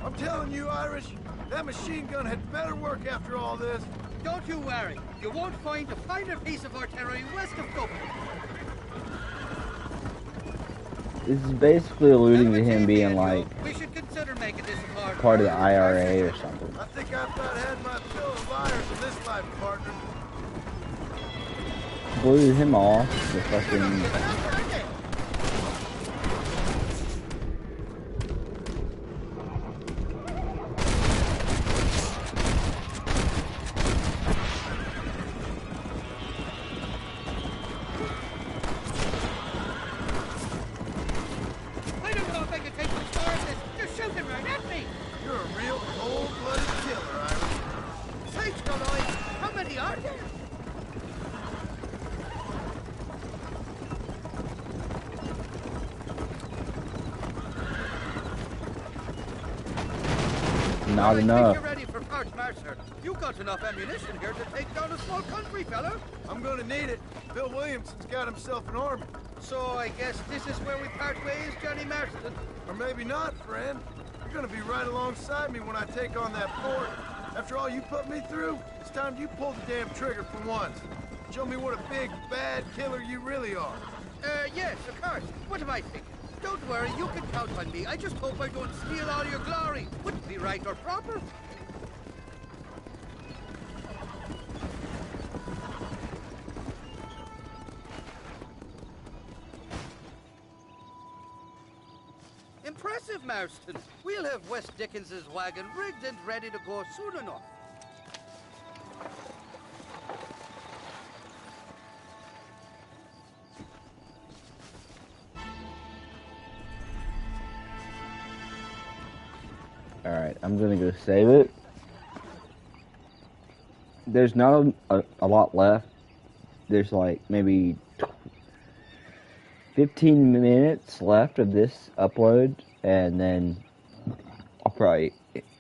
I'm telling you, Irish, that machine gun had better work after all this. Don't you worry. You won't find a finer piece of artillery west of Dublin. This is basically alluding to him being like We should consider making this a hard part of the IRA or something. I think I've about had my fill of liars in this life, partner. Blew him off. The fucking. I don't know if I can take much more of this. They're shooting right at me. You're a real cold-blooded killer, Irish. Sakes, Goliath. How many are there? Not I enough. think you're ready for parts, Master. You got enough ammunition here to take down a small country, fella. I'm gonna need it. Bill Williamson's got himself an army. So I guess this is where we part ways, Johnny Marston. Or maybe not, friend. You're gonna be right alongside me when I take on that fort. After all you put me through, it's time you pull the damn trigger for once. Show me what a big, bad killer you really are. Yes, of course. What am I thinking? Don't worry, you can count on me. I just hope I don't steal all your glory. Wouldn't be right or proper. Impressive, Marston. We'll have West Dickens's wagon rigged and ready to go soon enough. Alright, I'm gonna go save it. There's not a lot left. There's like maybe 15 minutes left of this upload, and then I'll probably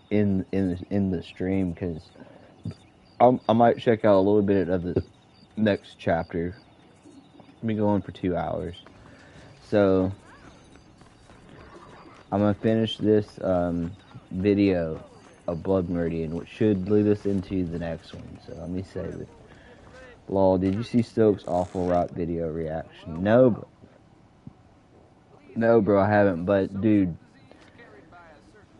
in the stream, because I might check out a little bit of the next chapter. I'll be going for 2 hours, so I'm gonna finish this video of Blood Meridian, which should lead us into the next one. So let me save it. Lol, did you see Stokes' awful rock video reaction? No, bro, I haven't. But dude,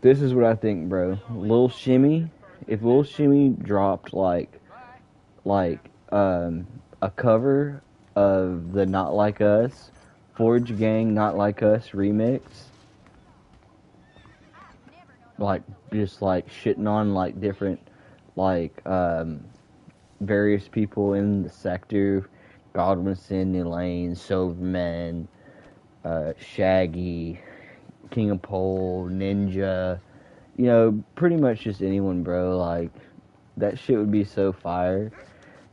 this is what I think, bro. Lil Shimmy, if Lil Shimmy dropped like a cover of the Not Like Us Forge Gang Not Like Us remix, like just like shitting on like different various people in the sector, Godwinson, Elaine, Silverman, Shaggy, King of Pole, Ninja, you know, pretty much just anyone, bro. Like, that shit would be so fire.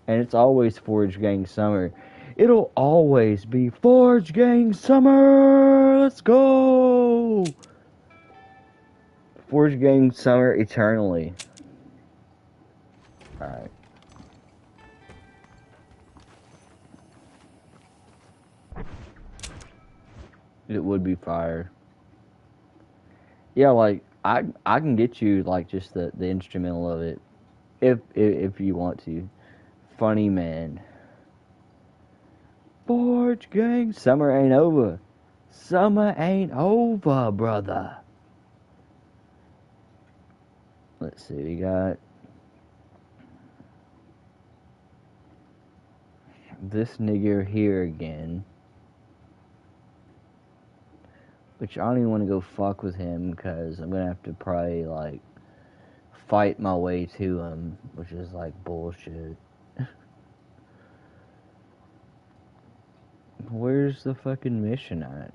And it's always Forge Gang Summer. It'll always be Forge Gang Summer! Let's go! Forge Gang Summer eternally. Alright. It would be fire. Yeah, like, I can get you, like, just the instrumental of it. If you want to. Funny man. Forge Gang, summer ain't over. Summer ain't over, brother. Let's see, we got this nigger here again. Which I don't even want to go fuck with him, because I'm gonna have to probably, like, fight my way to him, which is, like, bullshit. Where's the fucking mission at?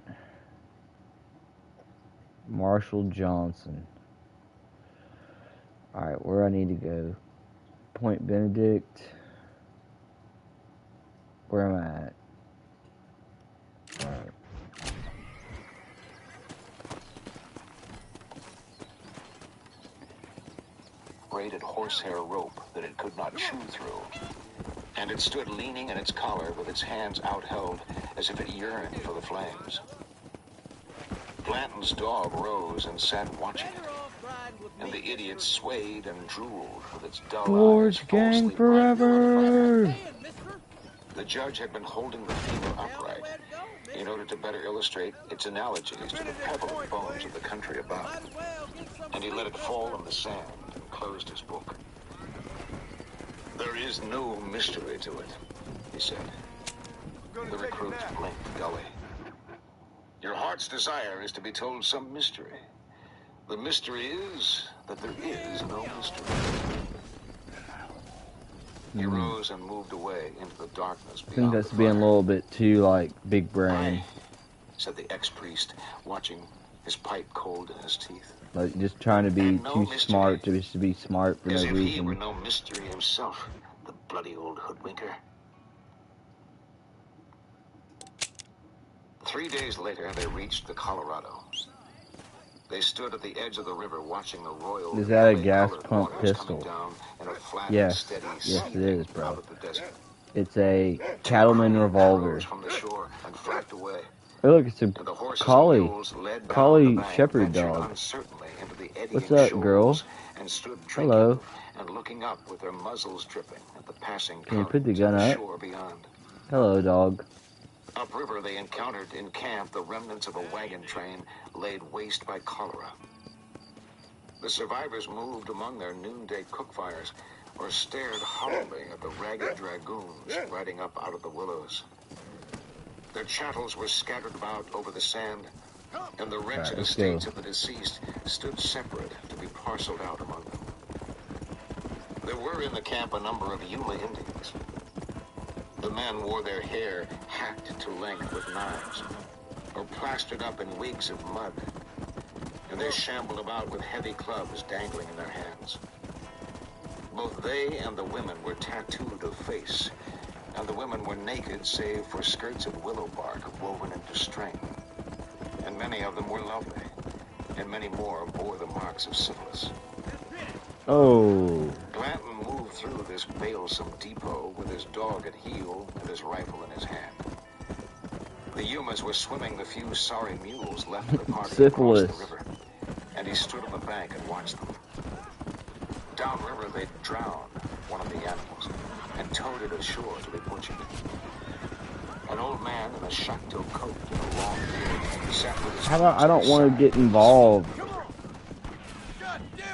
Marshall Johnson. Alright, where I need to go? Point Benedict. Where am I at? Alright. Braided horsehair rope that it could not chew through. And it stood leaning in its collar with its hands outheld as if it yearned for the flames. Blanton's dog rose and sat watching it, and the idiot swayed and drooled with its dull eyes. Forge Gang forever! The judge had been holding the femur upright in order to better illustrate its analogies to the prevalent bones of the country above. And he let it fall on the sand and closed his book. There is no mystery to it, he said. The recruits blinked dully. Your heart's desire is to be told some mystery. The mystery is that there is no mystery. He rose and moved away into the darkness beyond. I think that's being a little bit too, like, big brain. Said the ex-priest, watching his pipe cold in his teeth. Like, just trying to be too smart to be smart for no reason. As if he were reason. no mystery himself, the bloody old hoodwinker. 3 days later, they reached the Colorado. They stood at the edge of the river watching the royal... Is that a gas pump pistol? Yes. Steady Yes, it is, bro. out of the desert. It's a cattleman revolver. From the shore and flapped away. Oh, look, it's a collie shepherd dog. What's up, girl? And stood Hello. and looking up with their muzzles dripping at the passing Can you put the gun up? Hello, dog. Upriver, they encountered in camp the remnants of a wagon train laid waste by cholera. The survivors moved among their noonday cookfires or stared hollowly at the ragged dragoons riding up out of the willows. Their chattels were scattered about over the sand, and the wretched estates of the deceased stood separate to be parceled out among them. There were in the camp a number of Yuma Indians. The men wore their hair hacked to length with knives, or plastered up in wigs of mud, and they shambled about with heavy clubs dangling in their hands. Both they and the women were tattooed of face, and the women were naked save for skirts of willow bark woven into string. And many of them were lovely, and many more bore the marks of syphilis. Oh. Glanton moved through this balesome depot with his dog at heel and his rifle in his hand. The Yumas were swimming the few sorry mules left of the party across the river, and he stood on the bank and watched them. Downriver, they drowned one of the animals and towed it ashore to be butchered. An old man in a chateau coat and a long beard sat with his I don't want to get involved.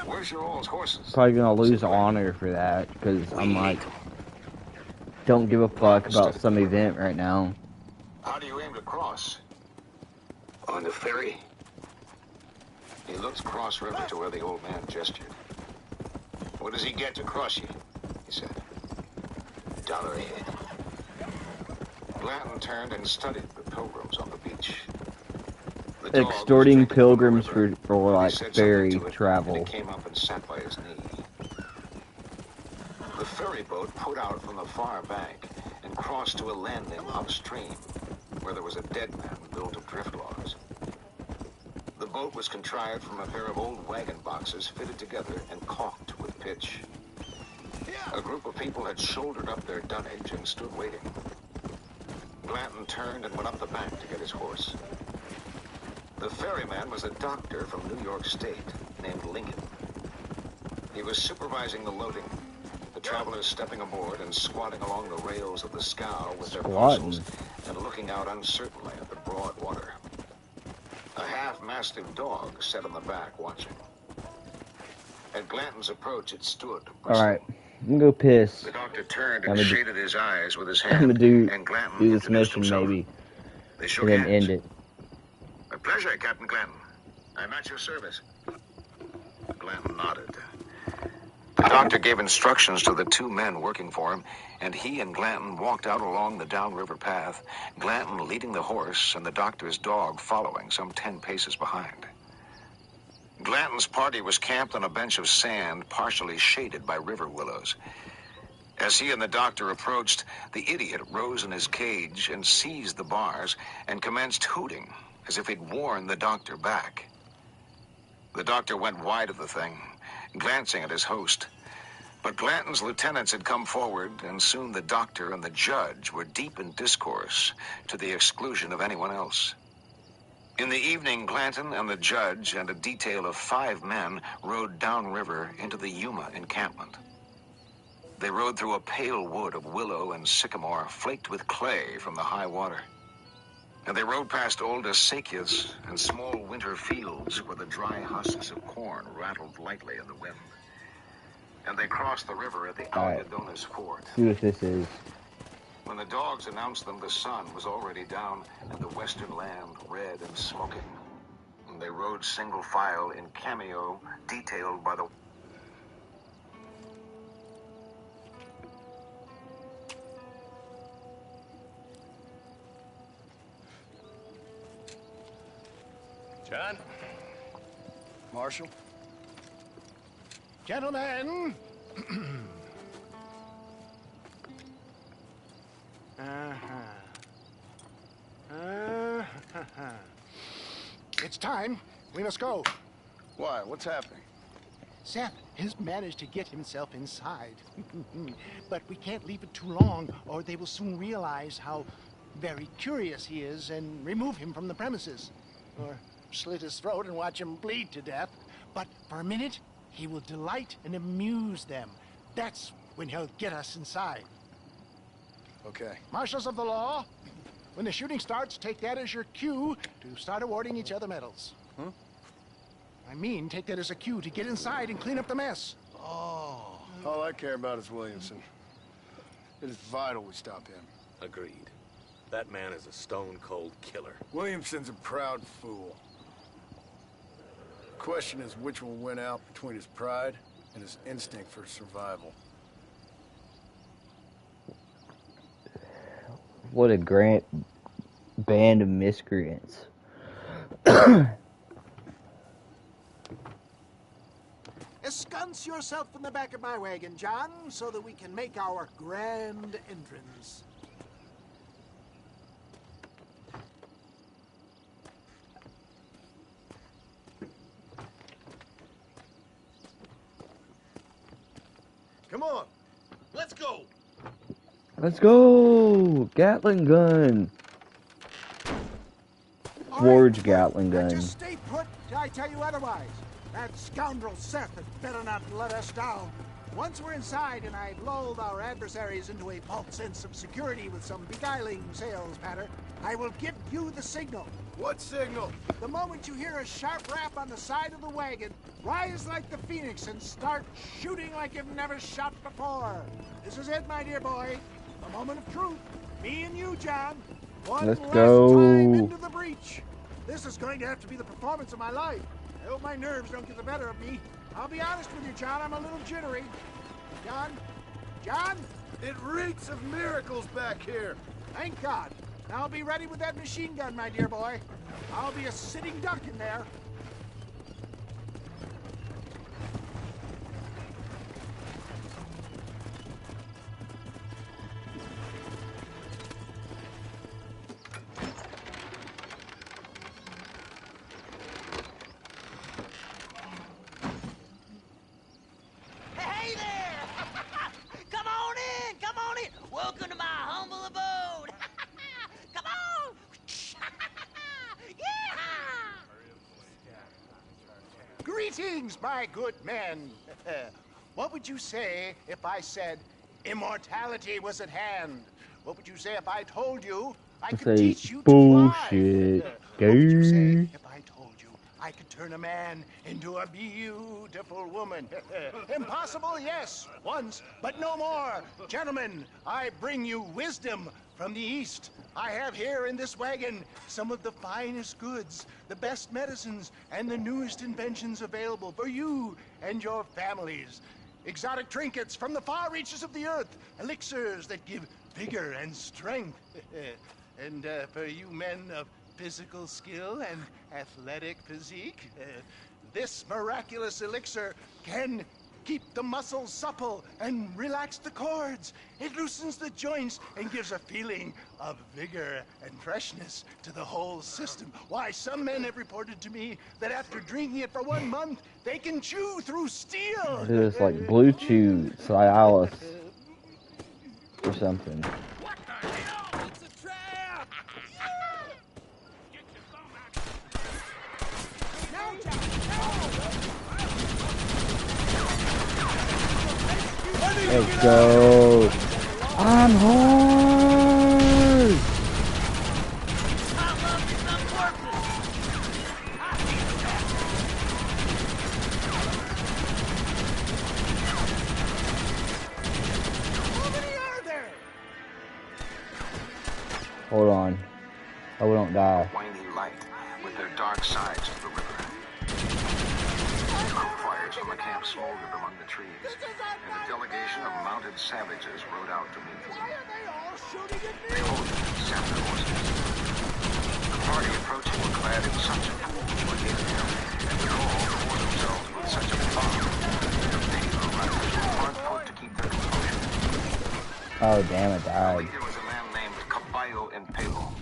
Where's your old horses? Probably gonna lose honor for that because I'm like, don't give a fuck about some event right now. How do you aim to cross? On the ferry. He looked cross river to where the old man gestured. What does he get to cross you? He said. $1 a head. Glanton turned and studied the pilgrims on the beach. The Extorting pilgrims for like ferry travel. And it came up and sat by his knee. The ferry boat put out from the far bank and crossed to a landing upstream, where there was a dead man built of drift logs. The boat was contrived from a pair of old wagon boxes fitted together and caulked with pitch. A group of people had shouldered up their dunnage and stood waiting. Glanton turned and went up the bank to get his horse. The ferryman was a doctor from New York State named Lincoln. He was supervising the loading, the travelers stepping aboard and squatting along the rails of the scow with their parcels and looking out uncertainly at the broad water. A half-mastiff dog sat on the back watching. At Glanton's approach, it stood. Alright, I'm gonna go piss. The doctor turned and shaded his eyes with his hand. I'm gonna do Glanton this mission maybe, They shook and then hands. end it. My pleasure, Captain Glanton. I'm at your service. Glanton nodded. The doctor gave instructions to the two men working for him, and he and Glanton walked out along the downriver path, Glanton leading the horse and the doctor's dog following some 10 paces behind. Glanton's party was camped on a bench of sand partially shaded by river willows. As he and the doctor approached, the idiot rose in his cage and seized the bars and commenced hooting as if he'd warned the doctor back. The doctor went wide of the thing, glancing at his host. But Glanton's lieutenants had come forward, and soon the doctor and the judge were deep in discourse to the exclusion of anyone else. In the evening, Glanton and the judge and a detail of 5 men rode downriver into the Yuma encampment. They rode through a pale wood of willow and sycamore flaked with clay from the high water. And they rode past old acequias and small winter fields where the dry husks of corn rattled lightly in the wind. And they crossed the river at the Algodones Fort. See what this is. When the dogs announced them, the sun was already down and the western land red and smoking. And they rode single file in cameo, detailed by the... John? Marshal? Gentlemen! It's time. We must go. Why? What's happening? Seth has managed to get himself inside. But we can't leave it too long, or they will soon realize how very curious he is and remove him from the premises. Or slit his throat and watch him bleed to death. But for a minute, he will delight and amuse them. That's when he'll get us inside. Okay. Marshals of the law, when the shooting starts, take that as your cue to start awarding each other medals. Huh? I mean, take that as a cue to get inside and clean up the mess. Oh. All I care about is Williamson. It is vital we stop him. Agreed. That man is a stone-cold killer. Williamson's a proud fool. The question is which will win out between his pride and his instinct for survival. What a grand band of miscreants. Ensconce yourself in the back of my wagon, John, so that we can make our grand entrance. Come on. Let's go. Let's go! Gatling gun. Forge Gatling gun. Just stay put till I tell you otherwise. That scoundrel Seth had better not let us down. Once we're inside and I've lulled our adversaries into a false sense of security with some beguiling sales patter, I will give you the signal. What signal? The moment you hear a sharp rap on the side of the wagon, rise like the phoenix and start shooting like you've never shot before. This is it, my dear boy. A moment of truth. Me and you, John. One Let's last go. time into the breach. This is going to have to be the performance of my life. I hope my nerves don't get the better of me. I'll be honest with you, John. I'm a little jittery. John? John? It reeks of miracles back here. Thank God. Now be ready with that machine gun, my dear boy. I'll be a sitting duck in there. Hey there! Come on in! Come on in! Welcome to my humble abode! Come on! Yeah! Greetings, my good men. What would you say if I said immortality was at hand? What would you say if I told you I could Say teach you to bullshit. fly? What would you say Gay. if I told you I could turn a man into a beautiful woman? Impossible, yes, once, but no more. Gentlemen, I bring you wisdom from the East. I have here in this wagon some of the finest goods, the best medicines, and the newest inventions available for you and your families. Exotic trinkets from the far reaches of the earth, elixirs that give vigor and strength. And for you men of physical skill and athletic physique, this miraculous elixir can keep the muscles supple and relax the cords. It loosens the joints and gives a feeling of vigor and freshness to the whole system. Why, some men have reported to me that after drinking it for 1 month, they can chew through steel. It is like Blue Chew, Cialis, or something. It's a trap! Let's go. I'm hard. How many are there? Hold on. Oh, we don't die. Winding light with their dark sides to the river. Smoke fires from the camp smoldered among the trees, and a delegation of mounted savages rode out to meet them. Why are they all shooting at me? They all sat their horses. The party approaching were clad in such a cool gear, and they all bore themselves with such a pomp that the paper riders were hard put to keep their composure. Oh, damn, it The died. leader was a man named Caballo and Pelo.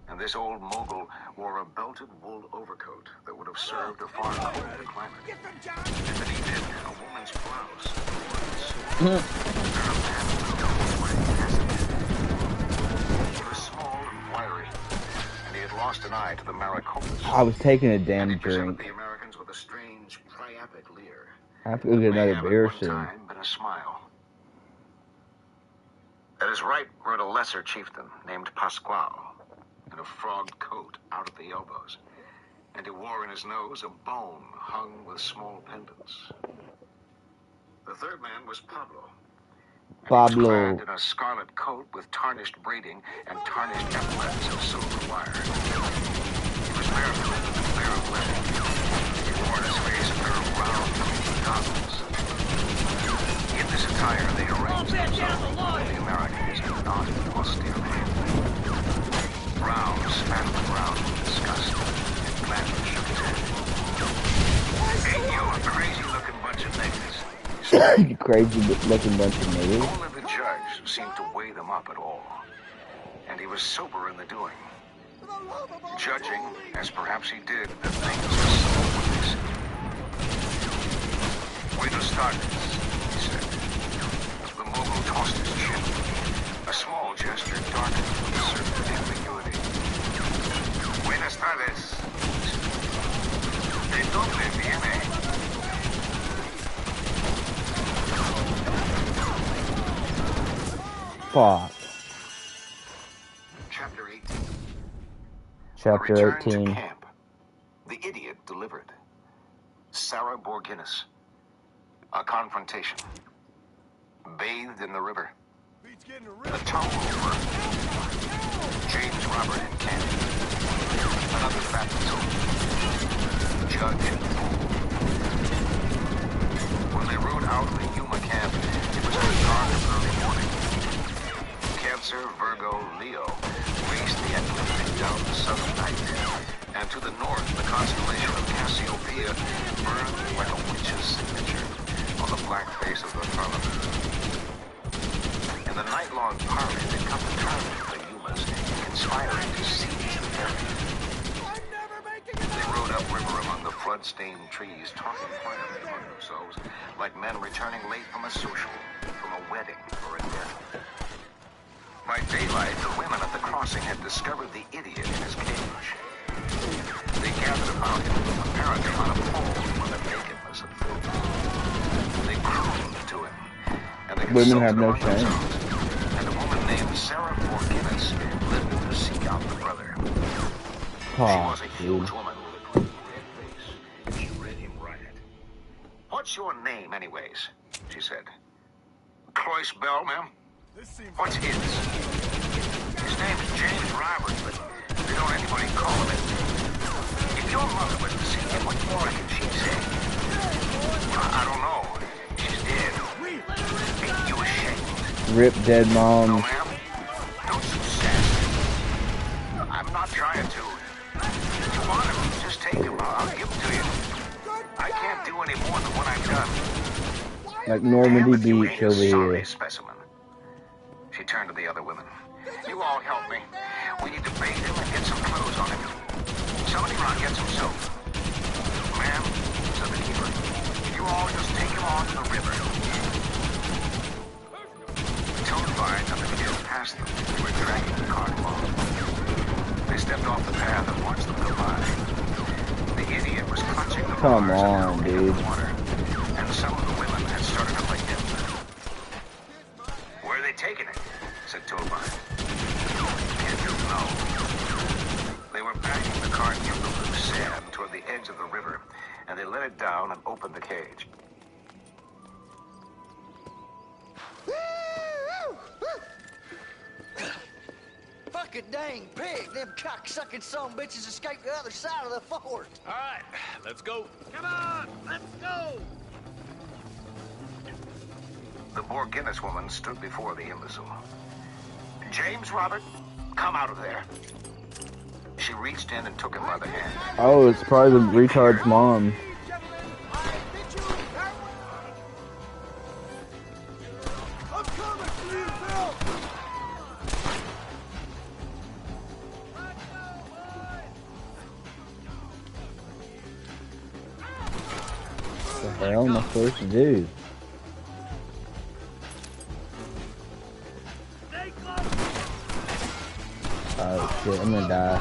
And this old mogul wore a belted wool overcoat that would have served a far colder climate. And beneath it, a woman's blouse. He was small and wiry, and he had lost an eye to the Maricopas. I was taking a And damn he presented drink. the Americans with a strange, priapic leer. I have to go get May another have at beer one soon. time been a smile. At his right rode a lesser chieftain named Pasquale in a frogged coat out at the elbows, and he wore in his nose a bone hung with small pendants. The third man was Pablo. He was clad in a scarlet coat with tarnished braiding and tarnished epaulets of silver wire. He was barefoot, bare of linen. He wore on his face a pair of round, creamy goggles. In this attire, they arranged themselves among the Americans in a knotted, austere manner. Brown spat the ground with disgust, and Blanchard shook his head. Hey, you crazy-looking bunch of niggas. Crazy-looking bunch of niggas. Only the judge seemed to weigh them up at all, and he was sober in the doing, judging, as perhaps he did, that things were so what they seemed. "Way to start this," he said. The mogul tossed his chin, a small gesture darkened with a certain ambiguity. "Buenas tardes," he said. "De dónde viene?" Fuck. Chapter 18. Chapter Return 18. to camp. The idiot delivered. Sarah Borginis. A confrontation. Bathed in the river. The tomb. James Robert in camp. Another baptism. Judge and fool. When they rode out of the Yuma camp, it was the dawn of early morning. Cancer, Virgo, Leo raced the ecliptic down the southern night, and to the north the constellation of Cassiopeia burned like a witch's signature on the black face of the firmament. In the night-long parley they come to terms with the Yumas, conspiring to seize the area. They rode upriver among the flood-stained trees, talking quietly among themselves, like men returning late from a social, from a wedding, or a death. By daylight, the women at the crossing had discovered the idiot in his cage. They gathered about him, apparently on a pole when the nakedness had filled them. They crooned to him, and they Women have consulted no among shame. themselves, and a woman named Sarah Borginis led them to seek out the brother. She was a huge woman with a great red face, and she read him right. "What's your name, anyways?" she said. "Cloyce Bell, ma'am." "What's his?" "His name's James Robert, but they don't anybody call him it. If your mother was to see him, what more can she say?" I don't know. She's dead. Ain't you ashamed?" Rip dead "No, moms. ma'am. Don't you sass. I'm not trying to. If you want him, just take him. I'll give him to you. I can't do any more than what I've done." Like Normandy Beach Ain't a over sorry here. specimen. She turned to the other women. "You all help me. We need to bathe him and get some clothes on him. Somebody run get some soap." "Ma'am," said the keeper, "you all just take him on to the river." Toadvine and the kid passed them. They were dragging the cart along. They stepped off the path and watched them go by. The idiot was clutching the Come bars and on, hurling dude. the water, and some of the women had started to fight him. "Where are they taking it?" said Toadvine. "Kid didn't know." They were backing the cart through the loose sand toward the edge of the river, and they let it down and opened the cage. Fucking dang pig! Them cocksucking son bitches escaped the other side of the fort. All right, let's go. Come on, let's go! The Borginis woman stood before the imbecile. "James Robert, come out of there." She reached in and took him by the hand. Oh, it's probably the retard's mom. I'm coming for you, Bill! What the hell am I supposed to do? Oh shit, I'm gonna die.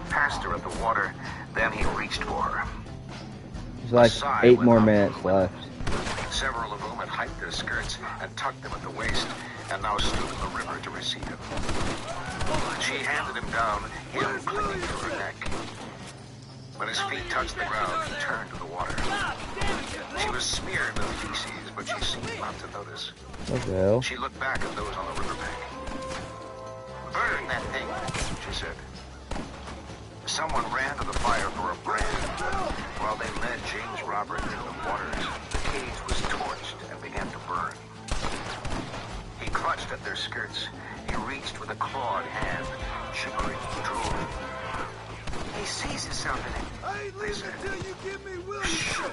Passed her at the water, then he reached for her. There's like 8 more minutes left. Several of whom had hiked their skirts and tucked them at the waist, and now stood in the river to receive him. She handed him down, him clinging to her neck. When his feet touched the ground, he turned to the water. She was smeared with feces, but she seemed not to notice. What the hell? She looked back at those on the riverbank. "Burn that thing," she said. Someone ran to the fire for a brand. While they led James Robert into the waters, the cage was torched and began to burn. He clutched at their skirts. He reached with a clawed hand, shivering, drooling. "He sees himself in it," they said. You give me Williamson.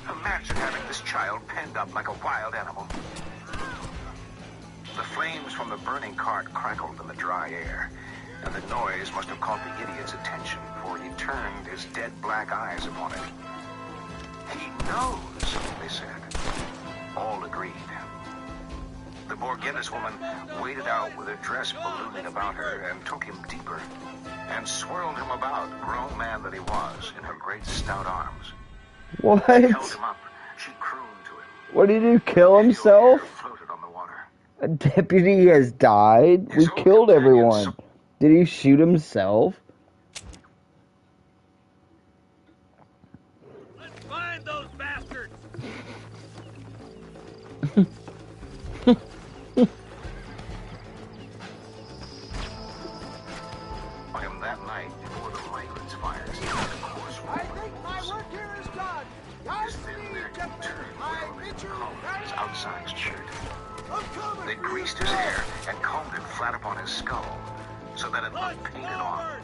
Imagine having this child penned up like a wild animal. The flames from the burning cart crackled in the dry air, and the noise must have caught the idiot's attention, for he turned his dead black eyes upon it. "He knows," they said. All agreed. The Borginnis woman waded out with her dress ballooning about her and took him deeper, and swirled him about, grown man that he was, in her great stout arms. What? She held him up. She crooned to him. What did he do? Kill himself? Floated on the water. A deputy has died? We killed everyone. Did he shoot himself? Let's find those bastards! On him that night, before the migrants' fires, he had a course I think my work here is done. his thin neck turned with his outsized shirt. They greased his hair and combed it flat upon his skull, so that it looked painted on.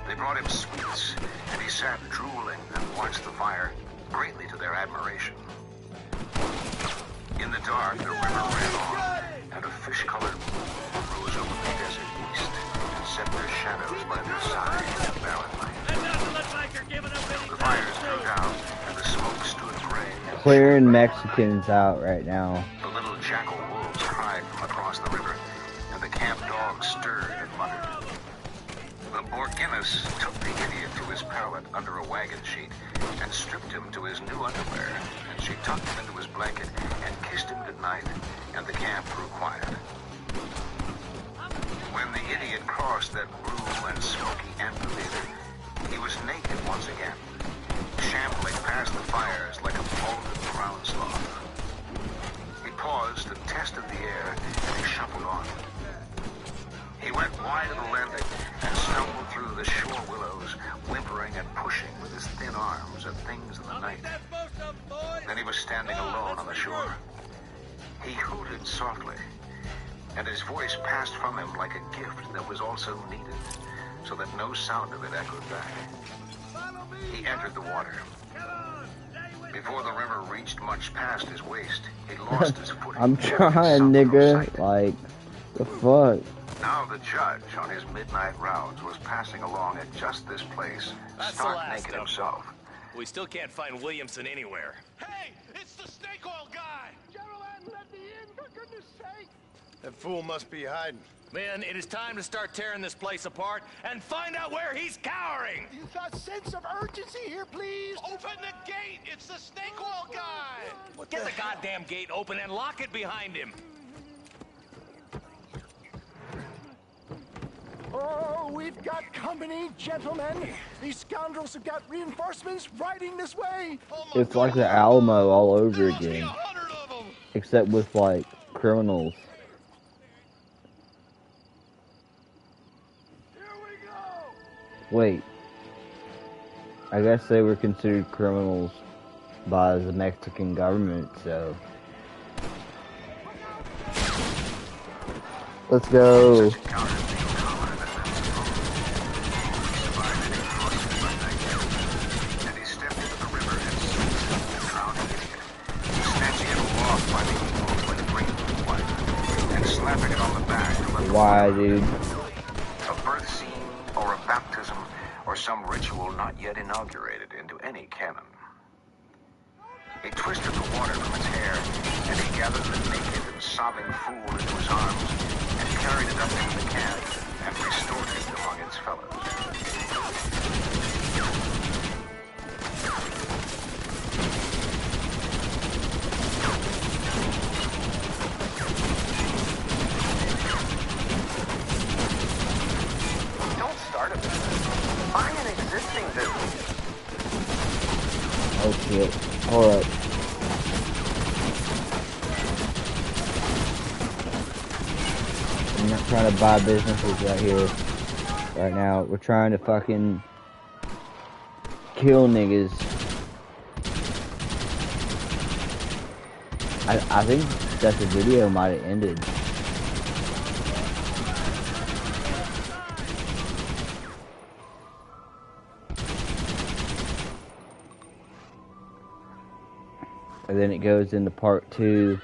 They brought him sweets, and he sat drooling and watched the fire, greatly to their admiration. In the dark, the river ran on, and a fish-colored moon rose over the desert east and set their shadows by their side in the barren night. The fires grew down, and the smoke stood gray. Clearing Mexicans out right now. The little jackal wolves cried from across the river, and the camp dogs stirred and muttered. The Borginnis took the idiot to his pallet under a wagon sheet and stripped him to his new underwear, and she tucked him into his blanket and kissed him goodnight, and the camp grew quiet. When the idiot crossed that blue and smoky amphitheater, he was naked once again, shambling past the fires like a folded ground sloth. He paused and tested the air, and he shuffled on. He went wide of the landing and stumbled through the shore willows, whimpering and pushing with his thin arms at things in the night. Then he was standing alone on the shore. He hooted softly, and his voice passed from him like a gift that was also needed, so that no sound of it echoed back. He entered the water. Before the river reached much past his waist, he lost his footing. I'm trying, nigga. Like, the fuck? Now the judge, on his midnight rounds, was passing along at just this place, That's stark the last naked of himself. We still can't find Williamson anywhere. Hey, it's the snake oil guy! Gentlemen, let me in, for goodness sake! That fool must be hiding. Men, it is time to start tearing this place apart and find out where he's cowering! A sense of urgency here, please! Open the gate! It's the snake oil guy! Get the goddamn gate open and lock it behind him! Oh, we've got company, gentlemen. These scoundrels have got reinforcements riding this way. It's like the Alamo all over again. Except with, like, criminals. Wait. I guess they were considered criminals by the Mexican government, so... Let's go. Why, dude? A birth scene or a baptism or some ritual not yet inaugurated into any canon. He twisted the water from his hair, and he gathered the naked and sobbing fool into his arms and carried it up into the camp and restored it among its fellows. I'm not trying to buy businesses right here. Right now. We're trying to fucking kill niggas. I think that the video might have ended. And then it goes into part 2.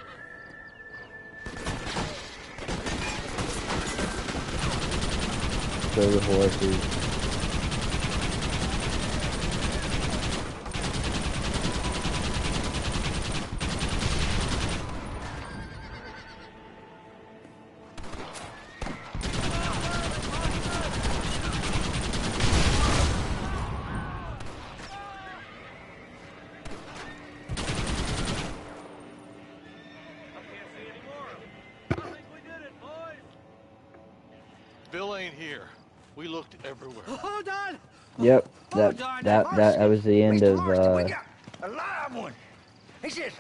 Show the horses. Bill ain't here. We looked everywhere. Hold on! Yep, Oh, darn that that was the end of A live one. He says,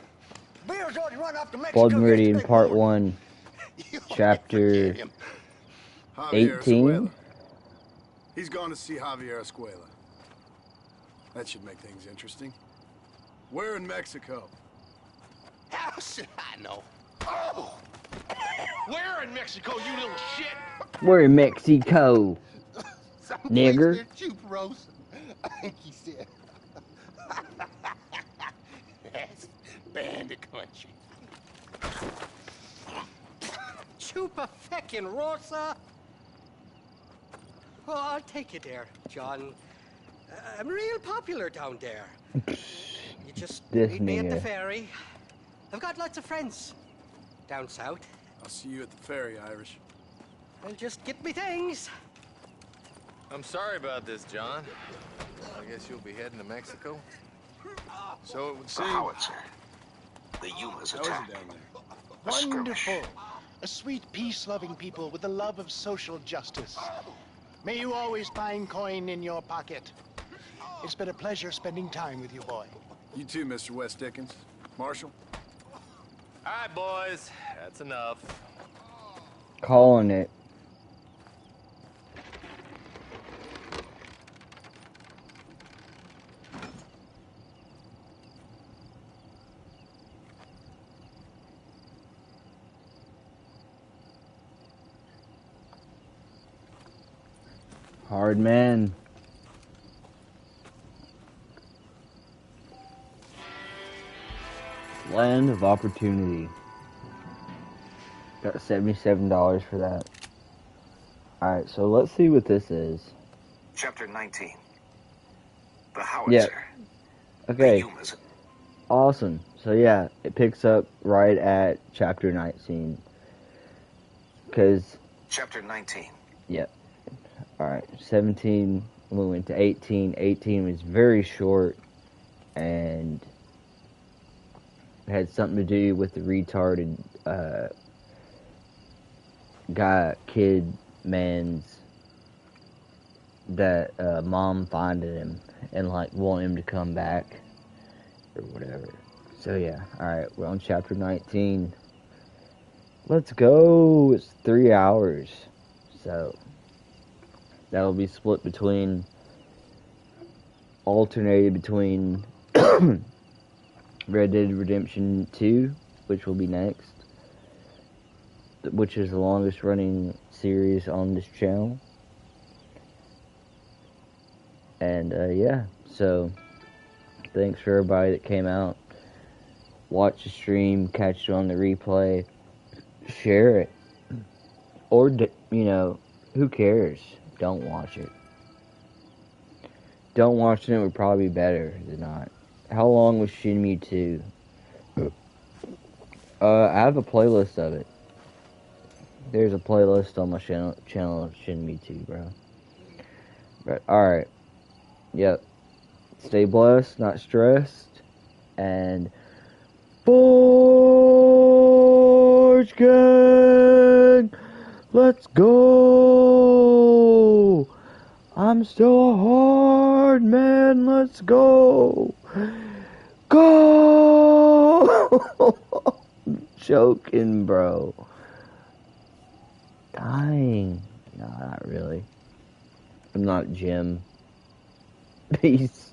Bill's already run off to Mexico. Blood Meridian Part 1, Chapter Javier 18. Escuela. He's gone to see Javier Escuela. That should make things interesting. Where in Mexico? How should I know? Oh! Where in Mexico, you little shit? We're in Mexico, nigger. I think he said. That's bandit country. Chupa feckin' Rosa! Well, I'll take you there, John. I'm real popular down there. You just meet me at the ferry. I've got lots of friends down south. I'll see you at the ferry, Irish. Well, just get me things. I'm sorry about this, John. I guess you'll be heading to Mexico. So it would The seem. howitzer. The Yuma's How is it attack. down there? A skirmish. Wonderful. A sweet, peace-loving people with the love of social justice. May you always find coin in your pocket. It's been a pleasure spending time with you, boy. You too, Mr. West Dickens. Marshall? All right, boys. That's enough. Calling it. Hard man. Land of Opportunity. Got $77 for that. Alright, so let's see what this is. Chapter 19. The howitzer. Okay. The Yuma's. Awesome. So yeah, it picks up right at chapter 19. Because... Chapter 19. Yep. Alright, 17, we went to 18. 18 was very short, and had something to do with the retarded man's that mom finding him and like want him to come back or whatever. So yeah, alright, we're on chapter 19. Let's go. It's 3 hours. So that'll be split between, alternated between Red Dead Redemption 2, which will be next, which is the longest running series on this channel. And yeah, so thanks for everybody that came out, watch the stream, catch it on the replay, share it, or you know, who cares? Don't watch it. Don't watch it would probably be better than not. How long was Shinmu 2? I have a playlist of it. There's a playlist on my channel of Shinmu 2, bro. But, alright. Yep. Stay blessed, not stressed. And... Forge Gang! Let's go! I'm still a hard man, let's go! Go! Joking, bro. God dying. No, not really. I'm not Jim. Peace.